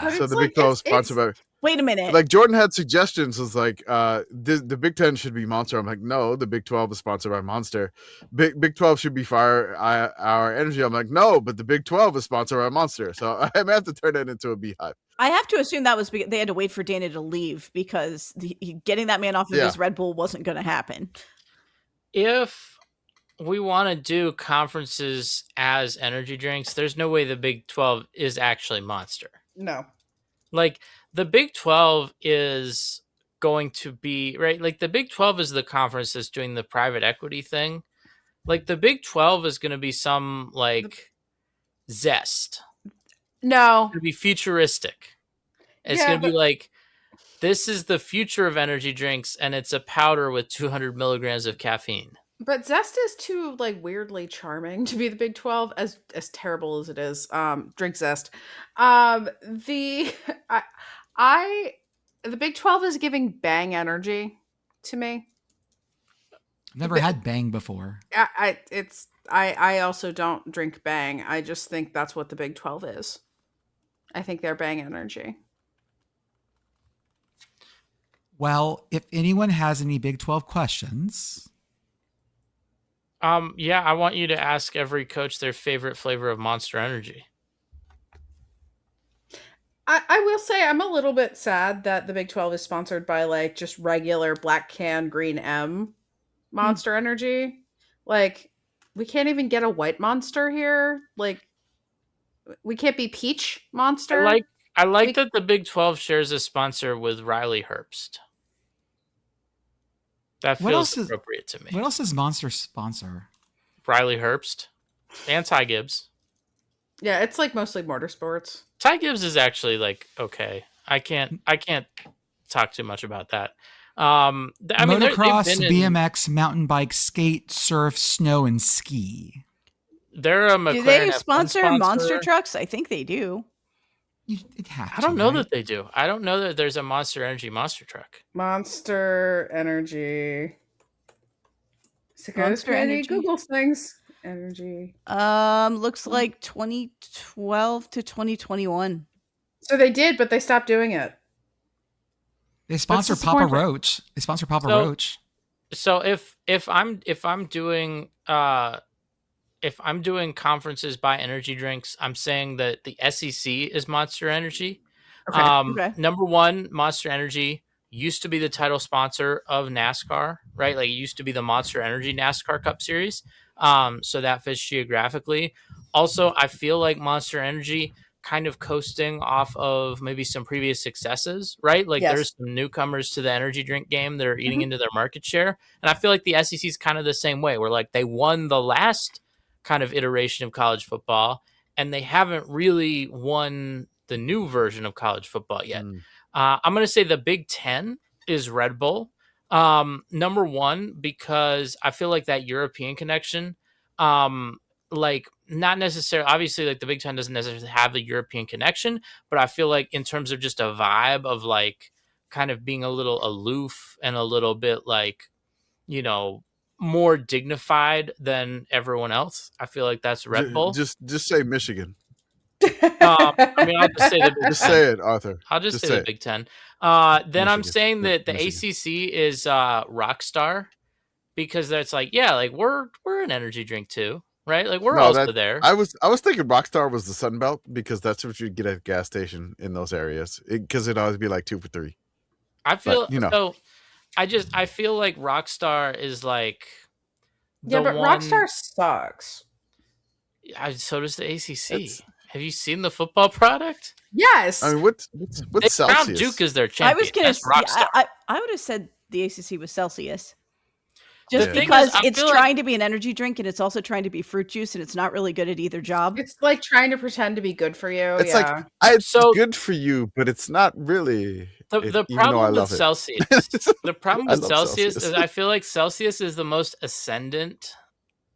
So the Big 12 is sponsored by. Wait a minute. Like Jordan had suggestions, was like the Big 10 should be Monster. I'm like, no, the Big 12 is sponsored by Monster. Big 12 should be Fire Our Energy. I'm like, no, but the Big 12 is sponsored by Monster. So I may have to turn it into a beehive. I have to assume that was because they had to wait for Dana to leave because getting that man off of his Red Bull wasn't going to happen. If we want to do conferences as energy drinks, there's no way the Big 12 is actually Monster. No. Like, the Big 12 is going to be, right? Like, the Big 12 is the conference that's doing the private equity thing. Like, the Big 12 is going to be some, like, Zest. No. It's going to be futuristic. It's going to be like, this is the future of energy drinks, and it's a powder with 200 milligrams of caffeine. But Zest is too like weirdly charming to be the Big 12, as terrible as it is. Drink Zest. The Big 12 is giving Bang energy to me. I've never had Bang before. I also don't drink Bang. I just think that's what the Big 12 is. I think they're Bang energy. Well, if anyone has any Big 12 questions. Yeah, I want you to ask every coach their favorite flavor of Monster Energy. I will say I'm a little bit sad that the Big 12 is sponsored by like just regular black can green M Monster Energy. Like, we can't even get a white Monster here. Like, we can't be Peach Monster. I like that the Big 12 shares a sponsor with Riley Herbst. That feels appropriate to me. What else does Monster sponsor? Riley Herbst and Ty Gibbs. Yeah, it's like mostly motorsports. Ty Gibbs is actually like okay. I can't talk too much about that. I mean, motocross, BMX, mountain bike, skate, surf, snow, and ski. They're a McLaren. Do they sponsor monster trucks? I think they do. I don't know that they do. I don't know that there's a Monster Energy monster truck. Monster Energy. Monster Energy Google's things. Energy. Looks like 2012 to 2021. So they did, but they stopped doing it. They sponsor Papa Roach. They sponsor Papa Roach. So if I'm doing conferences by energy drinks, I'm saying that the SEC is Monster Energy. Okay. Number one, Monster Energy used to be the title sponsor of NASCAR, right? Like it used to be the Monster Energy NASCAR Cup Series. So that fits geographically. Also, I feel like Monster Energy kind of coasting off of maybe some previous successes, right? Like there's some newcomers to the energy drink game that are eating into their market share. And I feel like the SEC is kind of the same way, where like they won the last kind of iteration of college football and they haven't really won the new version of college football yet. I'm going to say the Big Ten is Red Bull. Number one, because I feel like that European connection, like not necessarily, obviously like the Big Ten doesn't necessarily have the European connection, but I feel like in terms of just a vibe of like kind of being a little aloof and a little bit like, you know, more dignified than everyone else. I feel like that's Red Bull. Just say Michigan. I mean, I'll just say the Big Ten. Just say it, Arthur. I'll just say the Big Ten. Then Michigan. I'm saying that the Michigan. ACC is Rockstar, because that's like, yeah, like we're an energy drink too, right? Like we're also there. I was thinking Rockstar was the Sun Belt, because that's what you'd get at a gas station in those areas, because it'd always be like 2 for $3. I feel but, so. I feel like Rockstar is like but Rockstar sucks. So does the ACC. Have you seen the football product? Yes. I mean, what's they Celsius? crowned Duke as their champion. I was going to Rockstar. I would have said the ACC was Celsius. Just Yeah. because Is, it's trying to be an energy drink and it's also trying to be fruit juice, and it's not really good at either job. It's like trying to pretend to be good for you. It's like it's good for you, but it's not really. The problem with Celsius, is I feel like Celsius is the most ascendant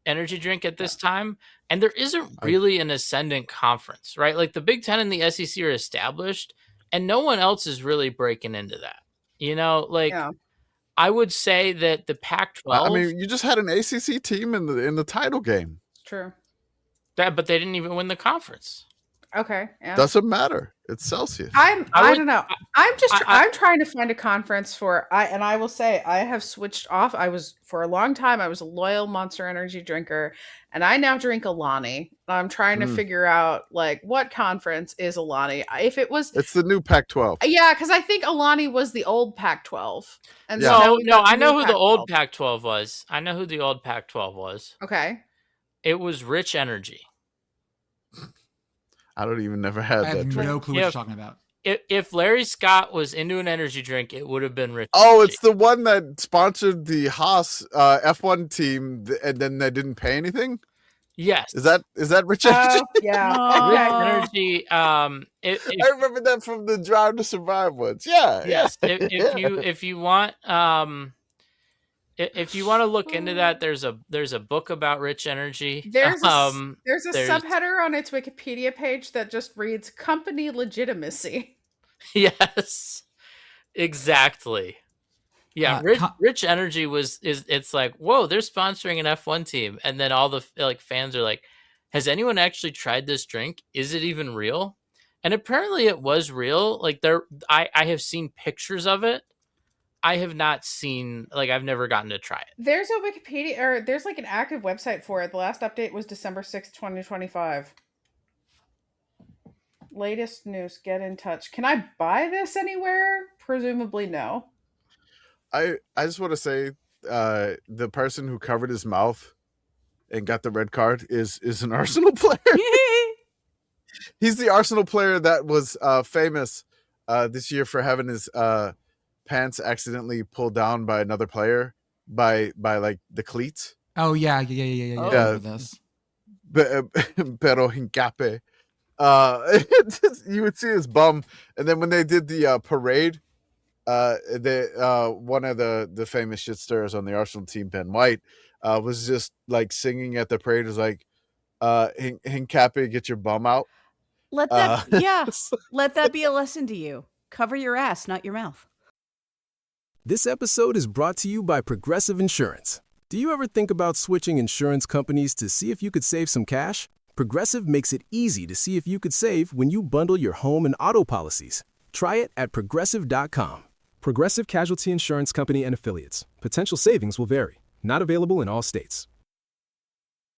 energy drink at this time, and there isn't really an ascendant conference, right? Like the Big Ten and the SEC are established, and no one else is really breaking into that. You know, like I would say that the Pac-12. I mean, you just had an ACC team in the title game. True. But they didn't even win the conference. Okay. Yeah. Doesn't matter. It's Celsius. I don't know. I'm trying to find a conference and I will say I have switched off. For a long time I was a loyal Monster Energy drinker, and I now drink Alani. I'm trying to figure out like what conference is Alani. It's the new Pac-12. Yeah, because I think Alani was the old Pac-12. And no, I know who the old Pac-12 was. I know who the old Pac-12 was. Okay. It was Rich Energy. I don't even never had that drink. I have no clue what you're talking about. If Larry Scott was into an energy drink, it would have been Rich. Oh, it's the one that sponsored the Haas F1 team, and then they didn't pay anything. Yes. Is that Rich Energy? Yeah. Rich Energy. I remember that from the Drive to Survive ones. Yeah. Yes. If you want if you want to look into that, there's a book about Rich Energy. There's a subheader on its Wikipedia page that just reads "company legitimacy." Yes, exactly. Yeah, Rich Energy it's like, whoa, they're sponsoring an F1 team, and then all the like fans are like, has anyone actually tried this drink? Is it even real? And apparently it was real. Like I have seen pictures of it. I have not seen, like, I've never gotten to try it. There's a Wikipedia, or there's like an active website for it. The last update was December 6th, 2025. Latest news, get in touch. Can I buy this anywhere? Presumably no. I just want to say the person who covered his mouth and got the red card is an Arsenal player. He's the Arsenal player that was famous this year for having his pants accidentally pulled down by another player by like the cleats. Oh yeah. This. Pero hincape. You would see his bum, and then when they did the parade, one of the famous shit stirrers on the Arsenal team, Ben White, was just like singing at the parade, was like, hincape, get your bum out. Let that be a lesson to you. Cover your ass, not your mouth. This episode is brought to you by Progressive Insurance. Do you ever think about switching insurance companies to see if you could save some cash? Progressive makes it easy to see if you could save when you bundle your home and auto policies. Try it at progressive.com. Progressive Casualty Insurance Company and Affiliates. Potential savings will vary. Not available in all states.